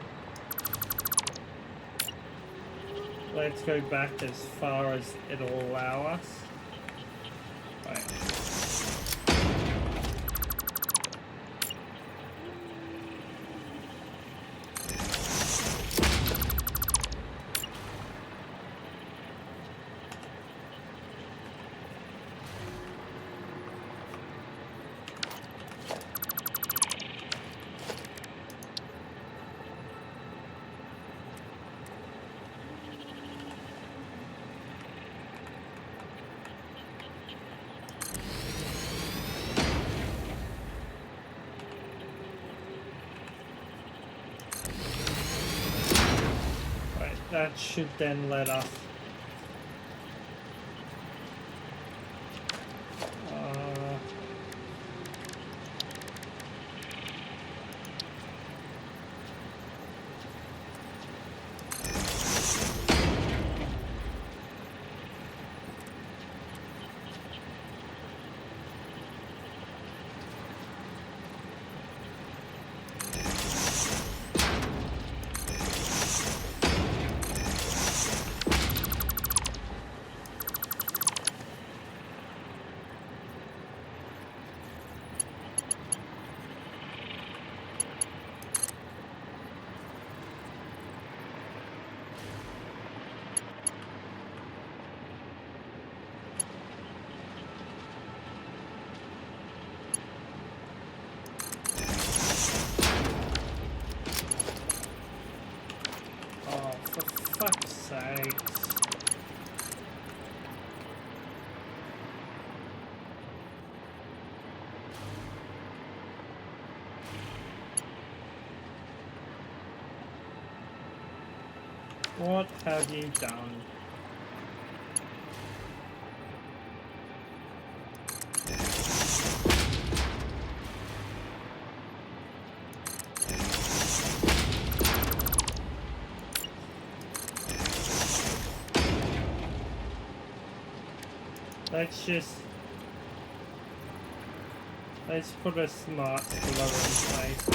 Let's go back as far as it'll allow us. Right. That should then let us fuck's sake. What have you done? Let's put a smart splitter in place.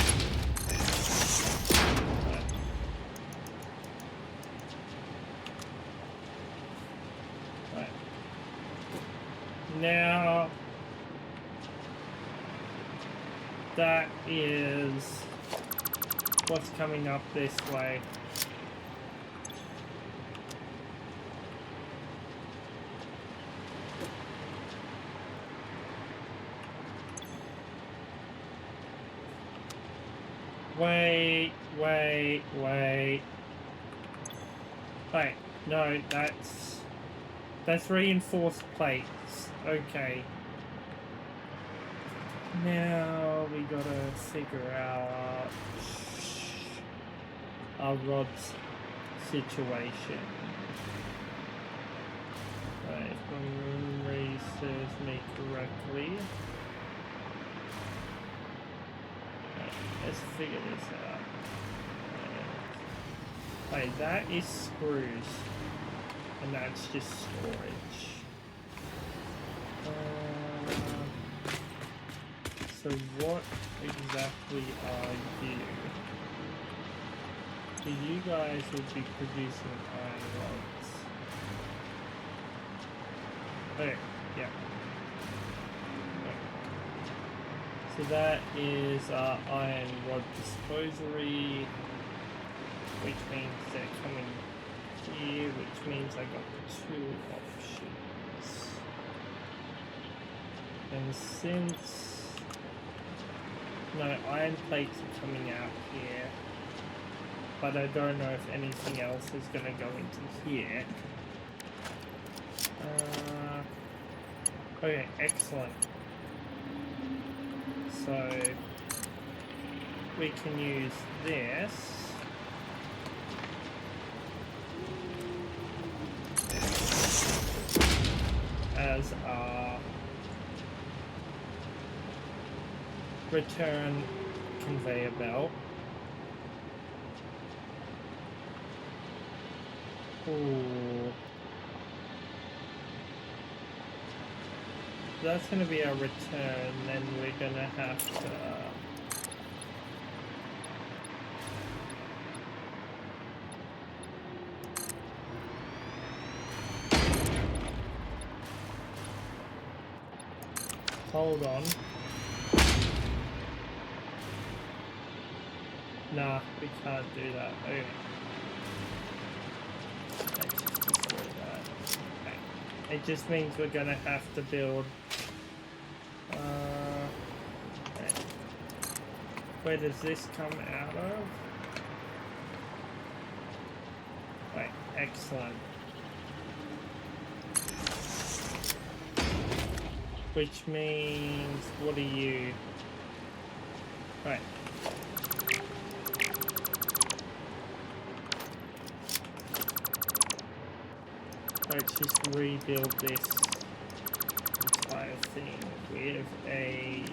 Right. Now that is what's coming up this way. Wait. Wait, no, that's reinforced plates. Okay. Now we gotta figure out our rod's situation. Right, if my memory serves me correctly. Let's figure this out. Wait, that is screws, and that's just storage. So what exactly are you? So you guys would be producing iron rods. Okay, yeah. So that is our iron rod disposery, which means they're coming here, which means I got 2 options. And since no iron plates are coming out here, but I don't know if anything else is going to go into here. Okay, excellent. So we can use this as our return conveyor belt. Ooh. That's going to be our return, then we're going to have to hold on. Nah, we can't do that. Okay. Let's just destroy that. Okay. It just means we're going to have to build okay. Where does this come out of? Right, excellent. Which means, what are you? Right. Let's just rebuild this entire thing with a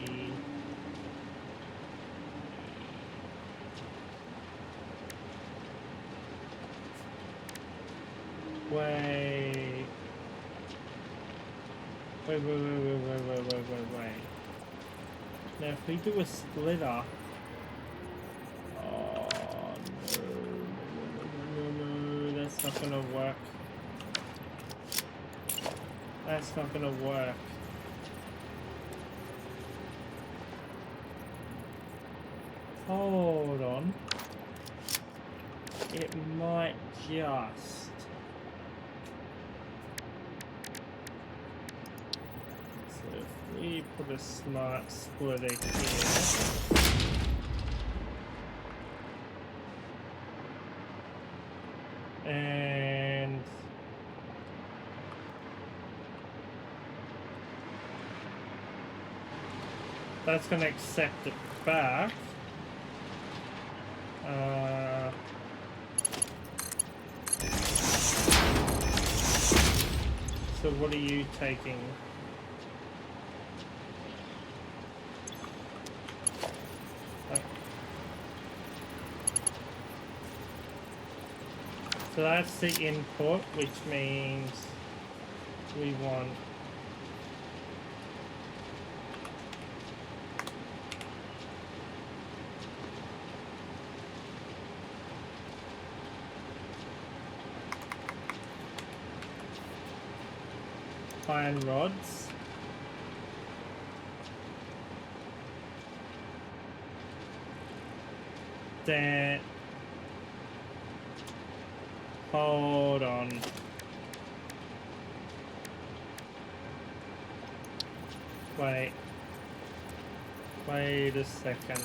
wait. Now if we do a splitter, oh no, that's not gonna work. That's not gonna work. Hold on. It might just. So if we put a smart splitter here. And that's going to accept it back. So what are you taking? So that's the input, which means we want iron rods. Then hold on. Wait a second.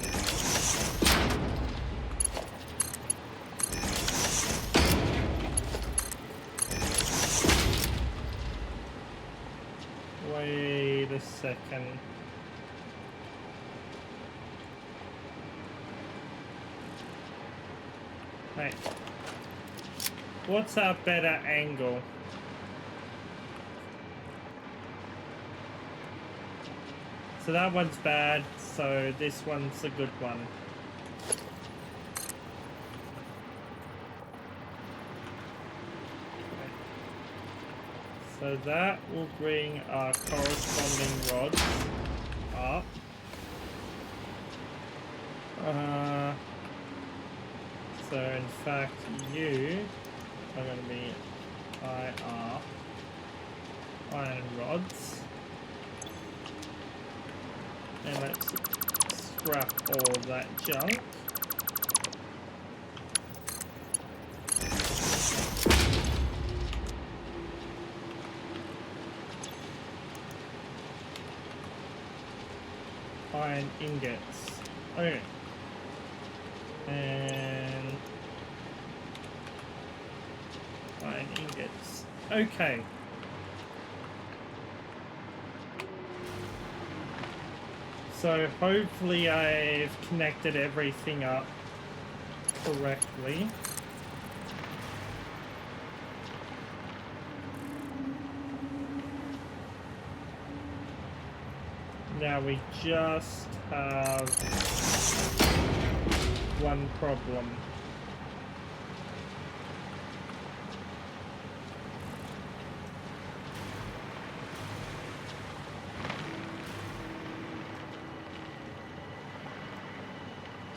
Wait a second. Wait. What's our better angle? So that one's bad, so this one's a good one. So that will bring our corresponding rods up. So in fact you are going to be IR iron rods. And let's scrap all of that junk. Iron ingots. Okay. And iron ingots. Okay. So hopefully I've connected everything up correctly. Now we just have one problem.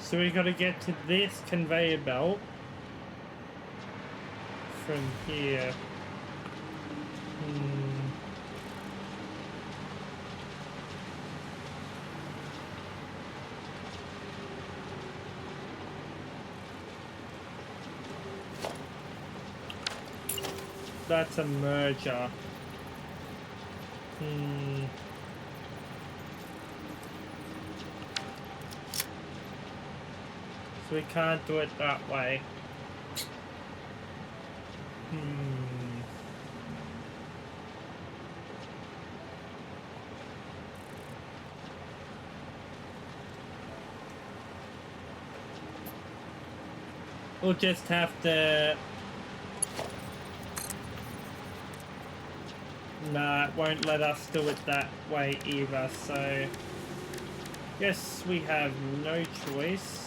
So we got to get to this conveyor belt from here. That's a merger. So we can't do it that way. We'll just have to... Nah, it won't let us do it that way either, so... Guess we have no choice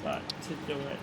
but to do it.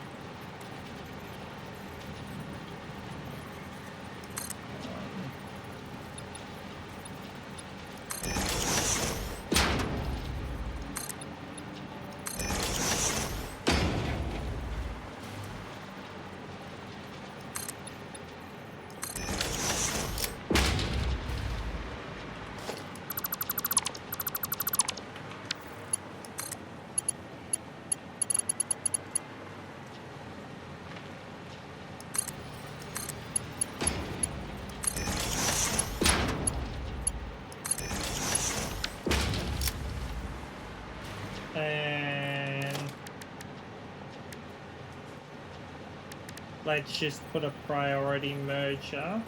And let's just put a priority merger.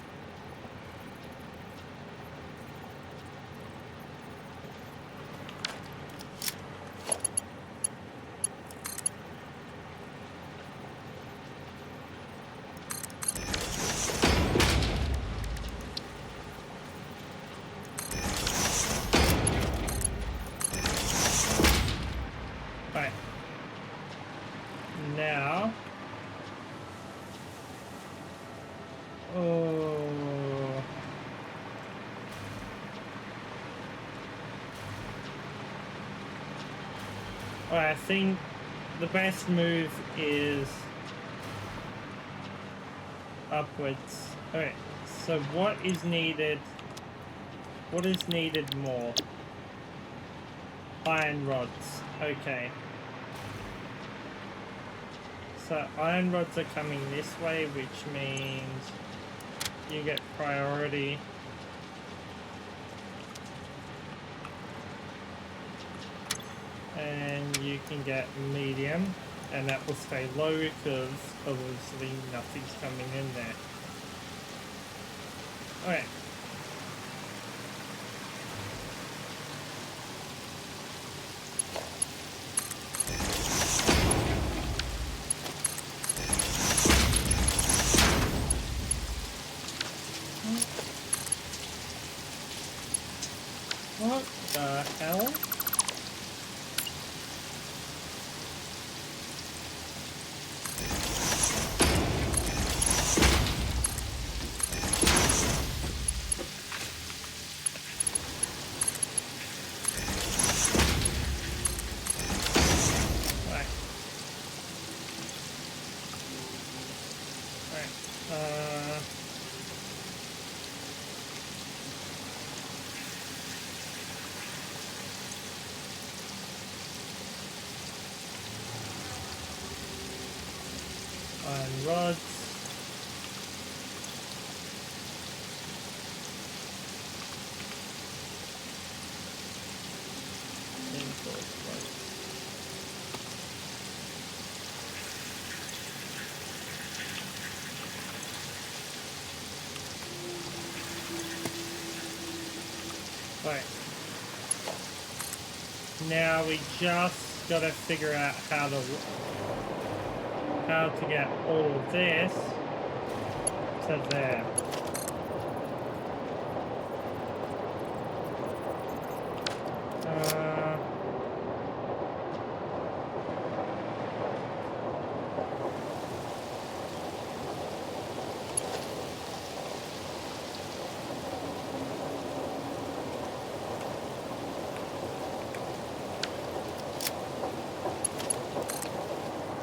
Now, I think the best move is upwards. Okay, so what is needed? What is needed more? Iron rods. Okay. So iron rods are coming this way, which means you get priority. And you can get medium, and that will stay low because obviously nothing's coming in there. Alright. What the hell? Iron rods. Right. Now we just gotta figure out how to get all of this to there.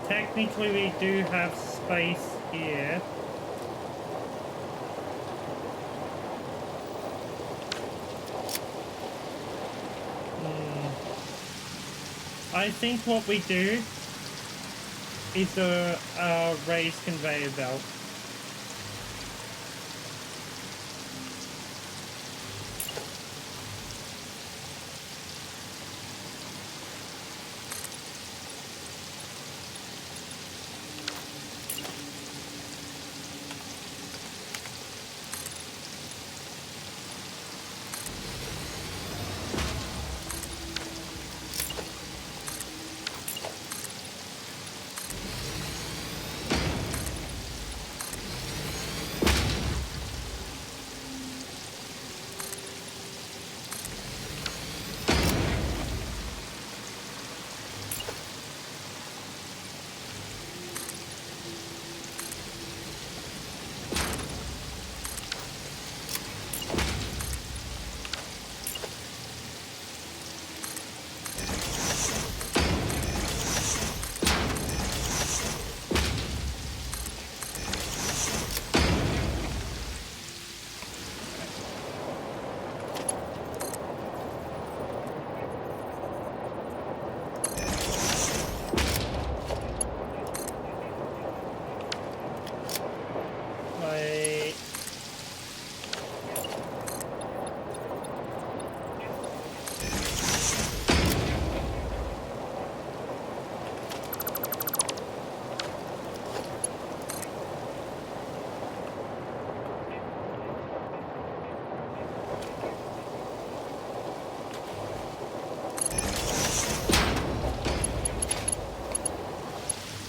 Technically we do have space here. I think what we do is a raised conveyor belt.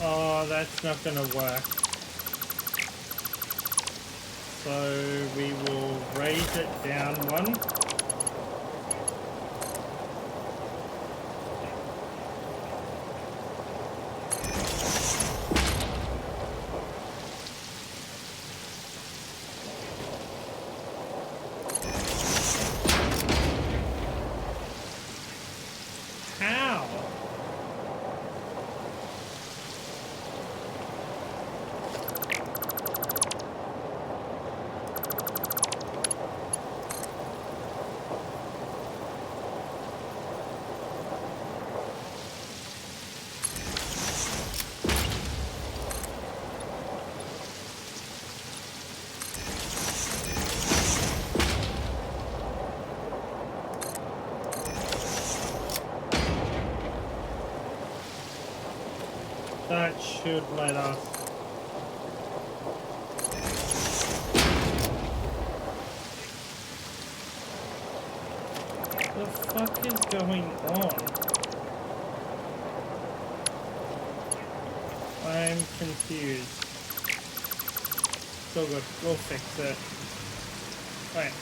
Oh, that's not gonna work. So we will raise it down one. How? should let us. What the fuck is going on? I'm confused. Still good. We'll fix it. Right.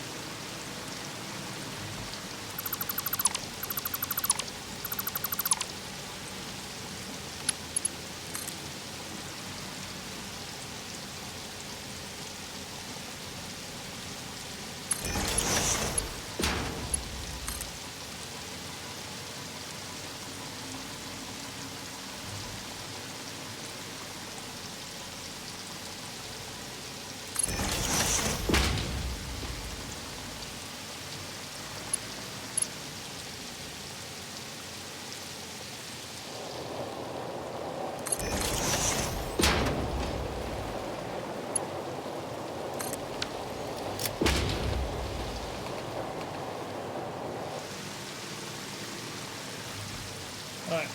Right.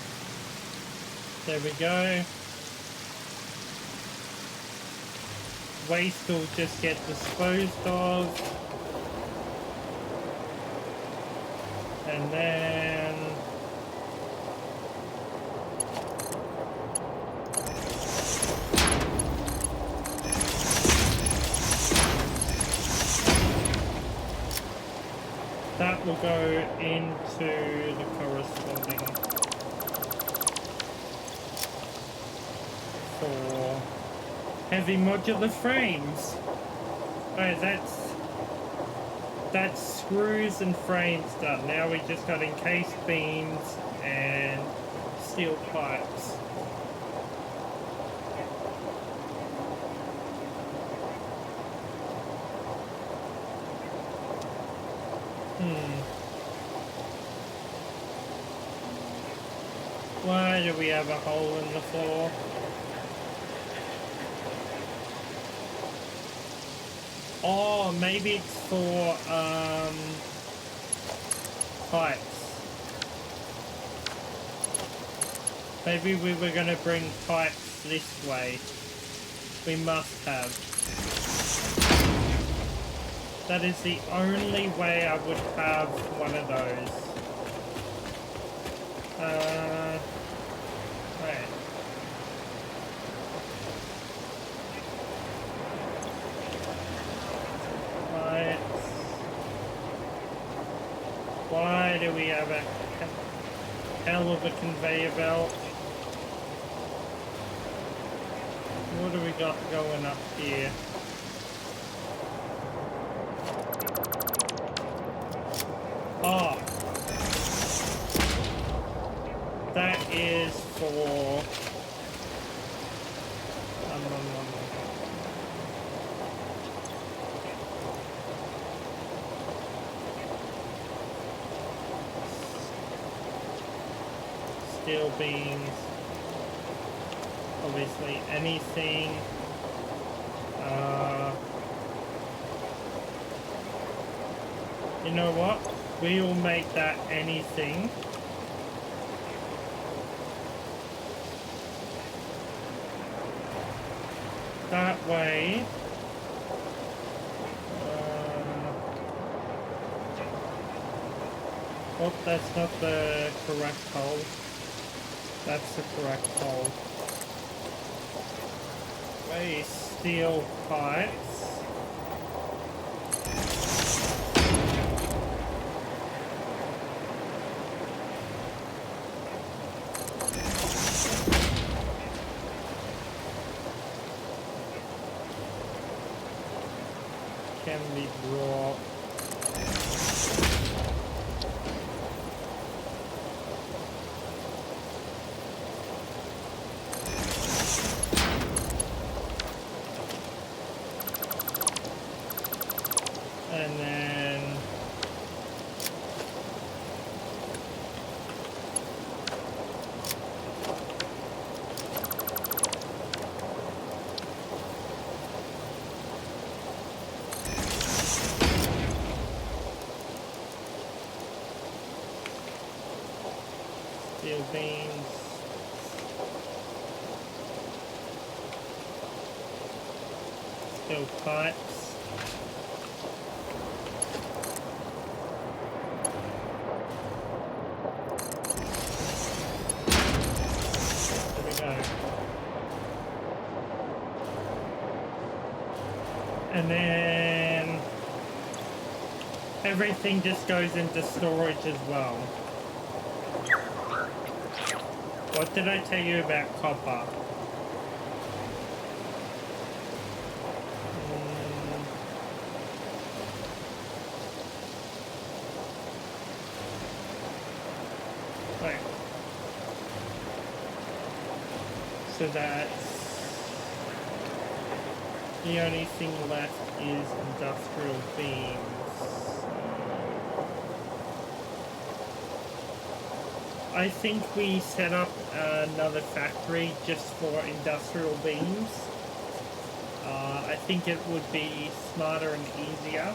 There we go. Waste will just get disposed of. And then that will go into the corresponding for heavy modular frames. Alright, that's screws and frames done. Now we just got encased beams and steel pipes. Why do we have a hole in the floor? Oh, maybe it's for pipes. Maybe we were going to bring pipes this way. We must have. That is the only way I would have one of those. Right. Why do we have a hell of a conveyor belt? What do we got going up here? Oh, that is for steel beams, obviously anything, you know what, we'll make that anything. That way, oh, that's not the correct hole. That's the correct hole. Waste steel pipes. Can be brought. And then steel beams. Build pipes. There we go. And then everything just goes into storage as well. What did I tell you about copper? Wait. So that's the only thing left is industrial beams. I think we set up another factory just for industrial beams. I think it would be smarter and easier.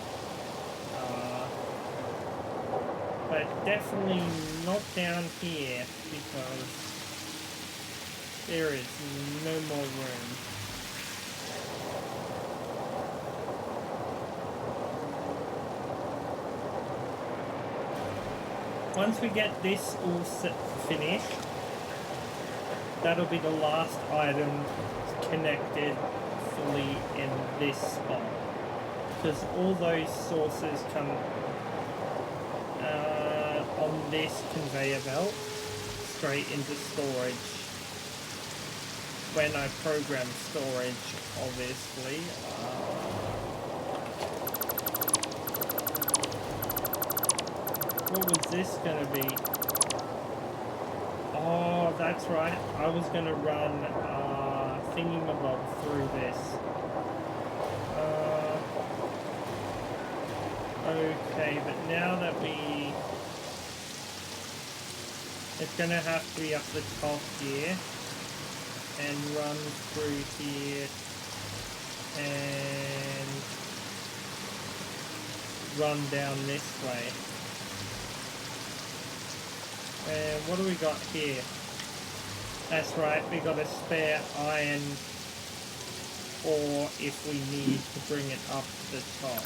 But definitely not down here because there is no more room. Once we get this all finished, that'll be the last item connected fully in this spot. Because all those sources come on this conveyor belt straight into storage. When I program storage, obviously. What was this gonna be? Oh, that's right. I was gonna run thingamabob through this. Okay, but now that it's gonna have to be up the top here and run through here and run down this way. And what do we got here? That's right, we got a spare iron ore if we need to bring it up to the top.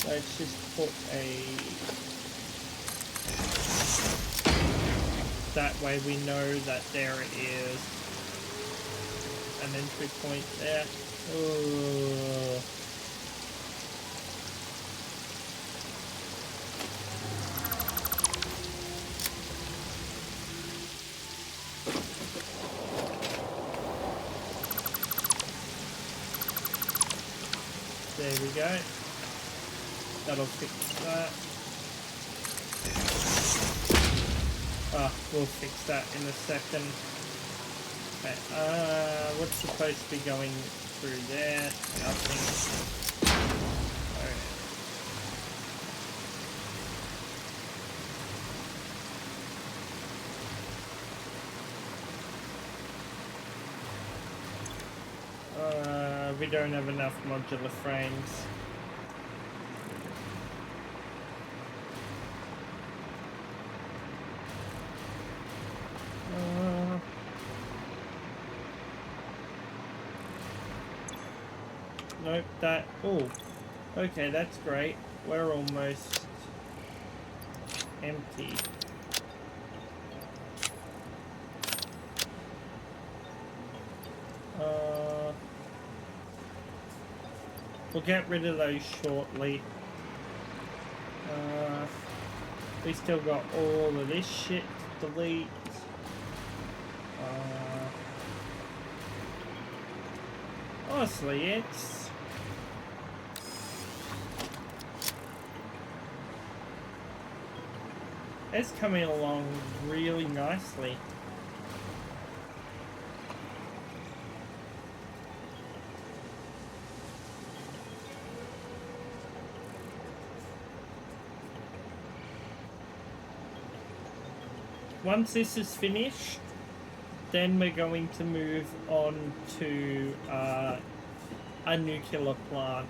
Let's just put that way we know that there it is. An entry point there. Ooh. There we go. That'll fix that. We'll fix that in a second. Okay, what's supposed to be going through there? Nothing. Okay. We don't have enough modular frames. Nope, oh, okay, that's great. We're almost empty. We'll get rid of those shortly. We still got all of this shit to delete. Honestly, it's coming along really nicely. Once this is finished, then we're going to move on to a nuclear plant,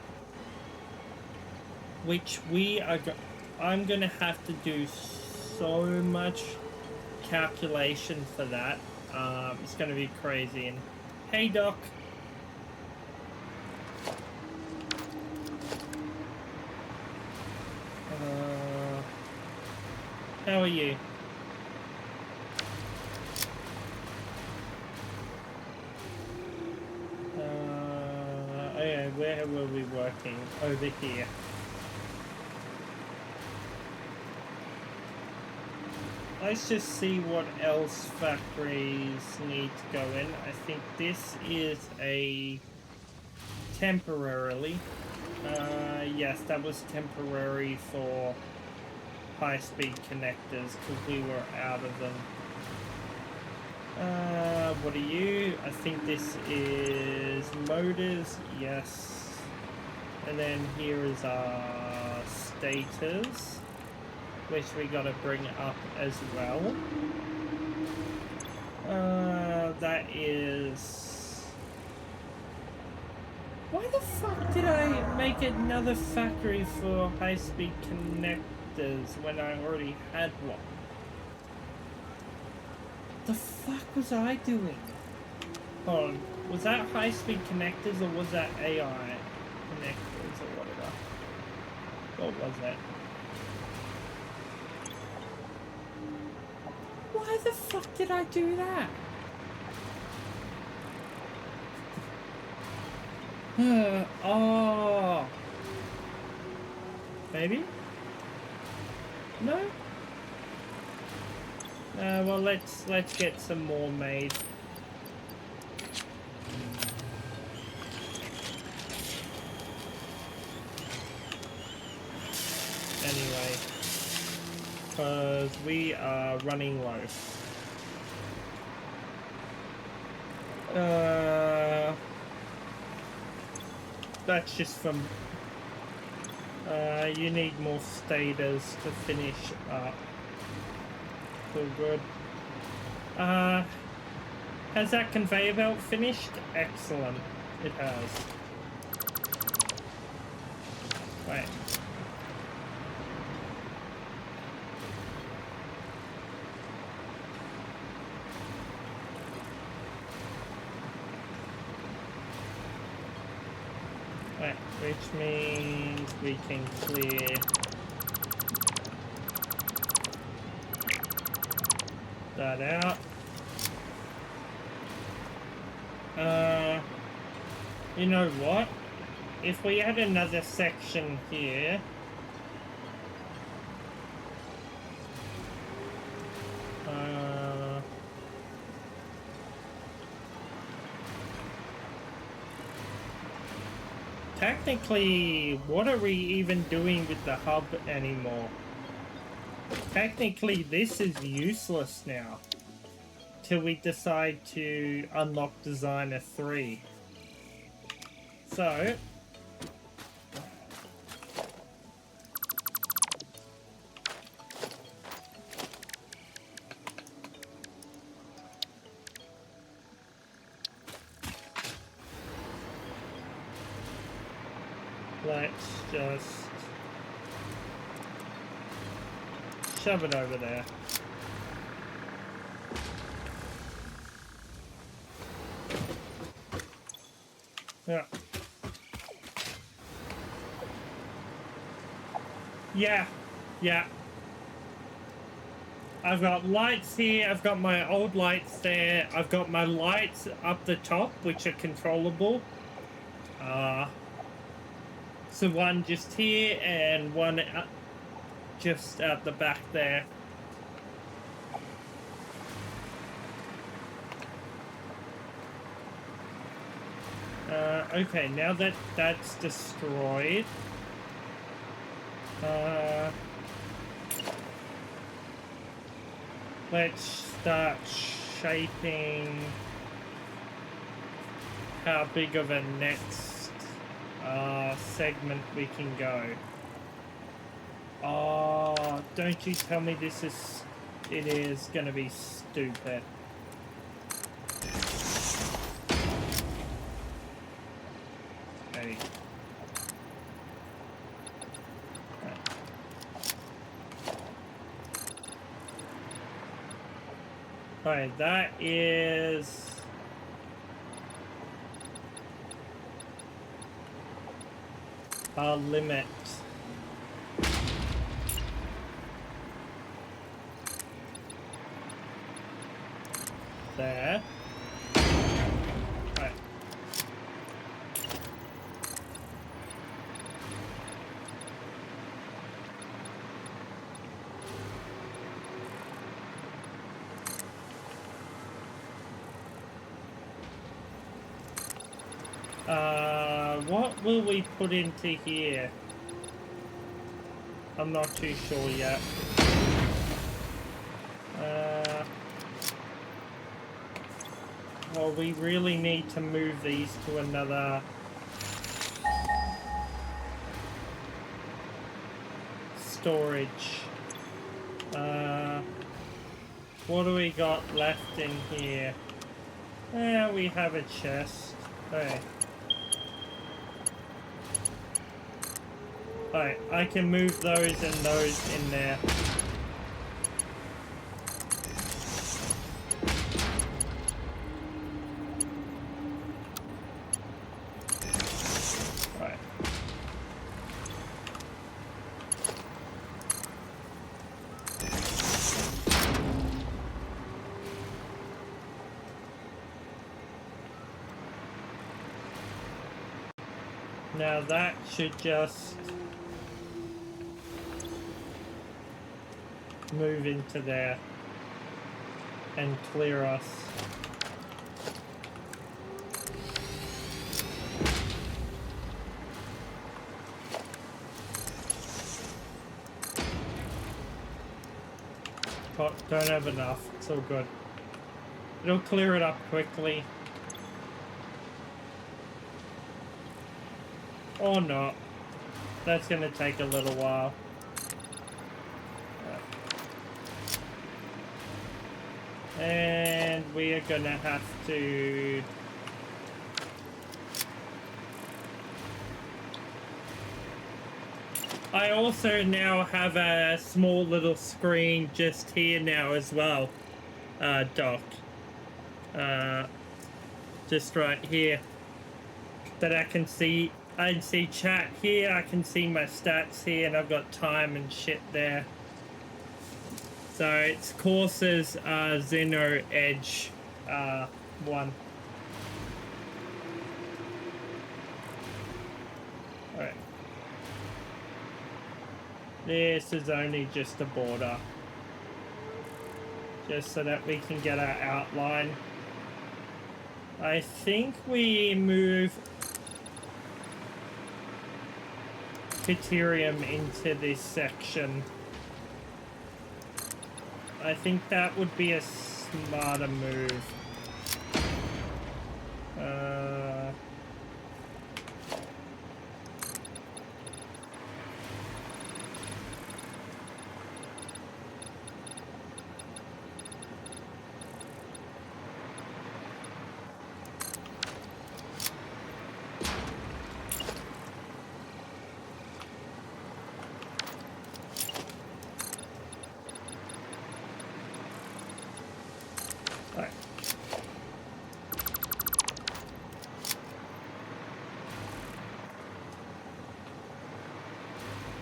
which I'm going to have to do so much calculation for that. It's going to be crazy. And hey, Doc. How are you? Okay, where were we working? Over here. Let's just see what else factories need to go in. I think this is a temporarily. Yes, that was temporary for high-speed connectors because we were out of them. What are you? I think this is motors. Yes. And then here is our stators, which we gotta bring up as well. That is... Why the fuck did I make another factory for high-speed connectors when I already had one? The fuck was I doing? Hold on, was that high-speed connectors or was that AI connectors or whatever? What was that? Why the fuck did I do that? Oh. Maybe? No? Well, let's get some more made. Anyway, because we are running low. That's just from... you need more stators to finish up. So good. Has that conveyor belt finished? Excellent. It has. Right. Right, which means we can clear that out. You know what? If we add another section here, technically, what are we even doing with the hub anymore? Technically, this is useless now. Till we decide to unlock Designer 3. So... let's just... shove it over there. Yeah. I've got lights here, I've got my old lights there, I've got my lights up the top, which are controllable. So one just here, and one just at the back there. Okay, now that that's destroyed, let's start shaping how big of a next segment we can go. Oh, don't you tell me this is... it is gonna be stupid. Alright, that is... our limit. There. Right. What will we put into here? I'm not too sure yet. Well, we really need to move these to another storage. What do we got left in here? Yeah, we have a chest. Okay. Alright, I can move those and those in there. Right. Now that should just move into there and clear us. Oh, don't have enough. It's all good. It'll clear it up quickly. Or not. That's gonna take a little while. And we are gonna have to... I also now have a small little screen just here now as well, Doc. Just right here. That I can see. I can see chat here, I can see my stats here, and I've got time and shit there. So it's courses Xeno Edge 1. Alright. This is only just a border. Just so that we can get our outline. I think we move Deuterium into this section. I think that would be a smarter move.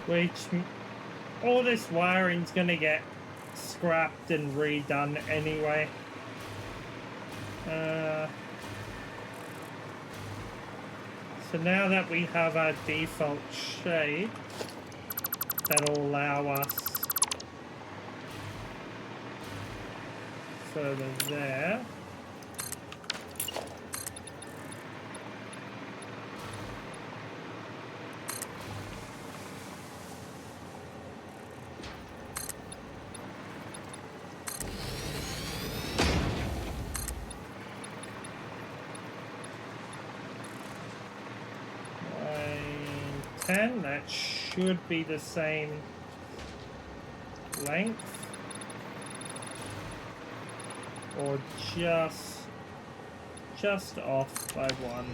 Which, all this wiring's gonna get scrapped and redone anyway. So now that we have our default shape, that'll allow us further there. That should be the same length, or just off by 1.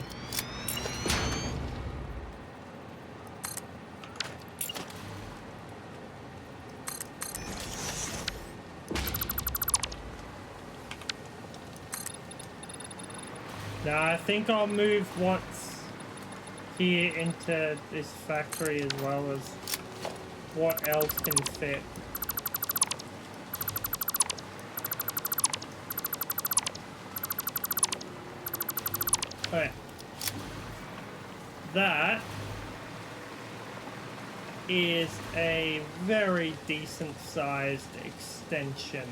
Now I think I'll move what's here into this factory as well as what else can fit. Okay. That is a very decent sized extension.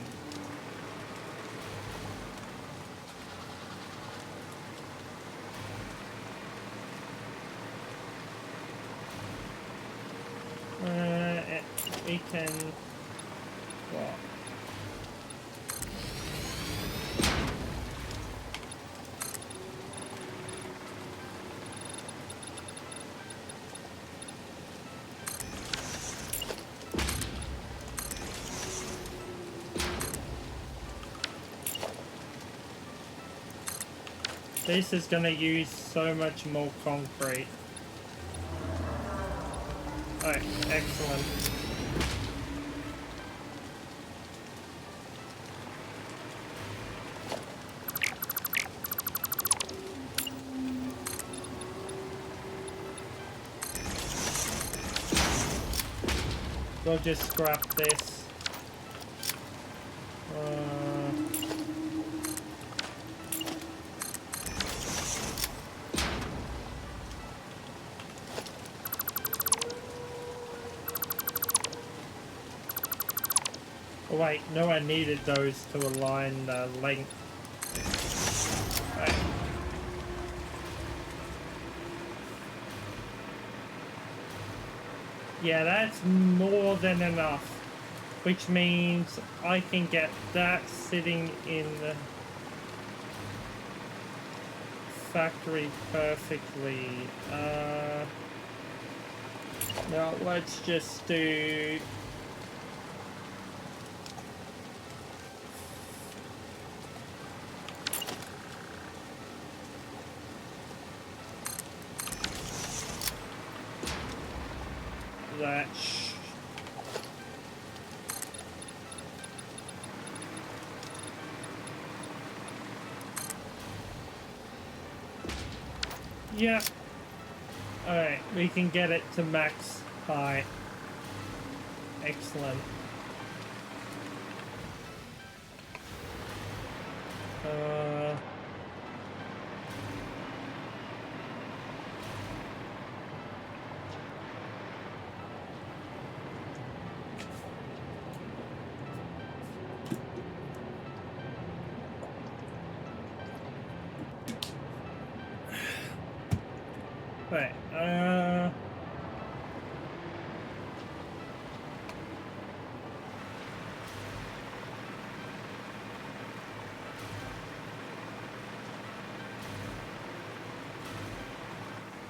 We can what? This is going to use so much more concrete. Oh, excellent. We'll just scrap this. Oh wait, no, I needed those to align the length. Right. Yeah, that's more than enough, which means I can get that sitting in the factory perfectly. Now let's just do that. Yeah. Alright, we can get it to max height. Excellent. Right,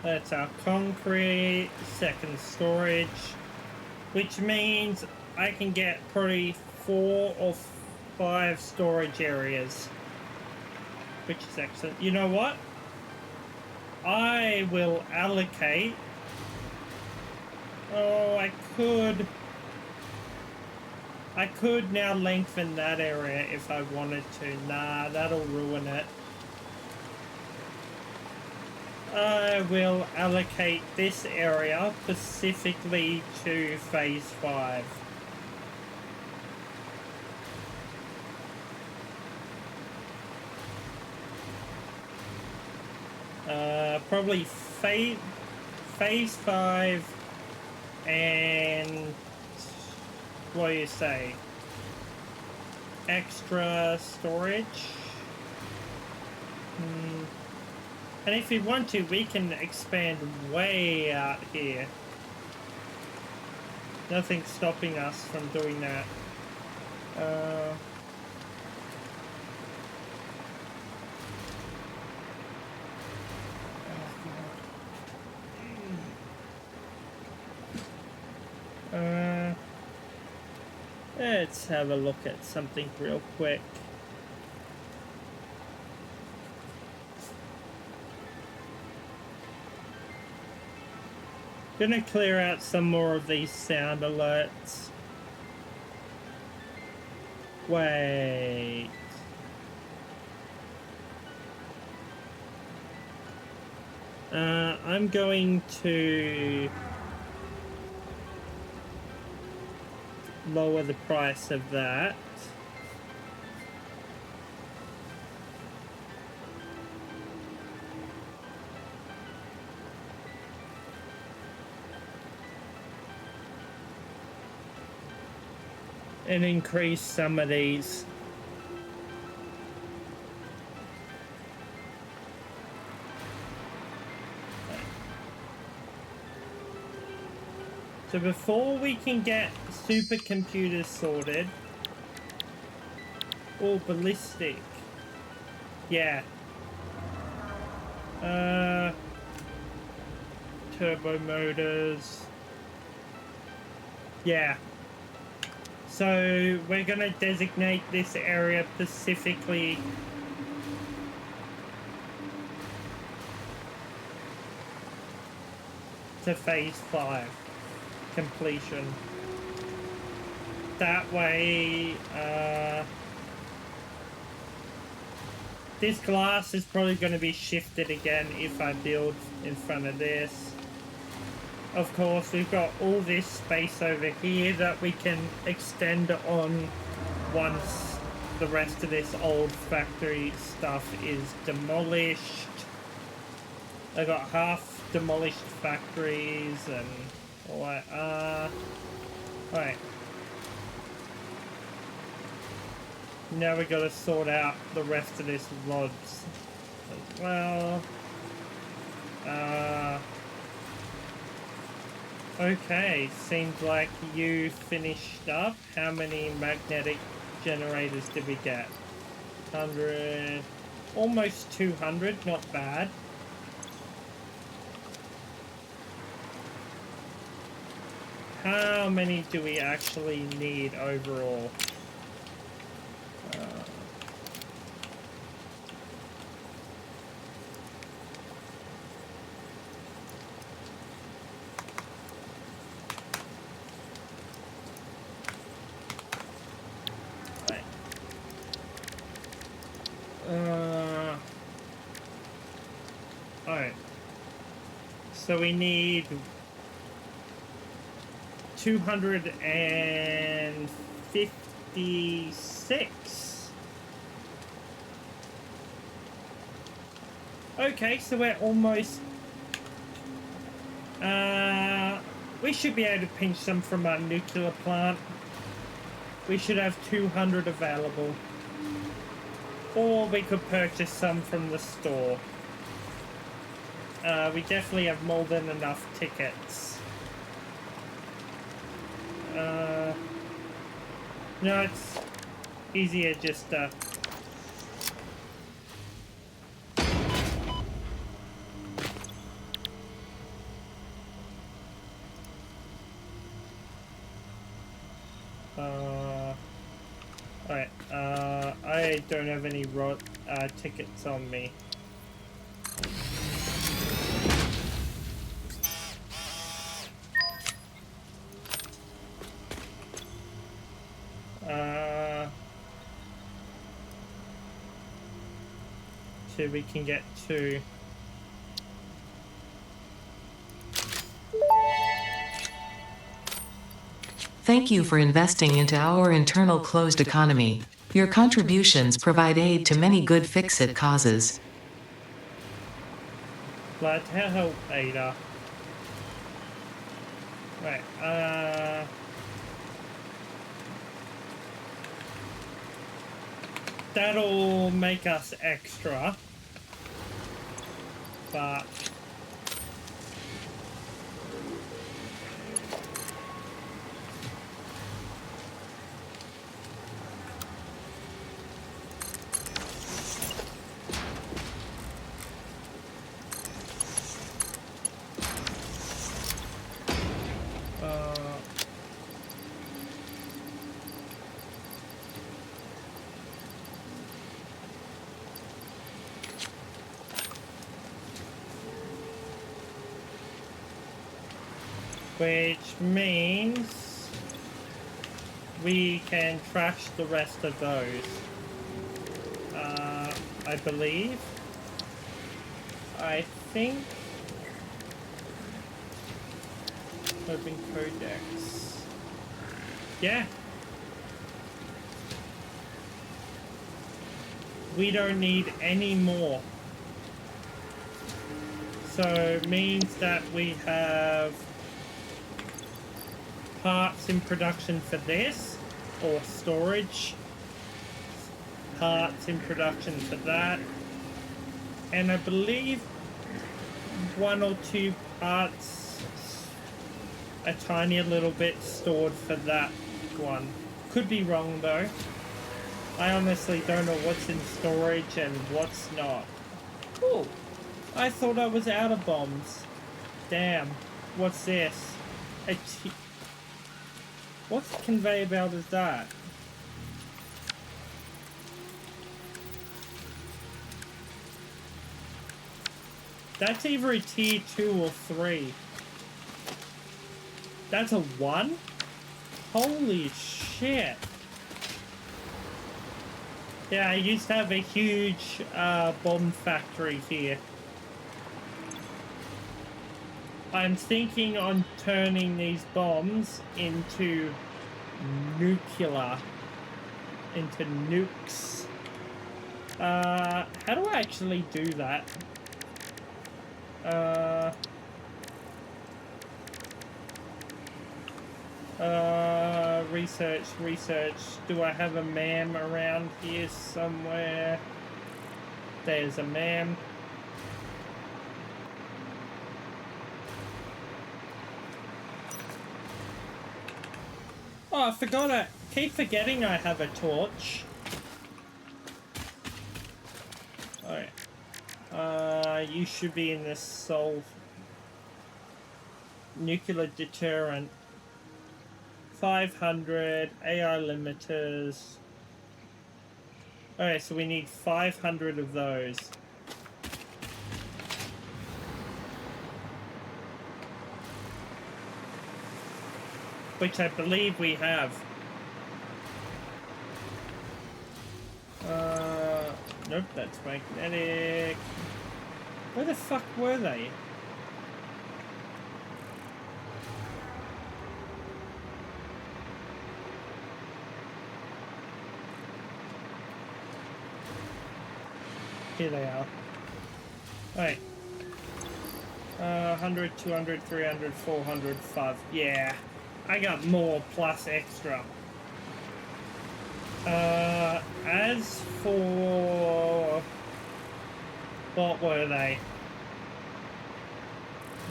that's our concrete, second storage, which means I can get probably 4 or 5 storage areas, which is excellent. You know what? I will allocate. Oh, I could now lengthen that area if I wanted to. Nah, that'll ruin it. I will allocate this area specifically to phase 5. Probably phase 5 and what do you say? Extra storage. And if we want to, we can expand way out here. Nothing's stopping us from doing that. Let's have a look at something real quick. Gonna clear out some more of these sound alerts. Wait. I'm going to lower the price of that. And increase some of these. So before we can get supercomputers sorted, or ballistic, yeah. Turbo motors. Yeah. So we're gonna designate this area specifically to phase 5 completion. That way, this glass is probably going to be shifted again if I build in front of this. Of course, we've got all this space over here that we can extend on once the rest of this old factory stuff is demolished. I got half demolished factories and all that. Alright. Now we gotta sort out the rest of this logs as well. Okay, seems like you finished up. How many magnetic generators did we get? 100, almost 200, not bad. How many do we actually need overall? Alright. So we need 256. Okay, so we're almost... we should be able to pinch some from our nuclear plant. We should have 200 available. Or we could purchase some from the store. We definitely have more than enough tickets. No, it's easier just alright, I don't have any tickets on me. So we can get to... Thank you for investing into our internal closed economy. Your contributions provide aid to many good fix-it causes. Glad to help, Ada. Right, that'll make us extra. But... which means we can trash the rest of those. I believe. I think Open codex. Yeah. We don't need any more. So it means that we have parts in production for this, or storage. Parts in production for that. And I believe 1 or 2 parts, a tiny little bit stored for that one. Could be wrong though. I honestly don't know what's in storage and what's not. Cool. I thought I was out of bombs. Damn. What's this? What conveyor belt is that? That's either a tier 2 or 3. That's a 1? Holy shit. Yeah, I used to have a huge bomb factory here. I'm thinking on turning these bombs into nuclear. Into nukes. How do I actually do that? Research. Do I have a ma'am around here somewhere? There's a ma'am. Oh, I forgot it. Keep forgetting I have a torch. Alright. You should be in this soul. Nuclear deterrent. 500 AI limiters. Okay, so we need 500 of those. Which I believe we have. Nope, that's magnetic. Where the fuck were they? Here they are. Alright. 100, 200, 300, 400, 5. Yeah. I got more plus extra. As for... What were they?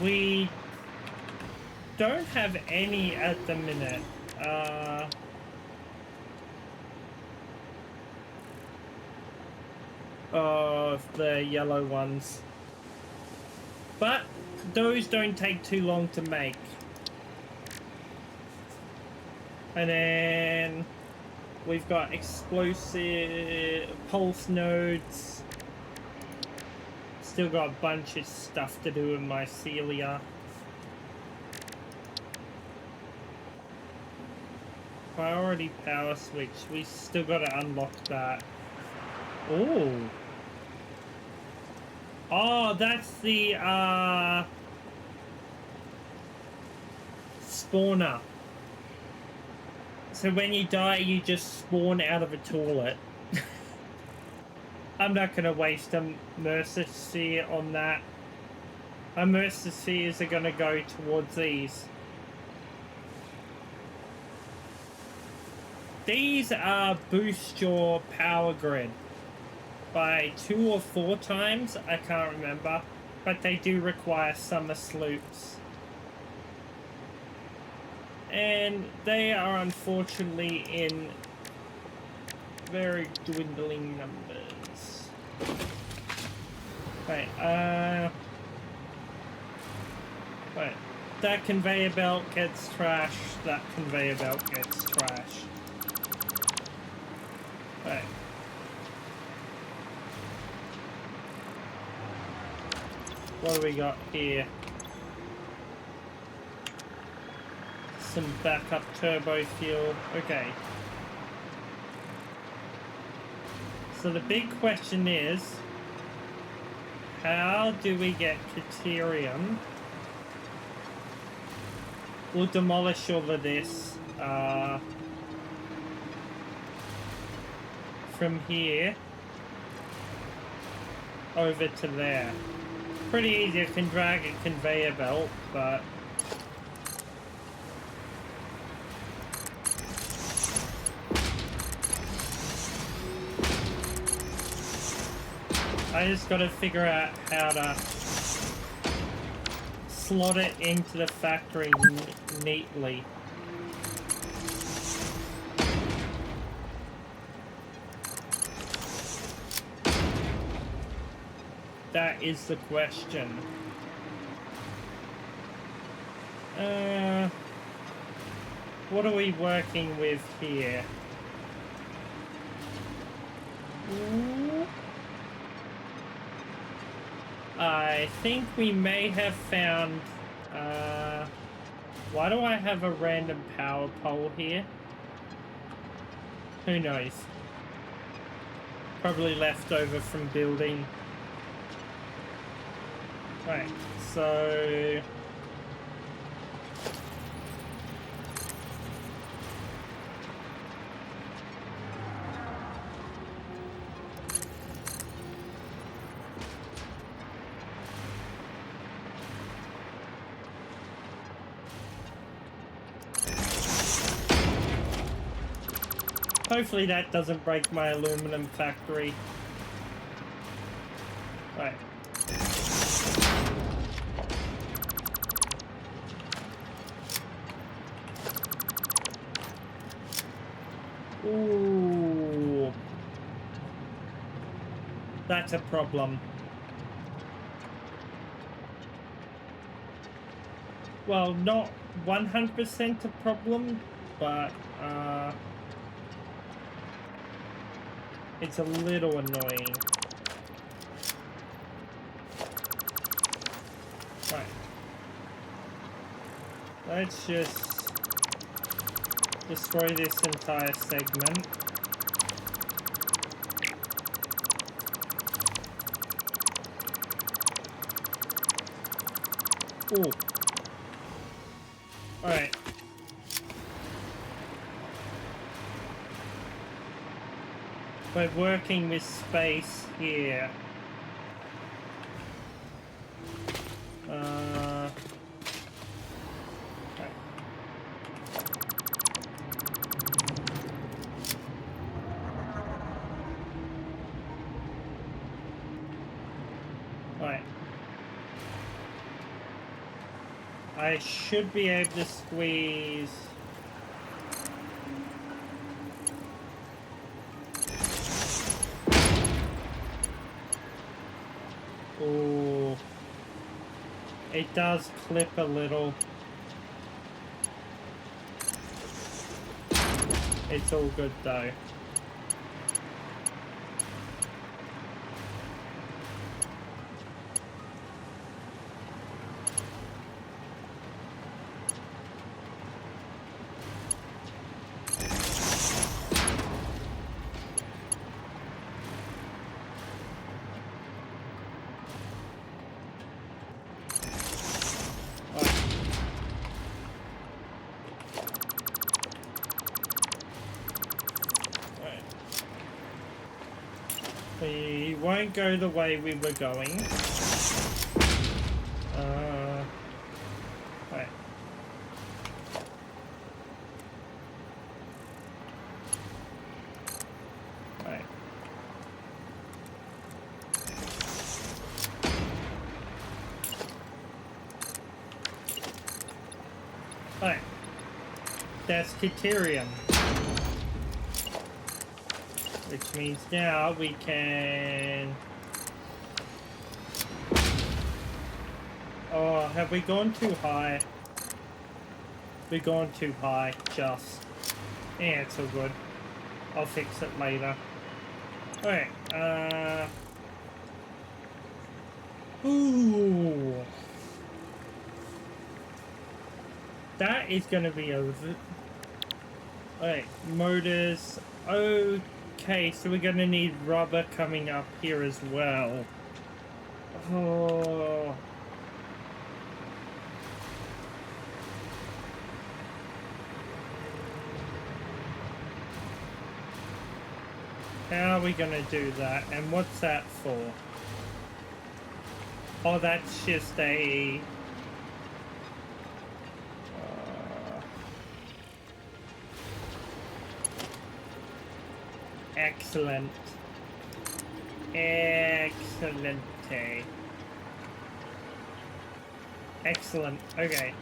We don't have any at the minute. Of the yellow ones. But those don't take too long to make. And then we've got explosive pulse nodes. Still got a bunch of stuff to do in mycelia. Priority power switch. We still got to unlock that. Oh. Oh, that's the spawner. So when you die, you just spawn out of a toilet. I'm not going to waste a Mercer Sphere on that. Our Mercer Spheres are going to go towards these. These boost your power grid by 2 or 4 times. I can't remember. But they do require summer sloops. And they are unfortunately in very dwindling numbers. Right, right. That conveyor belt gets trashed, that conveyor belt gets trashed. Right. What do we got here? Some backup turbo fuel. Okay. So the big question is, how do we get Caterium we'll demolish all of this from here over to there. Pretty easy. I can drag a conveyor belt, but I just gotta figure out how to slot it into the factory neatly. That is the question. What are we working with here? I think we may have found... why do I have a random power pole here? Who knows? Probably left over from building. Right, so... hopefully that doesn't break my aluminum factory. Right. Ooh. That's a problem. Well, not 100% a problem, but it's a little annoying. Right. Let's just destroy this entire segment. Ooh. Alright. We're working with space here. Right. I should be able to squeeze. Oh, it does clip a little. It's all good though. We won't go the way we were going. Right. Right. Right. That's deuterium. Which means now we can... Oh, have we gone too high? We've gone too high, just. Yeah, it's all good. I'll fix it later. Alright, ooh. That is gonna be over. Alright, motors. Okay, so we're gonna need rubber coming up here as well. Oh. How are we gonna do that? And what's that for? Oh, that's just a... excellent. Excellente. Excellent. Okay.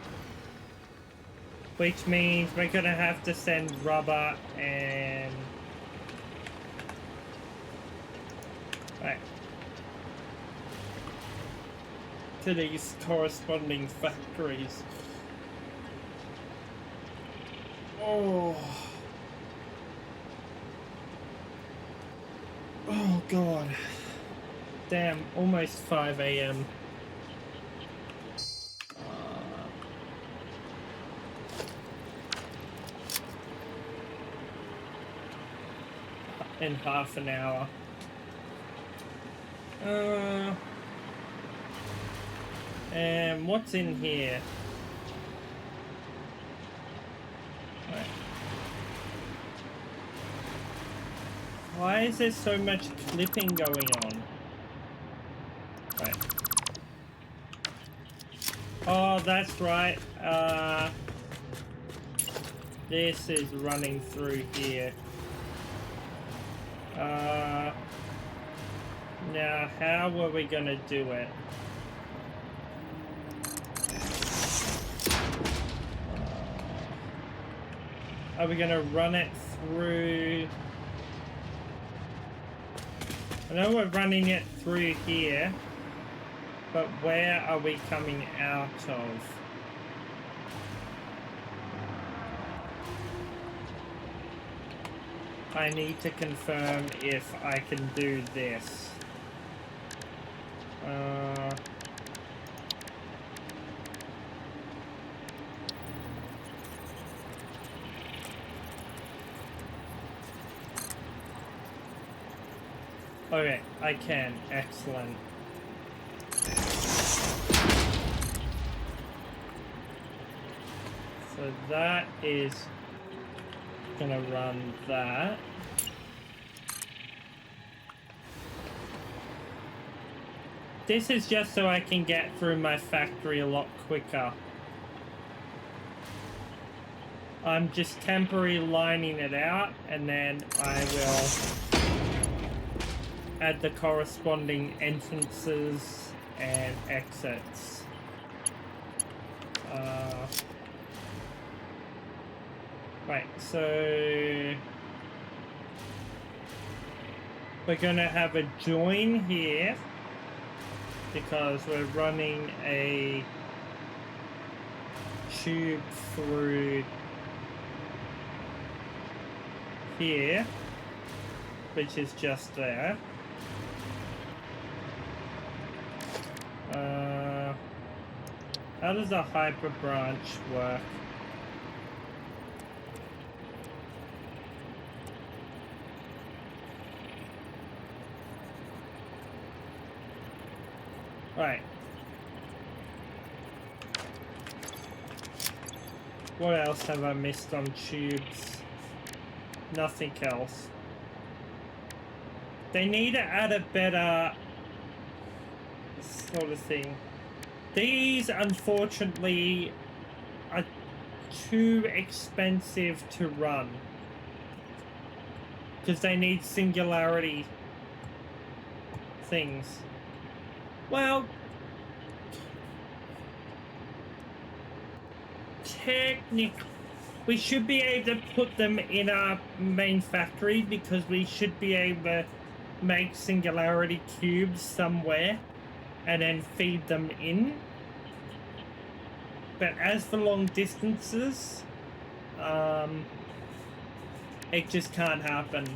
Which means we're gonna have to send rubber and... right. To these corresponding factories. Oh. Oh god. Damn, almost 5 a.m. In half an hour. And what's in here? Right. Why is there so much clipping going on? Right. Oh, that's right. This is running through here. Now, how are we gonna do it? Are we gonna run it through? I know we're running it through here, but where are we coming out of? I need to confirm if I can do this. Okay, I can. Excellent. So that is gonna run that. This is just so I can get through my factory a lot quicker. I'm just temporarily lining it out, and then I will add the corresponding entrances and exits. Right, so we're gonna have a join here because we're running a tube through here, which is just there. How does a hyper branch work? Right. What else have I missed on tubes? Nothing else. They need to add a better sort of thing. These, unfortunately, are too expensive to run because they need singularity things. Well, technically, we should be able to put them in our main factory because we should be able to make singularity cubes somewhere and then feed them in. But as for long distances, it just can't happen.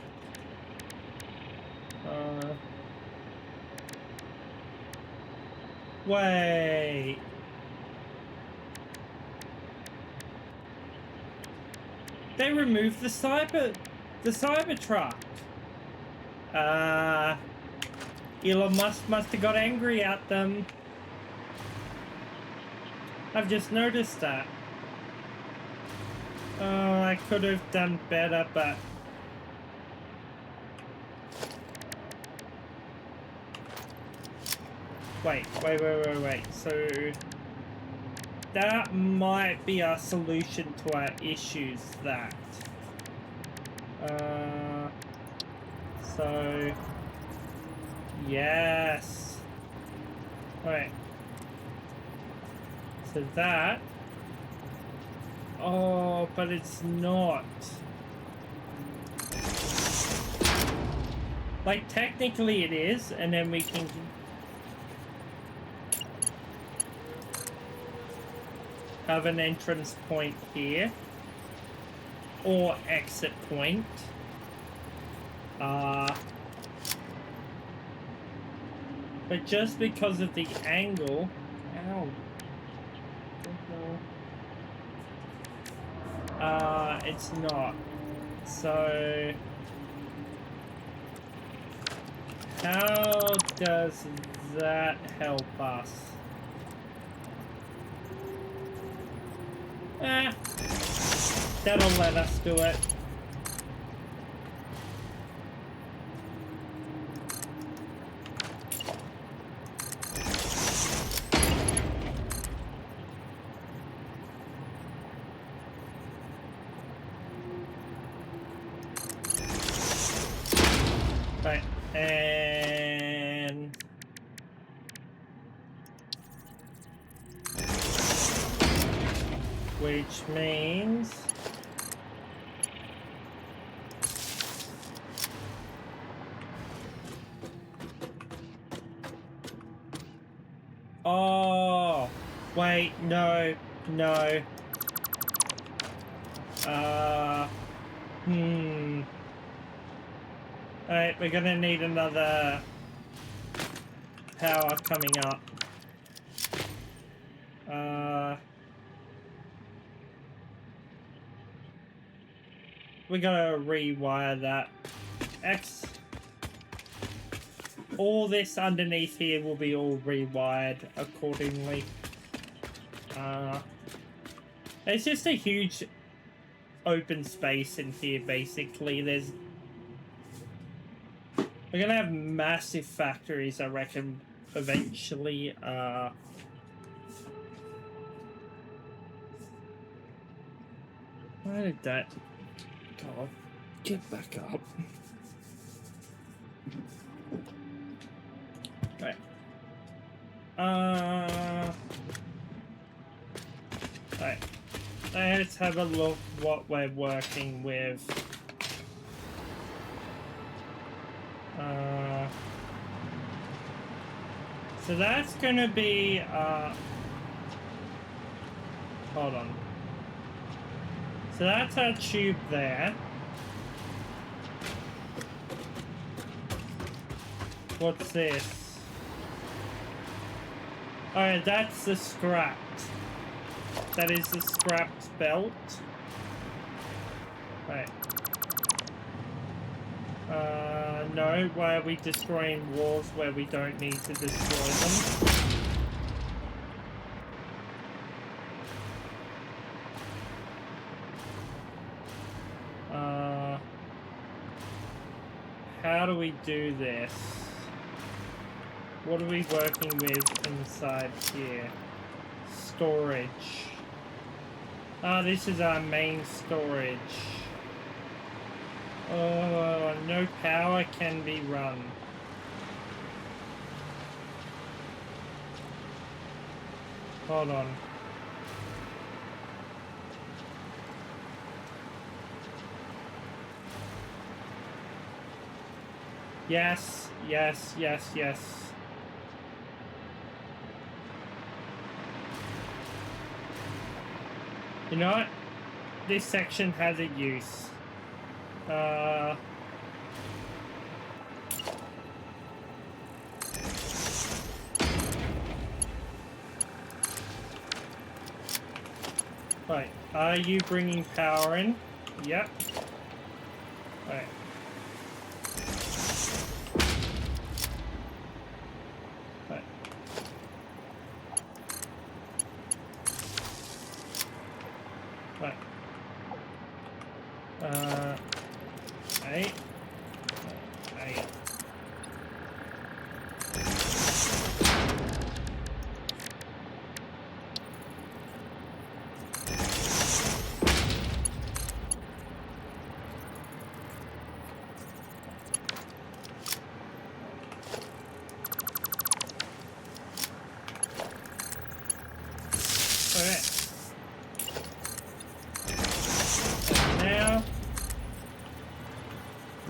Wait. They removed the Cybertruck. Elon Musk must have got angry at them. I've just noticed that. Oh, I could have done better, but Wait. So that might be our solution to our issues, that. So yes. Alright. So that. Oh, but it's not. Like, technically it is, and then we can have an entrance point here. Or exit point. But just because of the angle... Ow. It's not. So... how does that help us? That'll let us do it. Right, and which means oh wait, no. Alright, we're gonna need another power coming up. We gotta rewire that. All this underneath here will be all rewired accordingly. It's just a huge open space in here, basically. We're gonna have massive factories, I reckon, eventually. Why did that... God, get back up. Right. Right. Let's have a look what we're working with. So that's gonna be, hold on. So that's our tube there. What's this? Alright, that's the scrapped. That is the scrapped belt. Right. No, why are we destroying walls where we don't need to destroy them? How do we do this? What are we working with inside here? Storage. This is our main storage. Oh, no power can be run. Hold on. Yes. You know what? This section has a use. Right, are you bringing power in? Yep. Right. Right. Right. Eight.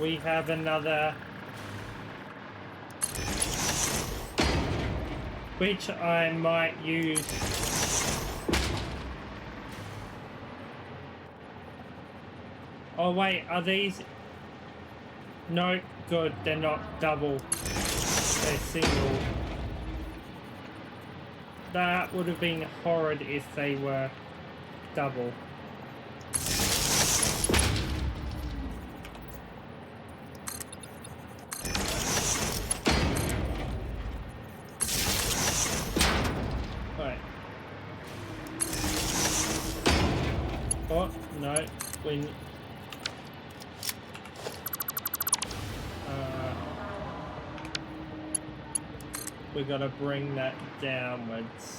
we have another, which I might use. Oh wait, are these? No, good, they're not double, they're single. That would have been horrid if they were double. Right. Oh, no, we gotta bring that downwards.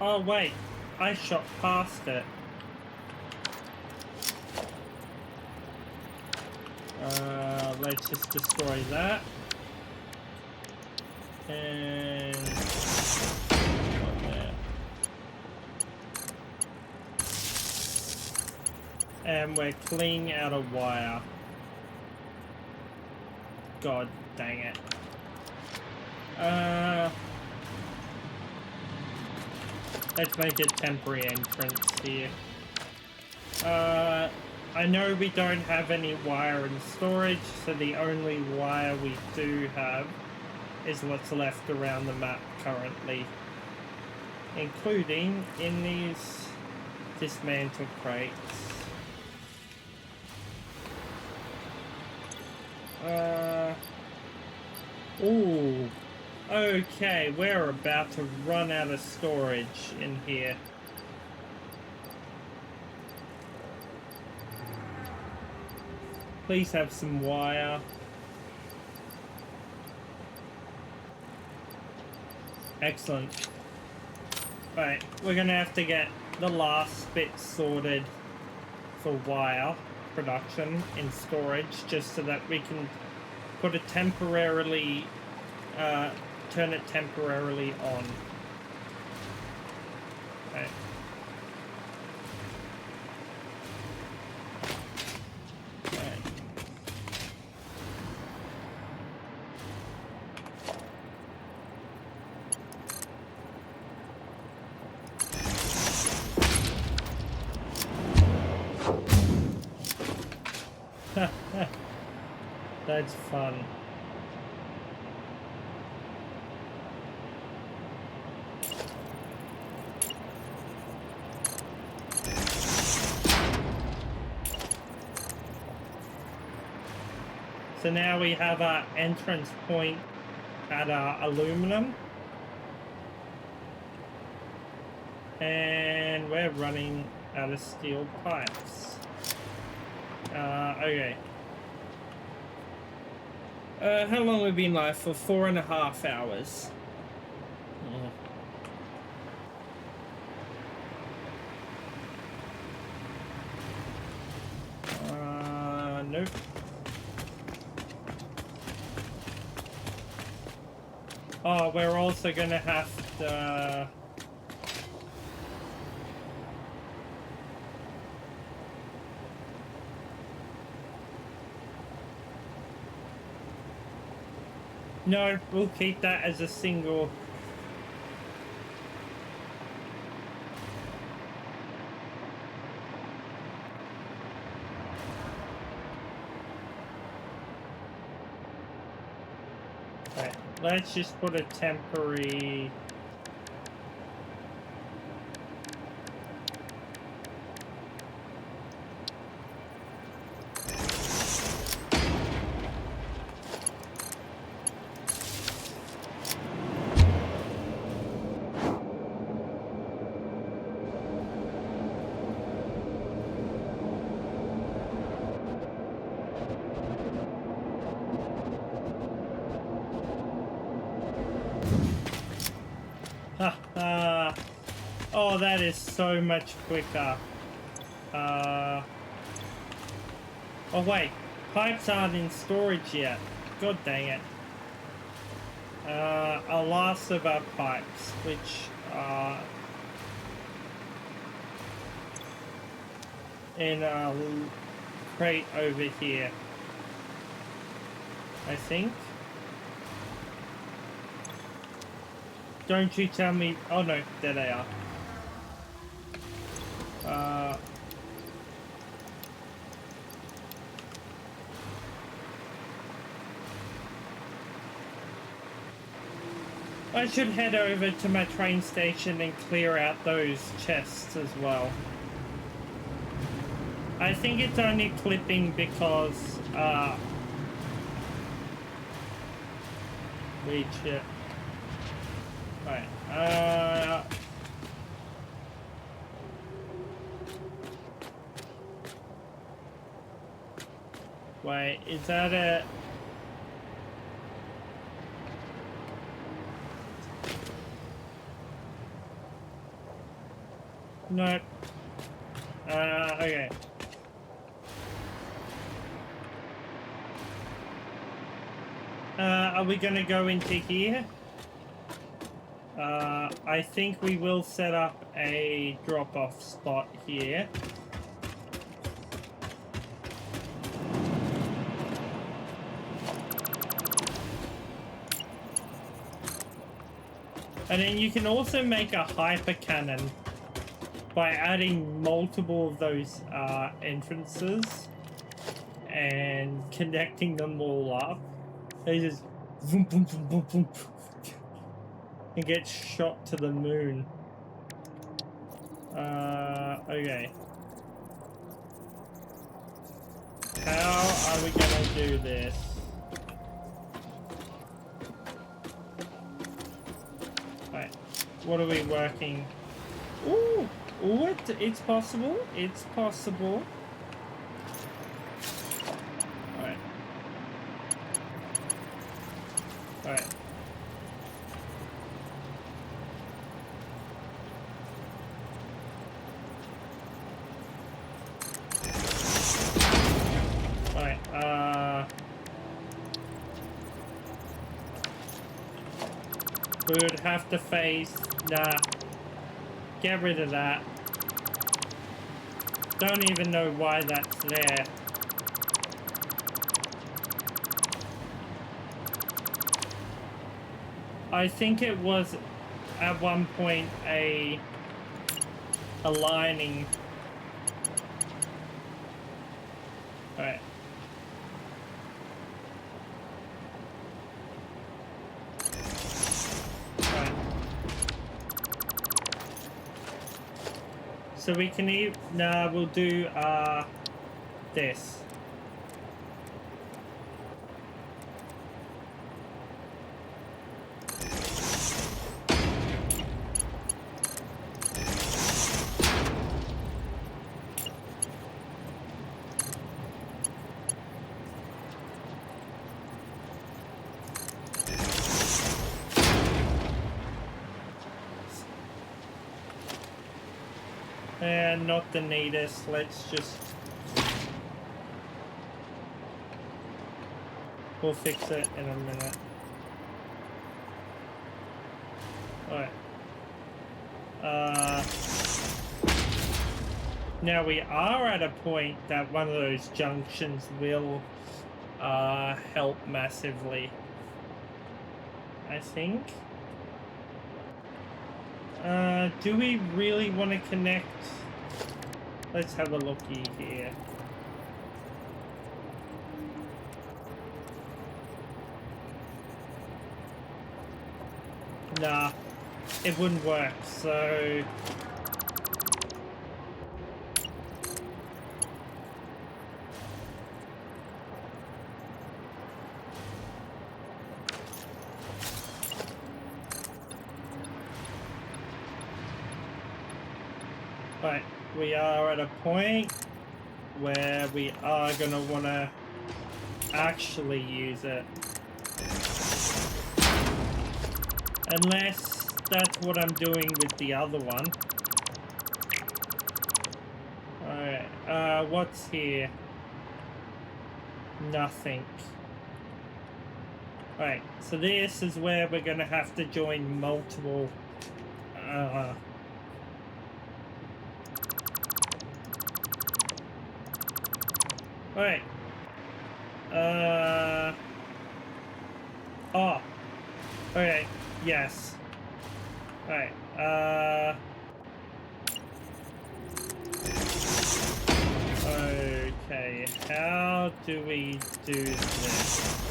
Oh wait, I shot past it. Let's just destroy that. And not there. And we're cleaning out a wire. God dang it. Let's make a temporary entrance here. I know we don't have any wire in storage, so the only wire we do have is what's left around the map currently, including in these dismantled crates. Ooh. Okay, we're about to run out of storage in here. Please have some wire. Excellent. Right, we're gonna have to get the last bit sorted for wire production in storage, just so that we can put it temporarily, turn it temporarily on. Okay. That's fun. So now we have our entrance point at our aluminum. And we're running out of steel pipes. Okay. How long have we been live for? 4.5 hours. Nope. Oh, we're also gonna have to... No, we'll keep that as a single. Right, let's just put a temporary... Ha ha. Oh, that is so much quicker. Oh wait, pipes aren't in storage yet. God dang it. Our last of our pipes, which are in a crate over here, I think. Don't you tell me. Oh no, there they are. I should head over to my train station and clear out those chests as well. I think it's only clipping because, reach it. Right, wait, is that it? Nope. Okay. Are we gonna go into here? I think we will set up a drop-off spot here. And then you can also make a hyper cannon by adding multiple of those entrances and connecting them all up. They just boom, boom, boom, boom, boom, and get shot to the moon. Okay. How are we gonna do this? Right. What are we working? Ooh! Ooh, it's possible. It's possible. Alright. Alright. We would have to face... Nah. Get rid of that. Don't even know why that's there. I think it was at one point a lining. Alright. So we can nah, we'll do this. And not the neatest, let's just... We'll fix it in a minute. Alright. Now we are at a point that one of those junctions will help massively, I think. Do we really want to connect? Let's have a looky here. Nah, it wouldn't work, so... Right, we are at a point where we are going to want to actually use it. Unless that's what I'm doing with the other one. Alright, what's here? Nothing. Alright, so this is where we're gonna have to join multiple... Alright. Oh. Alright, yes. Alright, okay, how do we do this?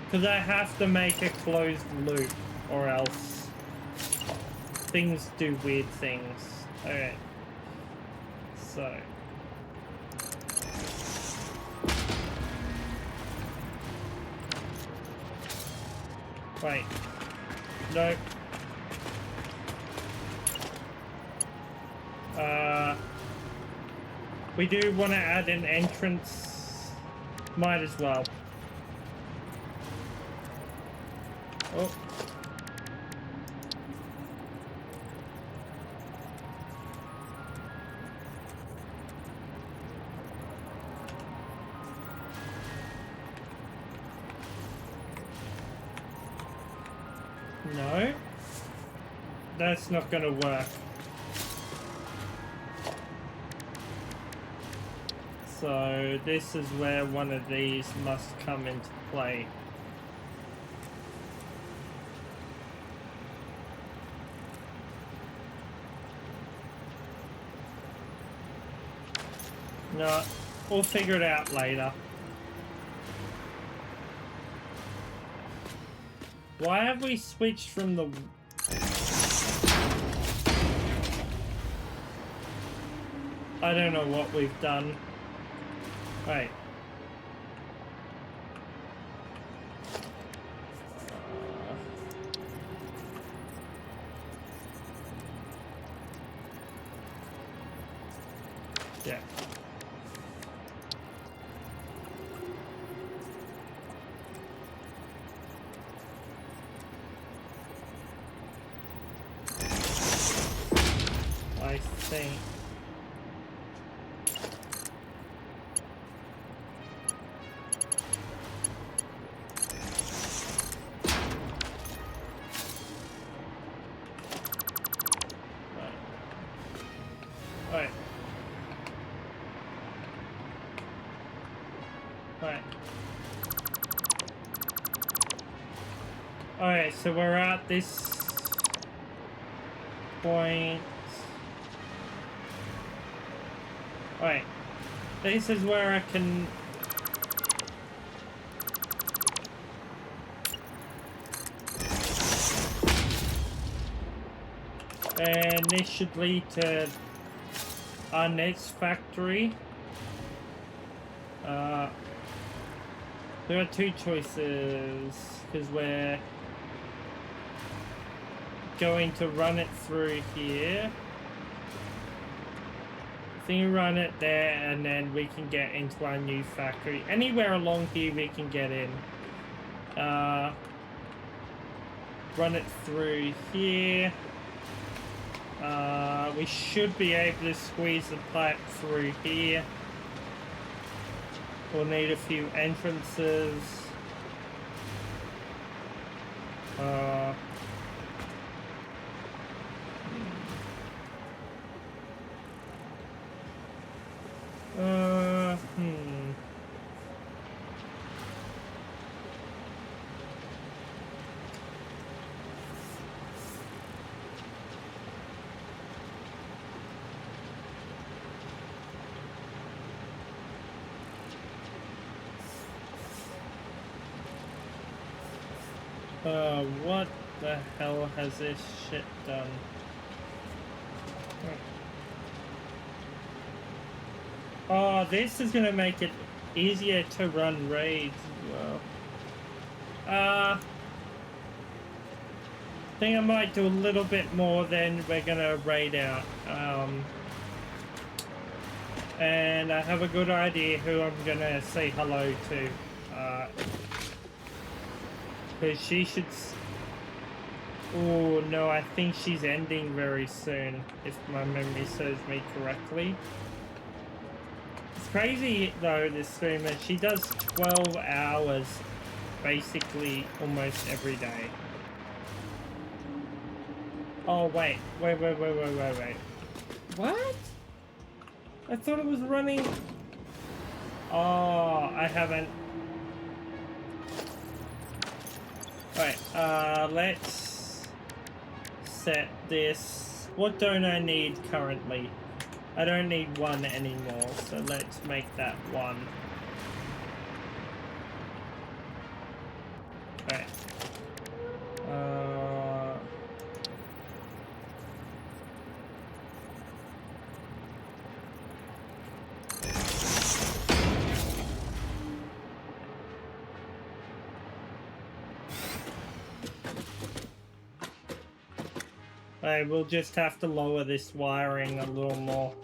Because I have to make a closed loop, or else things do weird things. Alright. So. Wait. Nope. We do want to add an entrance. Might as well. Oh. No. That's not gonna work. So this is where one of these must come into play. No, we'll figure it out later. Why have we switched from the... I don't know what we've done. Right. Yeah. I think. Alright. Alright. Alright, so we're at this point. Alright. This is where I can... And this should lead to our next factory. There are two choices, because we're going to run it through here. I think we run it there, and then we can get into our new factory. Anywhere along here we can get in. Run it through here. We should be able to squeeze the pipe through here. We'll need a few entrances. What the hell has this shit done? Oh, this is gonna make it easier to run raids as well. I think I might do a little bit more than we're gonna raid out. And I have a good idea who I'm gonna say hello to. Because she should... Oh no, I think she's ending very soon, if my memory serves me correctly. It's crazy though, this streamer. She does 12 hours basically almost every day. Oh wait. Wait. What? I thought it was running. Oh, I haven't. Alright, let's set this. What don't I need currently? I don't need one anymore, so let's make that one. Alright. Alright, we'll just have to lower this wiring a little more.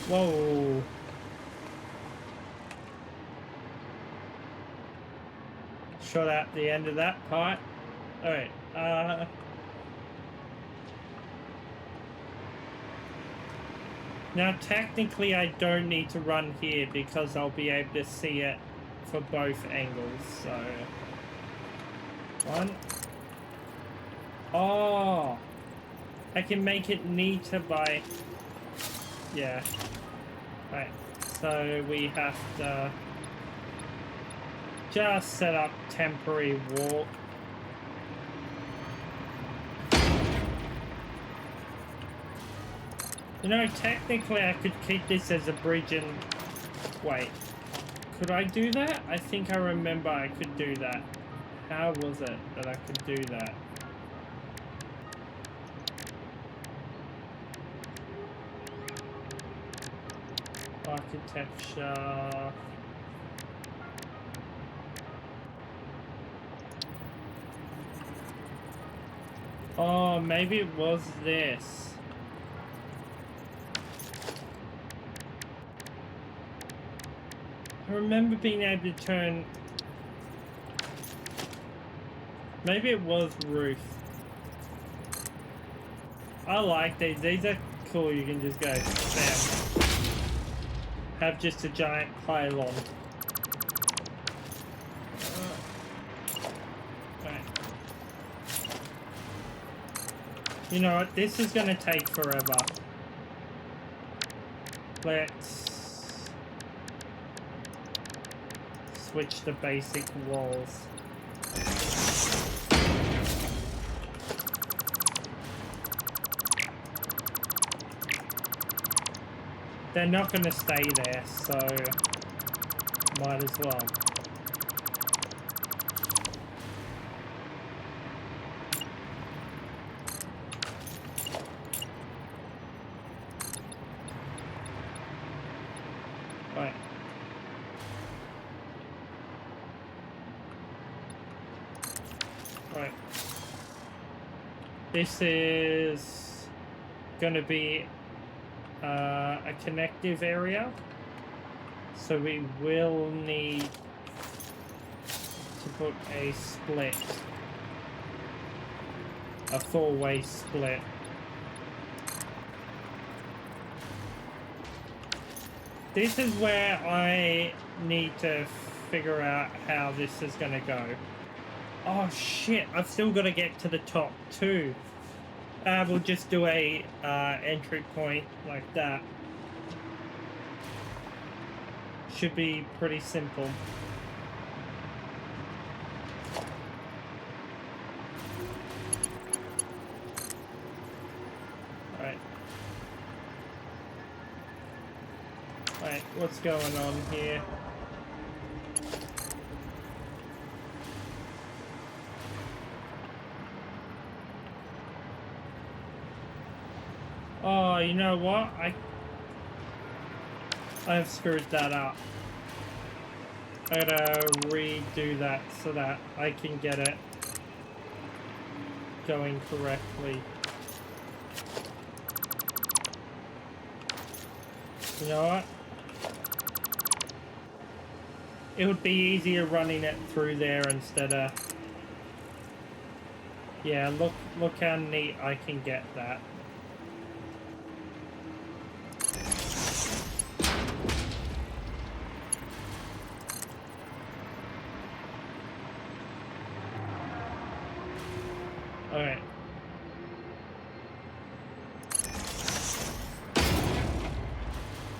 Whoa. Shot out the end of that part. Alright, now technically I don't need to run here because I'll be able to see it for both angles, so... One. Oh! I can make it neater by... Yeah. Right, so we have to just set up temporary wall. You know, technically I could keep this as a bridge and... Wait. Could I do that? I think I remember I could do that. How was it that I could do that? Architecture... Oh, maybe it was this. I remember being able to turn... Maybe it was roof. I like these. These are cool. You can just go, bam. Have just a giant pylon. Right. You know what? This is going to take forever. Let's switch the basic walls. They're not going to stay there, so might as well. Right. Right. This is going to be a connective area, so we will need to put a split, a four-way split. This is where I need to figure out how this is going to go. Oh shit, I've still got to get to the top too. We'll just do a entry point like that. Should be pretty simple. Alright. Alright, what's going on here? Oh, you know what? I've screwed that up. I gotta redo that so that I can get it going correctly. You know what? It would be easier running it through there instead of... Yeah, look how neat I can get that. Alright.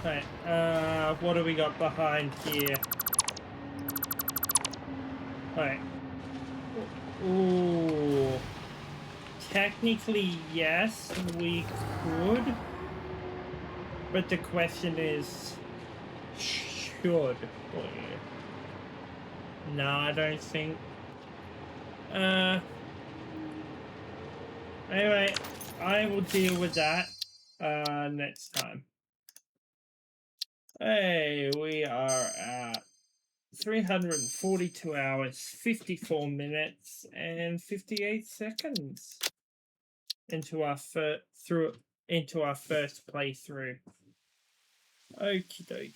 Alright, what do we got behind here? Alright. Ooh. Technically, yes, we could. But the question is, should we? No, I don't think. Anyway, I will deal with that next time. Hey, we are at 342 hours, 54 minutes, and 58 seconds into our first playthrough. Okie dokie.